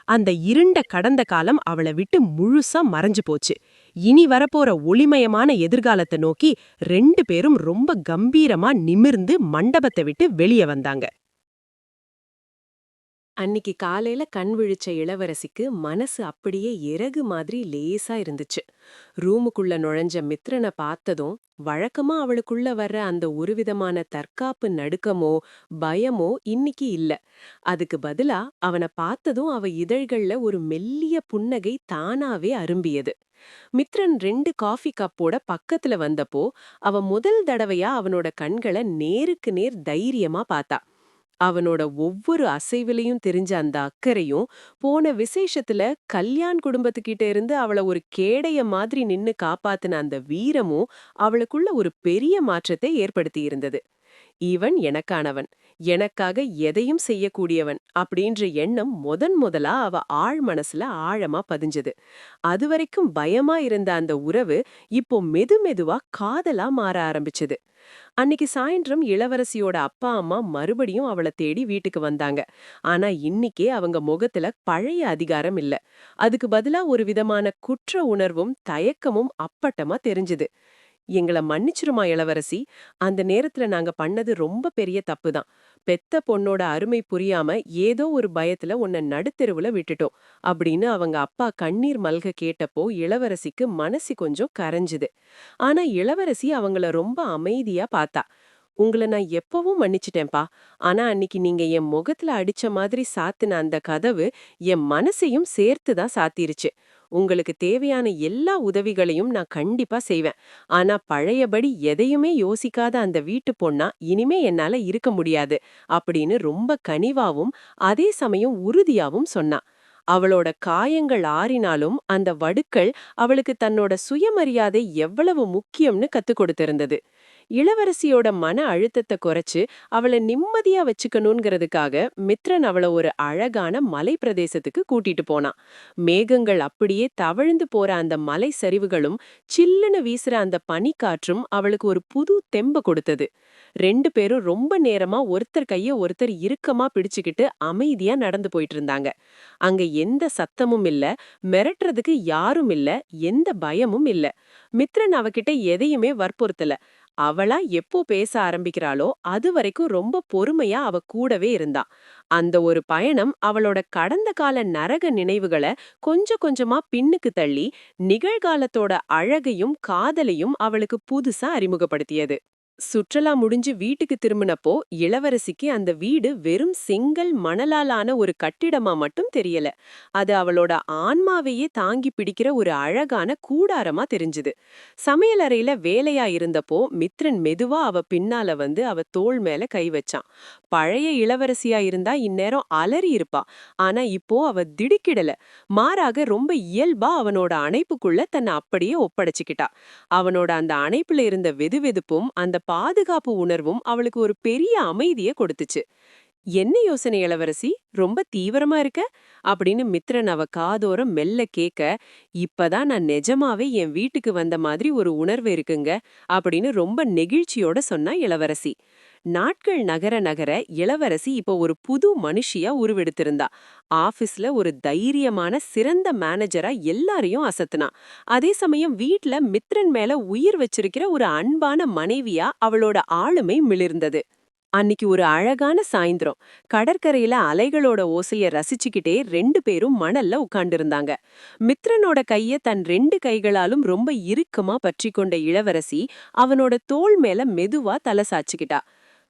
அந்த இருண்ட கடந்த காலம் அவளை விட்டு முழுசா மறைஞ்சு போச்சு. இனி வரப்போற ஒளிமயமான எதிர்காலத்தை நோக்கி 2 பேரும் ரொம்ப கம்பீரமா நிமிர்ந்து மண்டபத்தை விட்டு வெளியே வந்தாங்க. அன்னிக்கு காலையில கண் விழிச்ச இளவரசிக்கு மனசு அப்படியே இறகு மாதிரி லேசா இருந்துச்சு. ரூமுக்குள்ள நுழைஞ்ச மித்ரனை பார்த்ததும் வழக்கமா அவளுக்குள்ள வர்ற அந்த ஒருவிதமான தற்காப்பு நடுக்கமோ பயமோ இன்னிக்கு இல்ல. அதுக்கு பதிலா அவனை பார்த்ததும் அவ இதழ்கள்ல ஒரு மெல்லிய புன்னகை தானாவே அரும்பியது. மித்ரன் 2 காஃபி கப்போட பக்கத்துல வந்தப்போ அவ முதல் தடவையா அவனோட கண்களை நேருக்கு நேர் தைரியமா பார்த்தா. அவனோட ஒவ்வொரு அசைவிலையும் தெரிஞ்ச அந்த அக்கறையும், போன விசேஷத்துல கல்யாண் குடும்பத்துக்கிட்ட இருந்து அவள ஒரு கேடைய மாதிரி நின்னு காப்பாத்தின அந்த வீரமும் அவளுக்குள்ள ஒரு பெரிய மாற்றத்தை ஏற்படுத்தி இருந்தது. இவன் எனக்கானவன், எனக்காக எதையும் செய்யக்கூடியவன் அப்படின்ற எண்ணம் முதலா அவ ஆழ் மனசுல ஆழமா பதிஞ்சது. அதுவரைக்கும் பயமா இருந்த அந்த உறவு இப்போ மெதுவா காதலா மாற ஆரம்பிச்சது. அன்னிக்கு சாயந்தரம் இளவரசியோட அப்பா அம்மா மறுபடியும் அவளை தேடி வீட்டுக்கு வந்தாங்க. ஆனா இன்னிக்கே அவங்க முகத்துல பழைய அதிகாரம் இல்ல. அதுக்கு பதிலா ஒரு விதமான குற்ற உணர்வும் தயக்கமும் அப்பட்டமா தெரிஞ்சுது. எங்கள மன்னிச்சிருமா இளவரசி, அந்த நேரத்துல நாங்க பண்ணது ரொம்ப பெரிய தப்புதான். பெத்த பொண்ணோட அருமை புரியாம ஏதோ ஒரு பயத்துல உன்னை நடுத்தெருவுல விட்டுட்டோம் அப்படின்னு அவங்க அப்பா கண்ணீர் மல்க கேட்டப்போ இளவரசிக்கு மனசு கொஞ்சம் கரைஞ்சுது. ஆனா இளவரசி அவங்கள ரொம்ப அமைதியா பார்த்தா. உங்கள நான் எப்பவும் மன்னிச்சிட்டேன்பா. ஆனா அன்னிக்கு நீங்க என் முகத்துல அடிச்ச மாதிரி சாத்தின அந்த கதவு என் மனசையும் சேர்த்து தான் சாத்திருச்சு. உங்களுக்கு தேவையான எல்லா உதவிகளையும் நான் கண்டிப்பா செய்வேன். ஆனா பழையபடி எதையுமே யோசிக்காத அந்த வீட்டு பொண்ணா இனிமே என்னால இருக்க முடியாது அப்படின்னு ரொம்ப கனிவாவும் அதே சமயம் உறுதியாவும் சொன்னா. அவளோட காயங்கள் ஆறினாலும் அந்த வடுக்கள் அவளுக்கு தன்னோட சுயமரியாதை எவ்வளவு முக்கியம்னு கத்துக் கொடுத்திருந்தது. இளவரசியோட மன அழுத்தத்தை குறைச்சு அவளை நிம்மதியா வச்சுக்கணுங்கிறதுக்காக மித்ரன் அவள ஒரு அழகான மலை பிரதேசத்துக்கு கூட்டிட்டு போனான். மேகங்கள் அப்படியே தவழ்ந்து போற அந்த மலை சரிவுகளும் சில்லுன்னு வீசுற அந்த பனிக்காற்றும் அவளுக்கு ஒரு புது தெம்ப கொடுத்தது. ரெண்டு பேரும் ரொம்ப நேரமா ஒருத்தர் கைய ஒருத்தர் இறுக்கமா பிடிச்சுக்கிட்டு அமைதியா நடந்து போயிட்டு இருந்தாங்க. அங்க எந்த சத்தமும் இல்ல, மிரட்டுறதுக்கு யாரும் இல்ல, எந்த பயமும் இல்ல. மித்ரன் அவகிட்ட எதையுமே வற்புறுத்தல. அவளா எப்போ பேச ஆரம்பிக்கிறாளோ அது வரைக்கும் ரொம்ப பொறுமையா அவ கூடவே இருந்தா. அந்த ஒரு பயணம் அவளோட கடந்த கால நரக நினைவுகளை கொஞ்சம் கொஞ்சமா பின்னுக்கு தள்ளி நிகழ்காலத்தோட அழகையும் காதலையும் அவளுக்கு புதுசா அறிமுகப்படுத்தியது. சுற்றுலா முடிஞ்சு வீட்டுக்கு திரும்பினப்போ இளவரசிக்கு அந்த வீடு வெறும் செங்கல் மணலாலான ஒரு கட்டிடமா மட்டும் தெரியல. அது அவளோட ஆன்மாவையே தாங்கி பிடிக்கிற ஒரு அழகான கூடாரமா தெரிஞ்சுது. சமையலறையில வேலையா இருந்தப்போ மித்ரன் மெதுவா அவ பின்னால வந்து அவ தோள் மேல கை வச்சான். பழைய இளவரசியா இருந்தா இந்நேரம் அலறி இருப்பா. ஆனா இப்போ அவ திடுக்கிடல. மாறாக ரொம்ப இயல்பா அவனோட அணைப்புக்குள்ள தன்னை அப்படியே ஒப்படைச்சுக்கிட்டா. அவனோட அந்த அணைப்புல இருந்த வெதுவெதுப்பும் அந்த பாதுகாப்பு உணர்வும் அவளுக்கு ஒரு பெரிய அமைதியை கொடுத்துச்சு. என்ன யோசனை இளவரசி, ரொம்ப தீவிரமா இருக்க அப்படின்னு மித்ரன் அவ காதோரம் மெல்ல கேட்க, இப்பதான் நான் நிஜமாவே என் வீட்டுக்கு வந்த மாதிரி ஒரு உணர்வு இருக்குங்க அப்படின்னு ரொம்ப நெகிழ்ச்சியோட சொன்னா இளவரசி. நாட்கள் நகர நகர இளவரசி இப்போ ஒரு புது மனுஷியா உருவெடுத்திருந்தா. ஆபீஸ்ல ஒரு தைரியமான சிறந்த மேனேஜரா எல்லாரையும் அசத்துனா. அதே சமயம் வீட்ல மித்ரன் மேல உயிர் வச்சிருக்கிற ஒரு அன்பான மனைவியா அவளோட ஆளுமை மிளிர்ந்தது. அன்னிக்கு ஒரு அழகான சாயந்திரம். கடற்கரையில அலைகளோட ஓசைய ரசிச்சுக்கிட்டே ரெண்டு பேரும் மணல்ல உட்கார்ந்திருந்தாங்க. மித்ரனோட கைய தன் ரெண்டு கைகளாலும் ரொம்ப இறுக்கமா பற்றி கொண்ட இளவரசி அவனோட தோள் மேல மெதுவா தலை சாச்சுக்கிட்டா.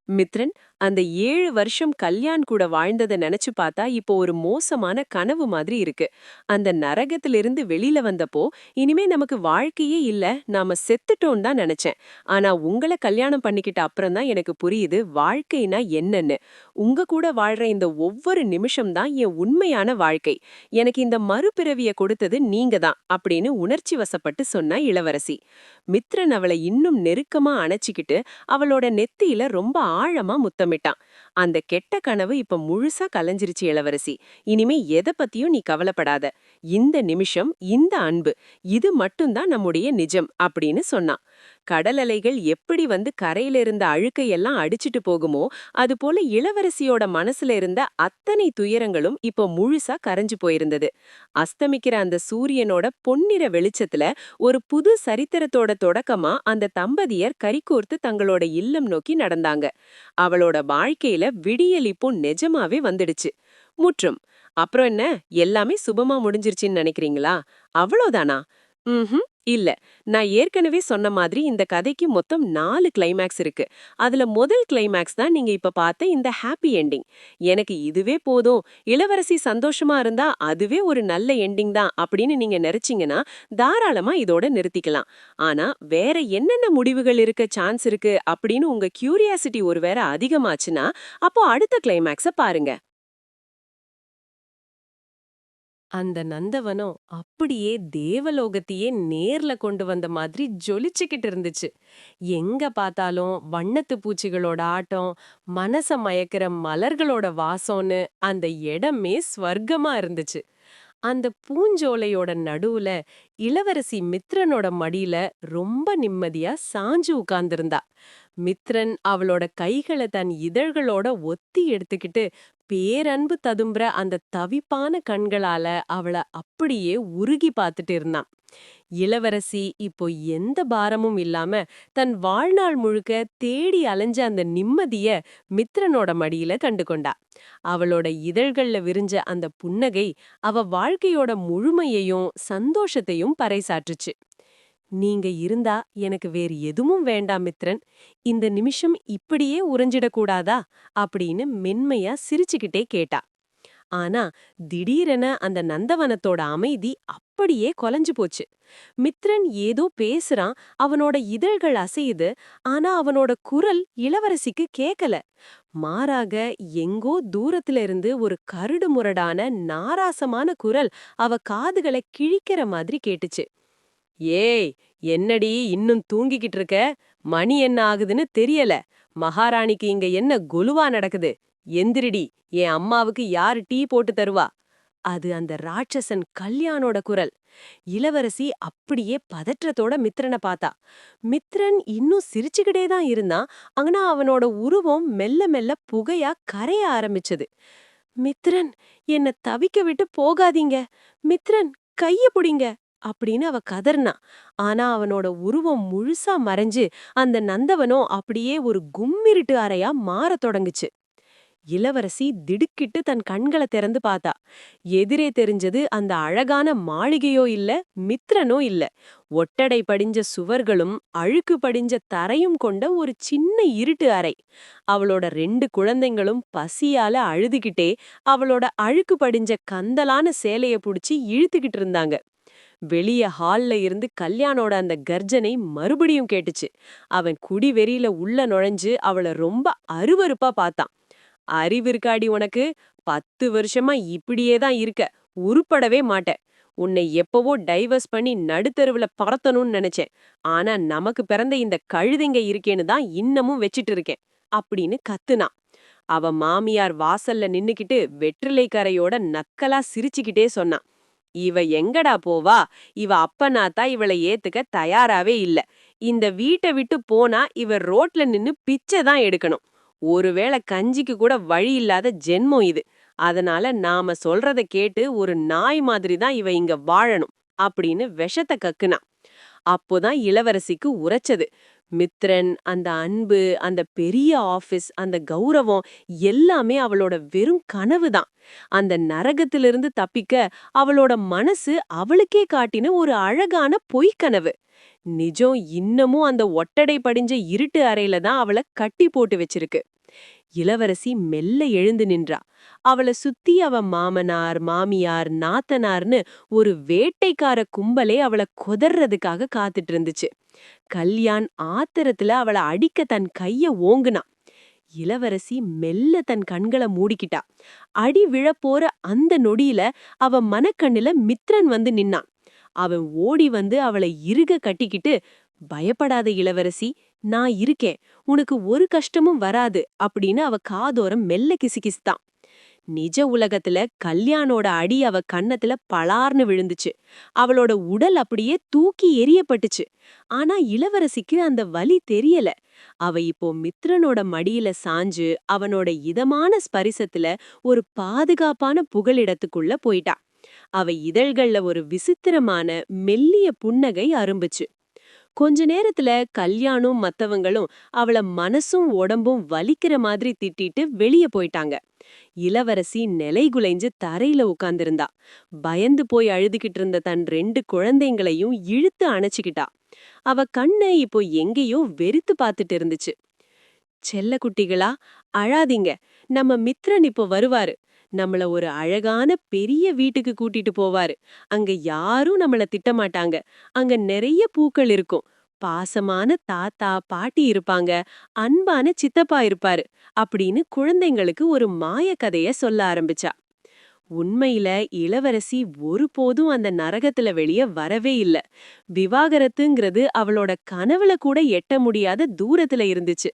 மித்ரன், அந்த 7 வருஷம் கல்யாண் கூட வாழ்ந்ததை நினைச்சு பார்த்தா இப்போ ஒரு மோசமான கனவு மாதிரி இருக்கு. அந்த நரகத்திலிருந்து வெளியில வந்தப்போ இனிமே நமக்கு வாழ்க்கையே இல்ல, நாம செத்துட்டோம் தான் நினைச்சேன். ஆனா உங்களை கல்யாணம் பண்ணிக்கிட்ட அப்புறம் தான் எனக்கு புரியுது வாழ்க்கைனா என்னன்னு. உங்க கூட வாழ்ற இந்த ஒவ்வொரு நிமிஷம் தான் என் உண்மையான வாழ்க்கை. எனக்கு இந்த மறுபிறவிய கொடுத்தது நீங்க தான் அப்படின்னு உணர்ச்சி வசப்பட்டு சொன்னா இளவரசி. மித்ரன் அவளை இன்னும் நெருக்கமா அணைச்சிக்கிட்டு அவளோட நெத்தியில ரொம்ப ஆழமா முத்தமிட்டான். அந்த கெட்ட கனவு இப்ப முழுசா கலைஞ்சிருச்சு இளவரசி. இனிமே எதை பத்தியும் நீ கவலைப்படாத. இந்த நிமிஷம், இந்த அன்பு, இது மட்டும்தான் நம்முடைய நிஜம் அப்படின்னு சொன்னான். கடல் அலைகள் எப்படி வந்து கரையில இருந்த அழுக்கையெல்லாம் அடிச்சிட்டு போகுமோ அதுபோல இளவரசியோட மனசுல இருந்த அத்தனை துயரங்களும் இப்போ முழுசா கரைஞ்சு போயிருந்தது. அஸ்தமிக்கிற அந்த சூரியனோட பொன்னிற வெளிச்சத்துல ஒரு புது சரித்திரத்தோட தொடக்கமா அந்த தம்பதியர் கரிகோர்த்து தங்களோட இல்லம் நோக்கி நடந்தாங்க. அவளோட வாழ்க்கையில விடியல் இப்போ நிஜமாவே வந்துடுச்சு. முற்றும். அப்புறம் என்ன, எல்லாமே சுபமா முடிஞ்சிருச்சுன்னு நினைக்கிறீங்களா? அவ்வளோதானா? இல்ல. நான் ஏற்கனவே சொன்ன மாதிரி இந்த கதைக்கு மொத்தம் 4 கிளைமேக்ஸ் இருக்கு. அதுல முதல் கிளைமேக்ஸ் தான் நீங்க இப்ப பார்த்த இந்த ஹாப்பி எண்டிங். எனக்கு இதுவே போதும், இளவரசி சந்தோஷமா இருந்தா அதுவே ஒரு நல்ல எண்டிங் தான் அப்படின்னு நீங்க நினைச்சீங்கன்னா தாராளமா இதோட நிறுத்திக்கலாம். ஆனா வேற என்னென்ன முடிவுகள் இருக்க சான்ஸ் இருக்கு அப்படின்னு உங்க கியூரியாசிட்டி ஒருவேளை அதிகமாச்சுன்னா அப்போ அடுத்த கிளைமேக்ஸ பாருங்க. அந்த நந்தவனம் அப்படியே தேவலோகத்தையே நேர்ல கொண்டு வந்த மாதிரி ஜொலிச்சுக்கிட்டு இருந்துச்சு. எங்க பார்த்தாலும் வண்ணத்து பூச்சிகளோட ஆட்டம், மனச மயக்கிற மலர்களோட வாசம்னு அந்த இடமே ஸ்வர்க்கமா இருந்துச்சு. அந்த பூஞ்சோலையோட நடுவுல இளவரசி மித்ரனோட மடியில ரொம்ப நிம்மதியா சாஞ்சு உட்கார்ந்திருந்தா. மித்ரன் அவளோட கைகளை தன் இதழ்களோட ஒத்தி எடுத்துக்கிட்டு பேரன்பு ததும்புற அந்த தவிப்பான கண்களால அவள அப்படியே உருகி பார்த்துட்டு இருந்தான். இளவரசி இப்போ எந்த பாரமும் இல்லாம தன் வாழ்நாள் முழுக்க தேடி அலைஞ்ச அந்த நிம்மதிய மித்ரனோட மடியில கண்டுகொண்டா. அவளோட இதழ்கள்ல விரிஞ்ச அந்த புன்னகை அவ வாழ்க்கையோட முழுமையையும் சந்தோஷத்தையும் பறைசாற்றுச்சு. நீங்க இருந்தா எனக்கு வேறு எதுவும் வேண்டாம் மித்ரன். இந்த நிமிஷம் இப்படியே உறைஞ்சிடக்கூடாதா அப்படின்னு மென்மையா சிரிச்சுக்கிட்டே கேட்டா. ஆனா திடீரென அந்த நந்தவனத்தோட அமைதி அப்படியே கொலைஞ்சு போச்சு. மித்ரன் ஏதோ பேசுறான், அவனோட இதழ்கள் அசையுது. ஆனா அவனோட குரல் இளவரசிக்கு கேக்கல. மாறாக எங்கோ தூரத்துல இருந்து ஒரு கரடு முரடான நாராசமான குரல் அவ காதுகளை கிழிக்கிற மாதிரி கேட்டுச்சு. ஏய், என்னடி இன்னும் தூங்கிக்கிட்டு இருக்க? மணி என்ன ஆகுதுன்னு தெரியல. மகாராணிக்கு இங்க என்ன கொலுவா நடக்குது? எந்திரிடி, என் அம்மாவுக்கு யாரு டீ போட்டு தருவா? அது அந்த ராட்சசன் கல்யாணோட குரல். இளவரசி அப்படியே பதற்றத்தோட மித்ரனை பார்த்தா. மித்ரன் இன்னும் சிரிச்சுக்கிட்டே தான் இருந்தான். ஆனா அவனோட உருவம் மெல்ல மெல்ல புகையா கரைய ஆரம்பிச்சது. மித்ரன், என்ன தவிக்க விட்டு போகாதீங்க. மித்ரன், கைய புடிங்க அப்படின்னு அவ கதர்னா. ஆனா அவனோட உருவம் முழுசா மறைஞ்சு அந்த நந்தவனம் அப்படியே ஒரு கும்மிருட்டு அறையா மாறத் தொடங்குச்சு. இளவரசி திடுக்கிட்டு தன் கண்களை திறந்து பார்த்தா. எதிரே தெரிஞ்சது அந்த அழகான மாளிகையோ இல்ல, மித்ரனோ இல்ல. ஒட்டடை படிஞ்ச சுவர்களும் அழுக்கு படிஞ்ச தரையும் கொண்ட ஒரு சின்ன இருட்டு அறை. அவளோட 2 குழந்தைங்களும் பசியால அழுதுகிட்டே அவளோட அழுக்கு படிஞ்ச கந்தலான சேலைய புடிச்சு இழுத்துக்கிட்டு இருந்தாங்க. வெளிய ஹால்ல இருந்து கல்யாணோட அந்த கர்ஜனை மறுபடியும் கேட்டுச்சு. அவன் குடிவெறியில உள்ள நுழைஞ்சு அவள ரொம்ப அருவருப்பா பார்த்தான். அறிவிருக்காடி உனக்கு? 10 வருஷமா இப்படியே தான் இருக்க. உருப்படவே மாட்ட. உன்னை எப்பவோ டைவர்ஸ் பண்ணி நடுத்தெருவுல பறத்தணும்னு நினைச்சேன். ஆனா நமக்கு பிறந்த இந்த கழுதைங்க இருக்கேன்னு தான் இன்னமும் வச்சிட்டு இருக்கேன் அப்படின்னு கத்துனான். அவ மாமியார் வாசல்ல நின்னுக்கிட்டு வெற்றிலை கரையோட நக்கலா சிரிச்சுக்கிட்டே சொன்னான். இவ எங்கடா போவா? இவ அப்பனாத்தா இவளை ஏத்துக்க தயாராவே இல்ல. இந்த வீட்டை விட்டு போனா இவ ரோட்ல நின்னு பிச்சை தான் எடுக்கணும். ஒருவேளை கஞ்சிக்கு கூட வழி இல்லாத ஜென்மம் இது. அதனால நாம சொல்றத கேட்டு ஒரு நாய் மாதிரி தான் இவ இங்க வாழணும் அப்படின்னு விஷத்தை கக்குனா. அப்போதான் இளவரசிக்கு உரைச்சது. மித்ரன், அந்த அன்பு, அந்த பெரிய ஆபீஸ், அந்த கௌரவம் எல்லாமே அவளோட வெறும் கனவுதான். அந்த நரகத்திலிருந்து தப்பிக்க அவளோட மனசு அவளுக்கே காட்டின ஒரு அழகான பொய்க்கனவு. நிஜம் இன்னமும் அந்த ஒட்டடை படிஞ்ச இருட்டு அறையில தான் அவளை கட்டி போட்டு வச்சிருக்கு. இளவரசி மெல்ல எழுந்து நின்றா. அவளை சுத்தி அவ மாமனார், மாமியார், நாத்தனார்னு ஒரு வேட்டைக்கார கும்பலே அவளை கொதறதுக்காக காத்துட்டு இருந்துச்சு. கல்யாண் ஆத்திரத்துல அவளை அடிக்க தன் கைய ஓங்குனா. இளவரசி மெல்ல தன் கண்களை மூடிக்கிட்டா. அடி விழப்போற அந்த நொடியில அவ மனக்கண்ணுல மித்ரன் வந்து நின்னான். அவன் ஓடி வந்து அவளை இறுக கட்டிக்கிட்டு, பயப்படாத இளவரசி, நான் இருக்கேன், உனக்கு ஒரு கஷ்டமும் வராது அப்படின்னு அவ காதோரம் மெல்ல கிசுகிசுத்தான். நிஜ உலகத்துல கல்யாணோட அடி அவ கன்னத்துல பளார்னு விழுந்துச்சு. அவளோட உடல் அப்படியே தூக்கி எறியப்பட்டுச்சு. ஆனா இளவரசிக்கு அந்த வலி தெரியல. அவ இப்போ மித்ரனோட மடியில சாஞ்சு அவனோட இதமான ஸ்பரிசத்துல ஒரு பாதுகாப்பான புகலிடத்துக்குள்ள போயிட்டா. அவ இதழ்கள்ல ஒரு விசித்திரமான மெல்லிய புன்னகை அரும்புச்சு. கொஞ்ச நேரத்துல கல்யாணும் மத்தவங்களும் அவள மனசும் உடம்பும் வலிக்கிற மாதிரி திட்டிட்டு வெளிய போயிட்டாங்க. இளவரசி நிலைகுலைஞ்சு தரையில உட்கார்ந்திருந்தா. பயந்து போய் அழுதுகிட்டு இருந்த தன் 2 குழந்தைங்களையும் இழுத்து அணைச்சுக்கிட்டா. அவ கண்ணு இப்போ எங்கேயோ வெறித்து பார்த்துட்டு இருந்துச்சு. செல்ல குட்டிகளா, அழாதீங்க. நம்ம மித்ரன் இப்போ வருவாரு. நம்மள ஒரு அழகான பெரிய வீட்டுக்கு கூட்டிட்டு போவாரு. அங்க யாரும் நம்மள திட்டமாட்டாங்க. அங்க நிறைய பூக்கள் இருக்கும். பாசமான தாத்தா பாட்டி இருப்பாங்க. அன்பான சித்தப்பா இருப்பாரு அப்படின்னு குழந்தைங்களுக்கு ஒரு மாய கதைய சொல்ல ஆரம்பிச்சா. உண்மையில இளவரசி ஒருபோதும் அந்த நரகத்துல வெளிய வரவே இல்ல. விவாகரத்துங்கிறது அவளோட கனவுல கூட எட்ட முடியாத தூரத்துல இருந்துச்சு.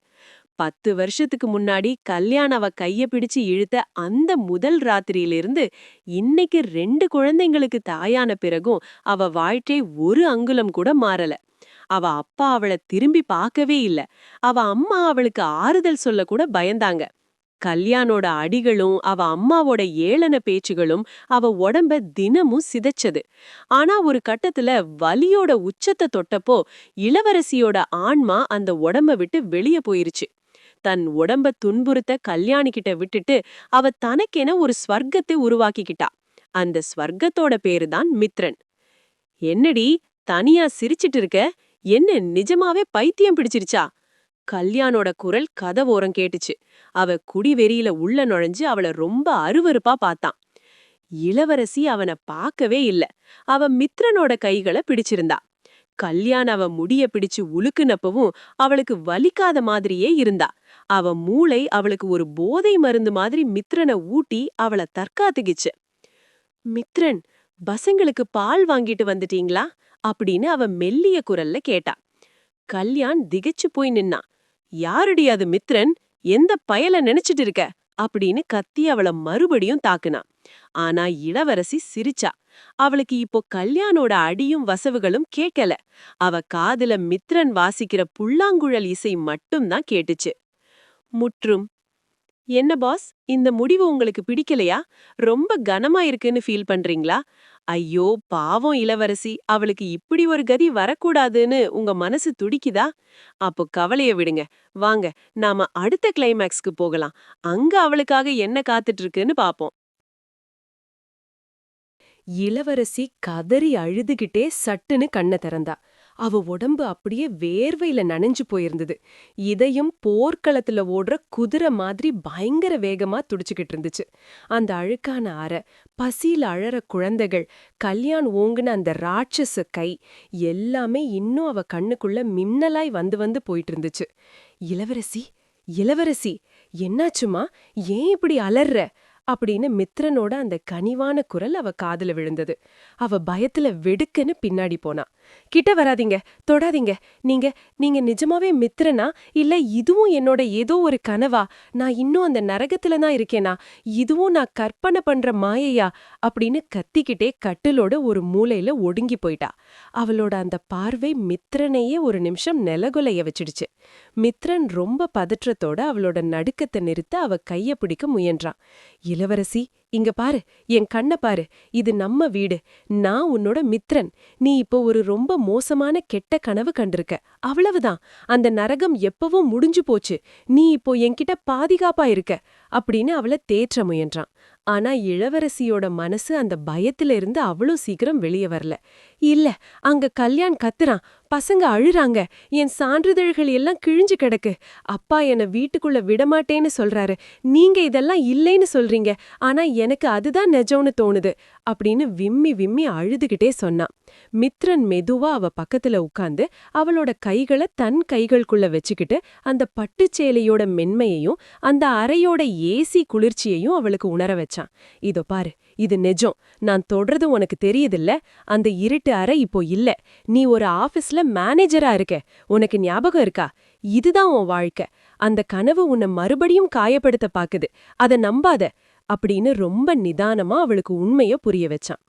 10 வருஷத்துக்கு முன்னாடி கல்யாண அவ கைய பிடிச்சு இழுத்த அந்த முதல் ராத்திரியிலிருந்து இன்னைக்கு 2 குழந்தைங்களுக்கு தாயான பிறகும் அவ வாழ்க்கை ஒரு அங்குலம் கூட மாறல. அவ அப்பா அவள திரும்பி பார்க்கவே இல்ல. அவ அம்மா அவளுக்கு ஆறுதல் சொல்ல கூட பயந்தாங்க. கல்யாணோட அடிகளும் அவ அம்மாவோட ஏளன பேச்சுகளும் அவ உடம்ப தினமும் சிதைச்சது. ஆனா ஒரு கட்டத்துல வலியோட உச்சத்தை தொட்டப்போ இளவரசியோட ஆன்மா அந்த உடம்ப விட்டு வெளிய போயிருச்சு. தன் உடம்ப துன்புறுத்த கல்யாணிகிட்ட விட்டுட்டு அவ தனக்கென ஒரு ஸ்வர்க்கத்தை உருவாக்கிக்கிட்டா. அந்த ஸ்வர்க்கத்தோட பேருதான் மித்ரன். என்னடி தனியா சிரிச்சிட்டு இருக்க? என்ன நிஜமாவே பைத்தியம் பிடிச்சிருச்சா? கல்யாணோட குரல் கதவோரம் கேட்டுச்சு. அவ குடிவெறியில உள்ள நுழைஞ்சு அவள ரொம்ப அருவருப்பா பார்த்தான். இளவரசி அவன பார்க்கவே இல்ல. அவ மித்ரனோட கைகளை பிடிச்சிருந்தா. கல்யாண் அவ முடிய பிடிச்சு உலுக்குனப்பவும் அவளுக்கு வலிக்காத மாதிரியே இருந்தா. அவ மூளை அவளுக்கு ஒரு போதை மருந்து மாதிரி மித்ரனை ஊட்டி அவள தற்காத்துக்கிச்சு. மித்ரன், பசங்களுக்கு பால் வாங்கிட்டு வந்துட்டீங்களா அப்படின்னு அவ மெல்லிய குரல்ல கேட்டா. கல்யாண் திகைச்சு போய் நின்னா. யாருடி அது மித்ரன்? எந்த பயல நினைச்சிட்டு இருக்க அப்படின்னு கத்தி அவள மறுபடியும் தாக்குனா. ஆனா இளவரசி சிரிச்சா. அவளுக்கு இப்போ கல்யாணோட அடியும் வசவுகளும் கேட்கல. அவ காதுல மித்ரன் வாசிக்கிற புல்லாங்குழல் இசை மட்டும்தான் கேட்டுச்சு. முற்றும். என்ன பாஸ், இந்த முடிவு உங்களுக்கு பிடிக்கலையா? ரொம்ப கனமா இருக்குன்னு ஃபீல் பண்றீங்களா? ஐயோ பாவம் இளவரசி, அவளுக்கு இப்படி ஒரு கதி வரக்கூடாதுன்னு உங்க மனசு துடிக்குதா? அப்போ கவலைய விடுங்க. வாங்க, நாம அடுத்த கிளைமேக்ஸ்க்கு போகலாம். அங்க அவளுக்காக என்ன காத்துட்டு இருக்குன்னு பாப்போம். இளவரசி கதறி அழுதுகிட்டே சட்டுன்னு கண்ணை திறந்தா. அவ உடம்பு அப்படியே வேர்வையில நனைஞ்சு போயிருந்தது. இதயம் போர்க்களத்துல ஓடுற குதிரை மாதிரி பயங்கர வேகமா துடிச்சுக்கிட்டு இருந்துச்சு. அந்த அழுக்கான அறை, பசியில அழற குழந்தைகள், கல்யாண் ஓங்குன அந்த ராட்சச கை, எல்லாமே இன்னும் அவ கண்ணுக்குள்ள மின்னலாய் வந்து வந்து போயிட்டு இருந்துச்சு. இளவரசி, இளவரசி, என்னாச்சுமா? ஏன் இப்படி அலர்ற அப்படின்னு மித்ரனோட அந்த கனிவான குரல் அவ காதுல விழுந்தது. அவ பயத்துல வெடுக்குன்னு பின்னாடி போனா. கிட்ட வராதீங்க, தொடாதீங்க. நீங்க நீங்க நிஜமாவே மித்ரனா? இல்ல இதுவும் என்னோட ஏதோ ஒரு கனவா? நான் இன்னும் அந்த நரகத்துல தான் இருக்கேனா? இதுவும் நான் கற்பனை பண்ற மாயையா? அப்படின்னு கத்திக்கிட்டே கட்டிலோட ஒரு மூலையில ஒடுங்கி போயிட்டா. அவளோட அந்த பார்வை மித்ரனையே ஒரு நிமிஷம் நிலகுலைய வச்சிடுச்சு. மித்ரன் ரொம்ப பதற்றத்தோட அவளோட நடுக்கத்தை நிறுத்த அவ கைய பிடிக்க முயன்றான். இளவரசி, இங்க பாரு, என் கண்ண பாரு. இது நம்ம வீடு. நான் உன்னோட மித்ரன். நீ இப்போ ஒரு ரொம்ப மோசமான கெட்ட கனவு கண்டிருக்க. அவ்வளவுதான். அந்த நரகம் எப்பவும் முடிஞ்சு போச்சு. நீ இப்போ என்கிட்ட பாதுகாப்பா இருக்க அப்படின்னு அவளை தேற்ற முயன்றான். ஆனா இளவரசியோட மனசு அந்த பயத்துல இருந்து அவ்வளோ சீக்கிரம் வெளியே வரல. இல்ல, அங்க கல்யாண் கத்துறான். பசங்க அழுறாங்க. என் சான்றிதழ்கள் எல்லாம் கிழிஞ்சு கிடக்கு. அப்பா என்னை வீட்டுக்குள்ள விடமாட்டேன்னு சொல்றாரு. நீங்க இதெல்லாம் இல்லைன்னு சொல்றீங்க. ஆனா எனக்கு அதுதான் நிஜம்னு தோணுது அப்படின்னு விம்மி விம்மி அழுதுகிட்டே சொன்னான். மித்ரன் மெதுவா அவ பக்கத்துல உட்கார்ந்து அவளோட கைகளை தன் கைகளுக்குள்ள வச்சுக்கிட்டு அந்த பட்டுச்சேலையோட மென்மையையும் அந்த அறையோட ஏசி குளிர்ச்சியையும் அவளுக்கு உணர வச்சான். இதோ பாரு, இது நிஜம். நான் தொடர்றது உனக்கு தெரியுதில்ல? அந்த இருட்டு அறை இப்போ இல்ல. நீ ஒரு ஆபீஸ்ல மேனேஜரா இருக்க. உனக்கு ஞாபகம் இருக்கா? இதுதான் உன் வாழ்க்கை. அந்த கனவு உன்னை மறுபடியும் காயப்படுத்த பாக்குது. அத நம்பாத அப்படின்னு ரொம்ப நிதானமா அவளுக்கு உண்மைய புரிய வச்சான்.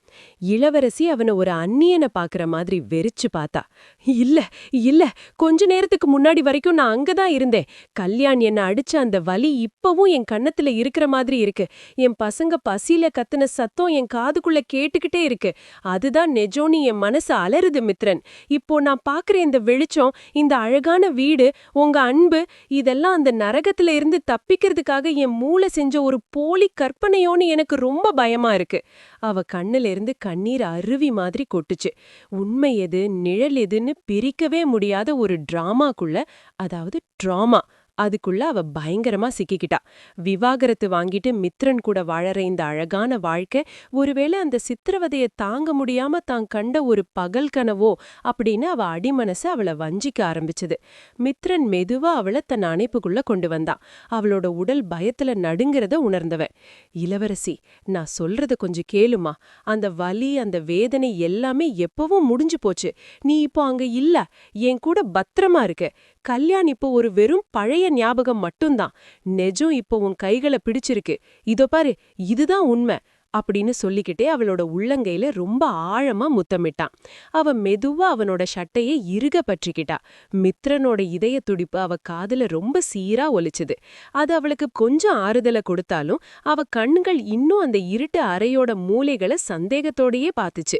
இளவரசி அவனை ஒரு அந்நியனை பாக்குற மாதிரி வெறிச்சு பார்த்தா. இல்ல இல்ல, கொஞ்ச நேரத்துக்கு முன்னாடி வரைக்கும் நான் அங்கதான் இருந்தேன். கல்யாண் என்ன அடிச்ச அந்த வலி இப்பவும் என் கண்ணத்துல இருக்கிற மாதிரி இருக்கு. என் பசங்க பசியில கத்துன சத்தம் என் காதுக்குள்ள கேட்டுக்கிட்டே இருக்கு. அதுதான் நெஜோன்னு என் மனசு அலறுது மித்ரன். இப்போ நான் பாக்குற இந்த வெளிச்சம், இந்த அழகான வீடு, உங்க அன்பு, இதெல்லாம் அந்த நரகத்துல இருந்து தப்பிக்கிறதுக்காக என் மூளை செஞ்ச ஒரு போலி கற்பனையோன்னு எனக்கு ரொம்ப பயமா இருக்கு. அவ கண்ணுல இருந்து கண்ணீர் அருவி மாதிரி கொட்டுச்சு. உண்மை எது, நிழல் எதுன்னு பிரிக்கவே முடியாத ஒரு டிராமாக்குள்ள, அதாவது டிராமா, அதுக்குள்ள அவ பயங்கரமா சிக்கிக்கிட்டா. விவாகரத்து வாங்கிட்டு மித்ரன் கூட வாழற இந்த அழகான வாழ்க்கை ஒருவேளை அந்த சித்திரவதைய தாங்க முடியாம தான் கண்ட ஒரு பகல் கனவோ அப்படின்னு அவ அடிமனசு அவளை வஞ்சிக்க ஆரம்பிச்சது. மித்ரன் மெதுவா அவளை தன் அணைப்புக்குள்ள கொண்டு வந்தான். அவளோட உடல் பயத்துல நடுங்கிறத உணர்ந்தவன். இளவரசி, நான் சொல்றத கொஞ்சம் கேளுமா. அந்த வலி, அந்த வேதனை எல்லாமே எப்பவும் முடிஞ்சு போச்சு. நீ இப்போ அங்க இல்ல, என் கூட பத்திரமா இருக்க. கல்யாண் இப்போ ஒரு வெறும் பழைய ஞாபகம் மட்டும்தான். நெஜம் இப்போ உன் கைகளை பிடிச்சிருக்கு. இதோ பாரு, இதுதான் உண்மை அப்படின்னு சொல்லிக்கிட்டே அவளோட உள்ளங்கையில ரொம்ப ஆழமா முத்தமிட்டான். அவ மெதுவா அவனோட சட்டையை இறுக பற்றிக்கிட்டா. மித்ரனோட இதய துடிப்பு அவ காதுல ரொம்ப சீரா ஒலிச்சுது. அது அவளுக்கு கொஞ்சம் ஆறுதலை கொடுத்தாலும் அவ கண்கள் இன்னும் அந்த இருட்டு அறையோட மூலைகளை சந்தேகத்தோடையே பார்த்துச்சு.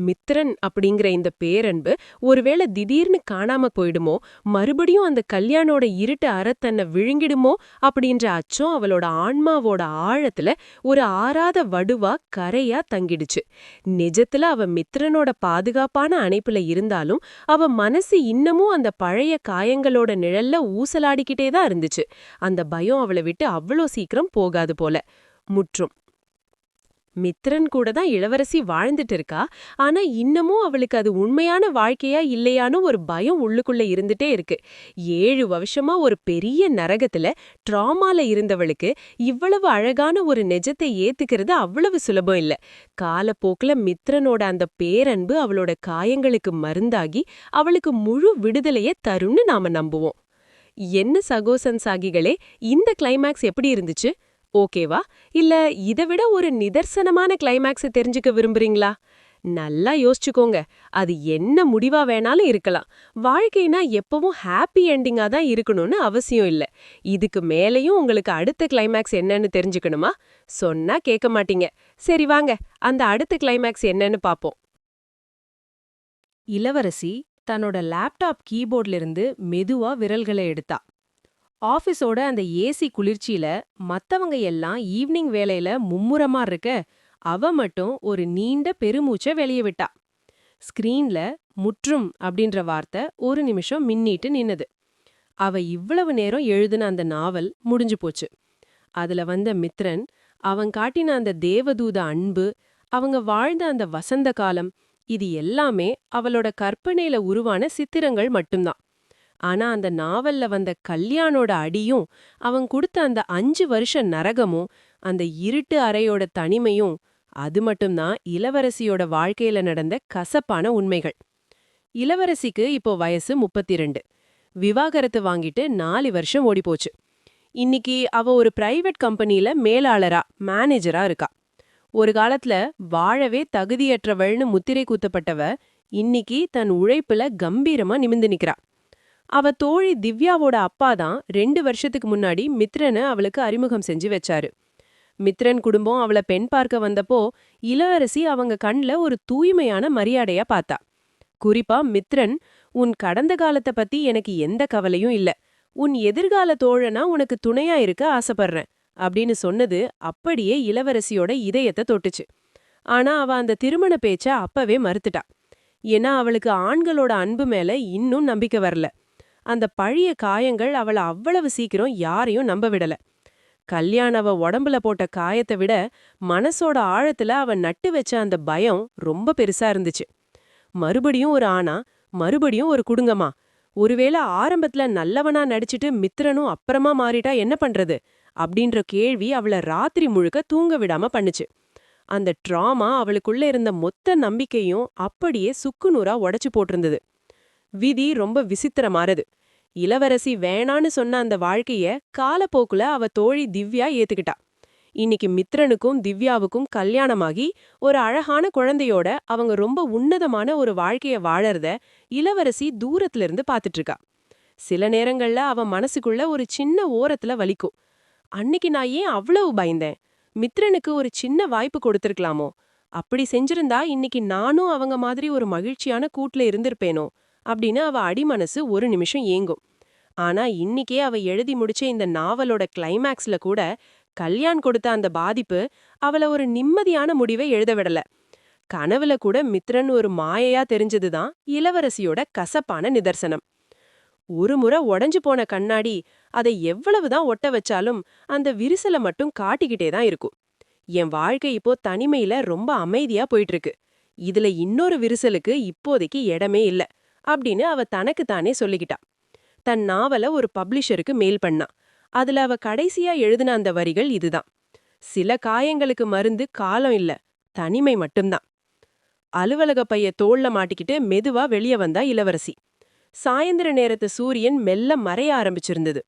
மித்ரன் அப்படிங்கிற இந்த பேரன்பு ஒருவேளை திடீர்னு காணாம போயிடுமோ, மறுபடியும் அந்த கல்யாணோட இருட்டு அறை தன்னை விழுங்கிடுமோ அப்படின்ற அச்சம் அவளோட ஆன்மாவோட ஆழத்துல ஒரு ஆறாத வடு மெதுவா கரையா தங்கிடுச்சு. நிஜத்துல அவ மித்ரனோட பாதுகாப்பான அணைப்புல இருந்தாலும் அவ மனசு இன்னமும் அந்த பழைய காயங்களோட நிழல்ல ஊசலாடிக்கிட்டே தான் இருந்துச்சு. அந்த பயம் அவளை விட்டு அவ்வளோ சீக்கிரம் போகாது போல. முற்றும். மித்ரன் கூட தான் இளவரசி வாழ்ந்துட்டு இருக்கா. ஆனா இன்னமும் அவளுக்கு அது உண்மையான வாழ்க்கையா இல்லையான்னு ஒரு பயம் உள்ளுக்குள்ள இருந்துட்டே இருக்கு. 7 வருஷமா ஒரு பெரிய நரகத்துல ட்ராமால இருந்தவளுக்கு இவ்வளவு அழகான ஒரு நிஜத்தை ஏத்துக்கிறது அவ்வளவு சுலபம் இல்ல. காலப்போக்குல மித்ரனோட அந்த பேரன்பு அவளோட காயங்களுக்கு மருந்தாகி அவளுக்கு முழு விடுதலைய தரும்னு நாம நம்புவோம். என்ன சகோசன் சாகிகளே, இந்த கிளைமேக்ஸ் எப்படி இருந்துச்சு? ஓகேவா? இல்ல இதை விட ஒரு நிதர்சனமான கிளைமேக்ஸை தெரிஞ்சுக்க விரும்புறீங்களா? நல்லா யோசிச்சுக்கோங்க. அது என்ன முடிவா வேணாலும் இருக்கலாம். வாழ்க்கைனா எப்பவும் ஹாப்பி எண்டிங்கா தான் இருக்கணும்னு அவசியம் இல்ல. இதுக்கு மேலேயும் உங்களுக்கு அடுத்த கிளைமேக்ஸ் என்னன்னு தெரிஞ்சுக்கணுமா? சொன்னா கேட்க மாட்டீங்க. சரி வாங்க, அந்த அடுத்த கிளைமேக்ஸ் என்னன்னு பாப்போம். இளவரசி தன்னோட லேப்டாப் கீபோர்ட்ல இருந்து மெதுவா விரல்களை எடுத்தா. ஆபீஸோட அந்த ஏசி குளிர்ச்சியில மத்தவங்க எல்லாம் ஈவினிங் வேலையில மும்முரமா இருக்க, அவ மட்டும் ஒரு நீண்ட பெருமூச்ச வெளிய விட்டா. ஸ்கிரீன்ல முற்றும் அப்படின்ற வார்த்தை ஒரு நிமிஷம் மின்னிட்டு நின்னது. அவ இவ்வளவு நேரம் எழுதின அந்த நாவல் முடிஞ்சு போச்சு. அதுல வந்த மித்ரன், அவன் காட்டின அந்த தேவதூத அன்பு, அவங்க வாழ்ந்த அந்த வசந்த காலம், இது எல்லாமே அவளோட கற்பனையில உருவான சித்திரங்கள் மட்டும்தான். ஆனா அந்த நாவல்ல வந்த கல்யாணோட அடியும், அவன் கொடுத்த அந்த 5 வருஷ நரகமும், அந்த இருட்டு அறையோட தனிமையும், அது மட்டும்தான் இளவரசியோட வாழ்க்கையில நடந்த கசப்பான உண்மைகள். இளவரசிக்கு இப்போ வயசு 32. விவாகரத்து வாங்கிட்டு 4 வருஷம் ஓடிப்போச்சு. இன்னைக்கு அவ ஒரு பிரைவேட் கம்பெனில மேலாளரா, மேனேஜரா இருக்கா. ஒரு காலத்துல வாழவே தகுதியற்றவள்னு முத்திரை குத்தப்பட்டவ, இன்னைக்கு தன் உழைப்புல கம்பீரமா நிமிந்து நிக்கிறா. அவ தோழி திவ்யாவோட அப்பா தான் 2 வருஷத்துக்கு முன்னாடி மித்ரனை அவளுக்கு அறிமுகம் செஞ்சு வச்சாரு. மித்ரன் குடும்பம் அவளை பெண் பார்க்க வந்தப்போ இளவரசி அவங்க கண்ல ஒரு தூய்மையான மரியாதையா பார்த்தா. குறிப்பா மித்ரன், உன் கடந்த காலத்தை பத்தி எனக்கு எந்த கவலையும் இல்ல, உன் எதிர்கால தோழனா உனக்கு துணையா இருக்க ஆசைப்படுறேன் அப்படின்னு சொன்னது அப்படியே இளவரசியோட இதயத்தை தொட்டுச்சு. ஆனா அவ அந்த திருமண பேச்ச அப்பவே மறுத்துட்டா. ஏன்னா அவளுக்கு ஆண்களோட அன்பு மேல இன்னும் நம்பிக்கை வரல. அந்த பழைய காயங்கள் அவள அவ்வளவு சீக்கிரம் யாரையும் நம்ப விடல. கல்யாண அவ உடம்புல போட்ட காயத்தை விட மனசோட ஆழத்துல அவ நட்டு வச்ச அந்த பயம் ரொம்ப பெருசா இருந்துச்சு. மறுபடியும் ஒரு ஆணா, மறுபடியும் ஒரு குடுங்கமா, ஒருவேளை ஆரம்பத்துல நல்லவனா நடிச்சிட்டு மித்ரனும் அப்புறமா மாறிட்டா என்ன பண்றது அப்படின்ற கேள்வி அவள ராத்திரி முழுக்க தூங்க விடாம பண்ணுச்சு. அந்த ட்ராமா அவளுக்குள்ள இருந்த மொத்த நம்பிக்கையும் அப்படியே சுக்குநூறா உடைச்சு போட்டிருந்தது. விதி ரொம்ப விசித்திரமானது. இளவரசி வேணான்னு சொன்ன அந்த வாழ்க்கைய காலப்போக்குல அவ தோழி திவ்யா ஏத்துக்கிட்டா. இன்னைக்கு மித்ரனுக்கும் திவ்யாவுக்கும் கல்யாணமாகி ஒரு அழகான குழந்தையோட அவங்க ரொம்ப உன்னதமான ஒரு வாழ்க்கைய வாழறத இளவரசி தூரத்துல இருந்து பாத்துட்டு இருக்கா. சில நேரங்கள்ல அவ மனசுக்குள்ள ஒரு சின்ன ஓரத்துல வலிக்கும். அன்னைக்கு நான் ஏன் அவ்வளவு பயந்தேன்? மித்ரனுக்கு ஒரு சின்ன வாய்ப்பு கொடுத்திருக்கலாமோ? அப்படி செஞ்சிருந்தா இன்னைக்கு நானும் அவங்க மாதிரி ஒரு மகிழ்ச்சியான கூட்டுல இருந்திருப்பேனோ அப்படின்னு அவ அடிமனசு ஒரு நிமிஷம் ஏங்கும். ஆனா இன்னிக்கே அவ எழுதி முடிச்ச இந்த நாவலோட கிளைமேக்ஸ்ல கூட கல்யாண் கொடுத்த அந்த பாதிப்பு அவள ஒரு நிம்மதியான முடிவை எழுத விடல. கனவுல கூட மித்ரன் ஒரு மாயையா தெரிஞ்சதுதான் இளவரசியோட கசப்பான நிதர்சனம். ஒரு முறை உடைஞ்சு போன கண்ணாடி அதை எவ்வளவுதான் ஒட்ட வச்சாலும் அந்த விரிசலை மட்டும் காட்டிக்கிட்டே தான் இருக்கும். என் வாழ்க்கை இப்போ தனிமையில ரொம்ப அமைதியா போயிட்டு இருக்கு. இதுல இன்னொரு விரிசலுக்கு இப்போதைக்கு இடமே இல்ல அப்படின்னு அவ தனக்கு தானே சொல்லிக்கிட்டா. தன் நாவல ஒரு பப்ளிஷருக்கு மெயில் பண்ணா. அதுல அவ கடைசியா எழுதின அந்த வரிகள் இதுதான்: சில காயங்களுக்கு மருந்து காலம் இல்ல, தனிமை மட்டும்தான். அலுவலக பைய தோள்ல மாட்டிக்கிட்டு மெதுவா வெளியே வந்தா இளவரசி. சாயந்தர நேரத்து சூரியன் மெல்ல மறைய ஆரம்பிச்சிருந்தது.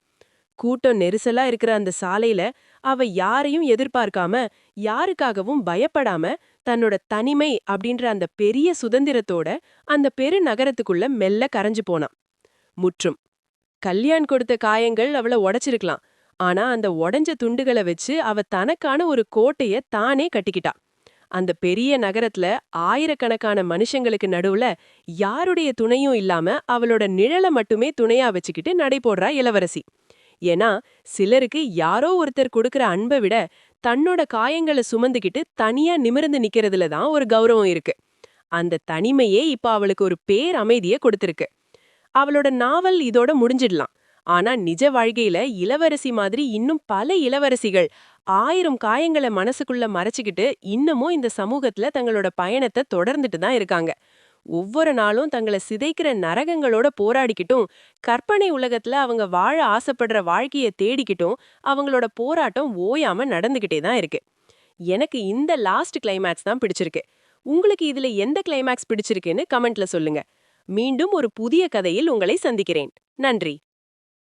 கூட்டம் நெரிசலா இருக்கிற அந்த சாலையில அவ யாரையும் எதிர்பார்க்காம, யாருக்காகவும் பயப்படாம, தன்னோட தனிமை அப்படின்ற அந்த பெரிய சுதந்திரத்தோட அந்த பெரு நகரத்துக்குள்ள மெல்ல கரைஞ்சு போனான். முற்றும். கல்யாண் கொடுத்த காயங்கள் அவள உடைச்சிருக்கலாம். ஆனா அந்த உடைஞ்ச துண்டுகளை வச்சு அவ தனக்கான ஒரு கோட்டைய தானே கட்டிக்கிட்டா. அந்த பெரிய நகரத்துல ஆயிரக்கணக்கான மனுஷங்களுக்கு நடுவுல யாருடைய துணையும் இல்லாம அவளோட நிழலை மட்டுமே துணையா வச்சுக்கிட்டு நடை போடுறா இளவரசி. ஏன்னா சிலருக்கு யாரோ ஒருத்தர் கொடுக்கிற அன்பை விட தன்னோட காயங்களை சுமந்துக்கிட்டு தனியா நிமிர்ந்து நிக்கிறதுல தான் ஒரு கௌரவம் இருக்கு. அந்த தனிமையே இப்ப அவளுக்கு ஒரு பேரமைதிய கொடுத்திருக்கு. அவளோட நாவல் இதோட முடிஞ்சிடலாம். ஆனா நிஜ வாழ்க்கையில இளவரசி மாதிரி இன்னும் பல இளவரசிகள் 1000 காயங்களை மனசுக்குள்ள மறைச்சுக்கிட்டு இன்னமும் இந்த சமூகத்துல தங்களோட பயணத்தை தொடர்ந்துட்டு தான் இருக்காங்க. ஒவ்வொரு நாளும் தங்களை சிதைக்கிற நரகங்களோட போராடிக்கிட்டும், கற்பனை உலகத்துல அவங்க வாழ ஆசைப்படுற வாழ்க்கைய தேடிக்கிட்டும் அவங்களோட போராட்டம் ஓயாம நடந்துகிட்டே தான் இருக்கு. எனக்கு இந்த லாஸ்ட் கிளைமேக்ஸ் தான் பிடிச்சிருக்கு. உங்களுக்கு இதுல எந்த கிளைமேக்ஸ் பிடிச்சிருக்குன்னு கமெண்ட்ல சொல்லுங்க. மீண்டும் ஒரு புதிய கதையில் உங்களை சந்திக்கிறேன். நன்றி.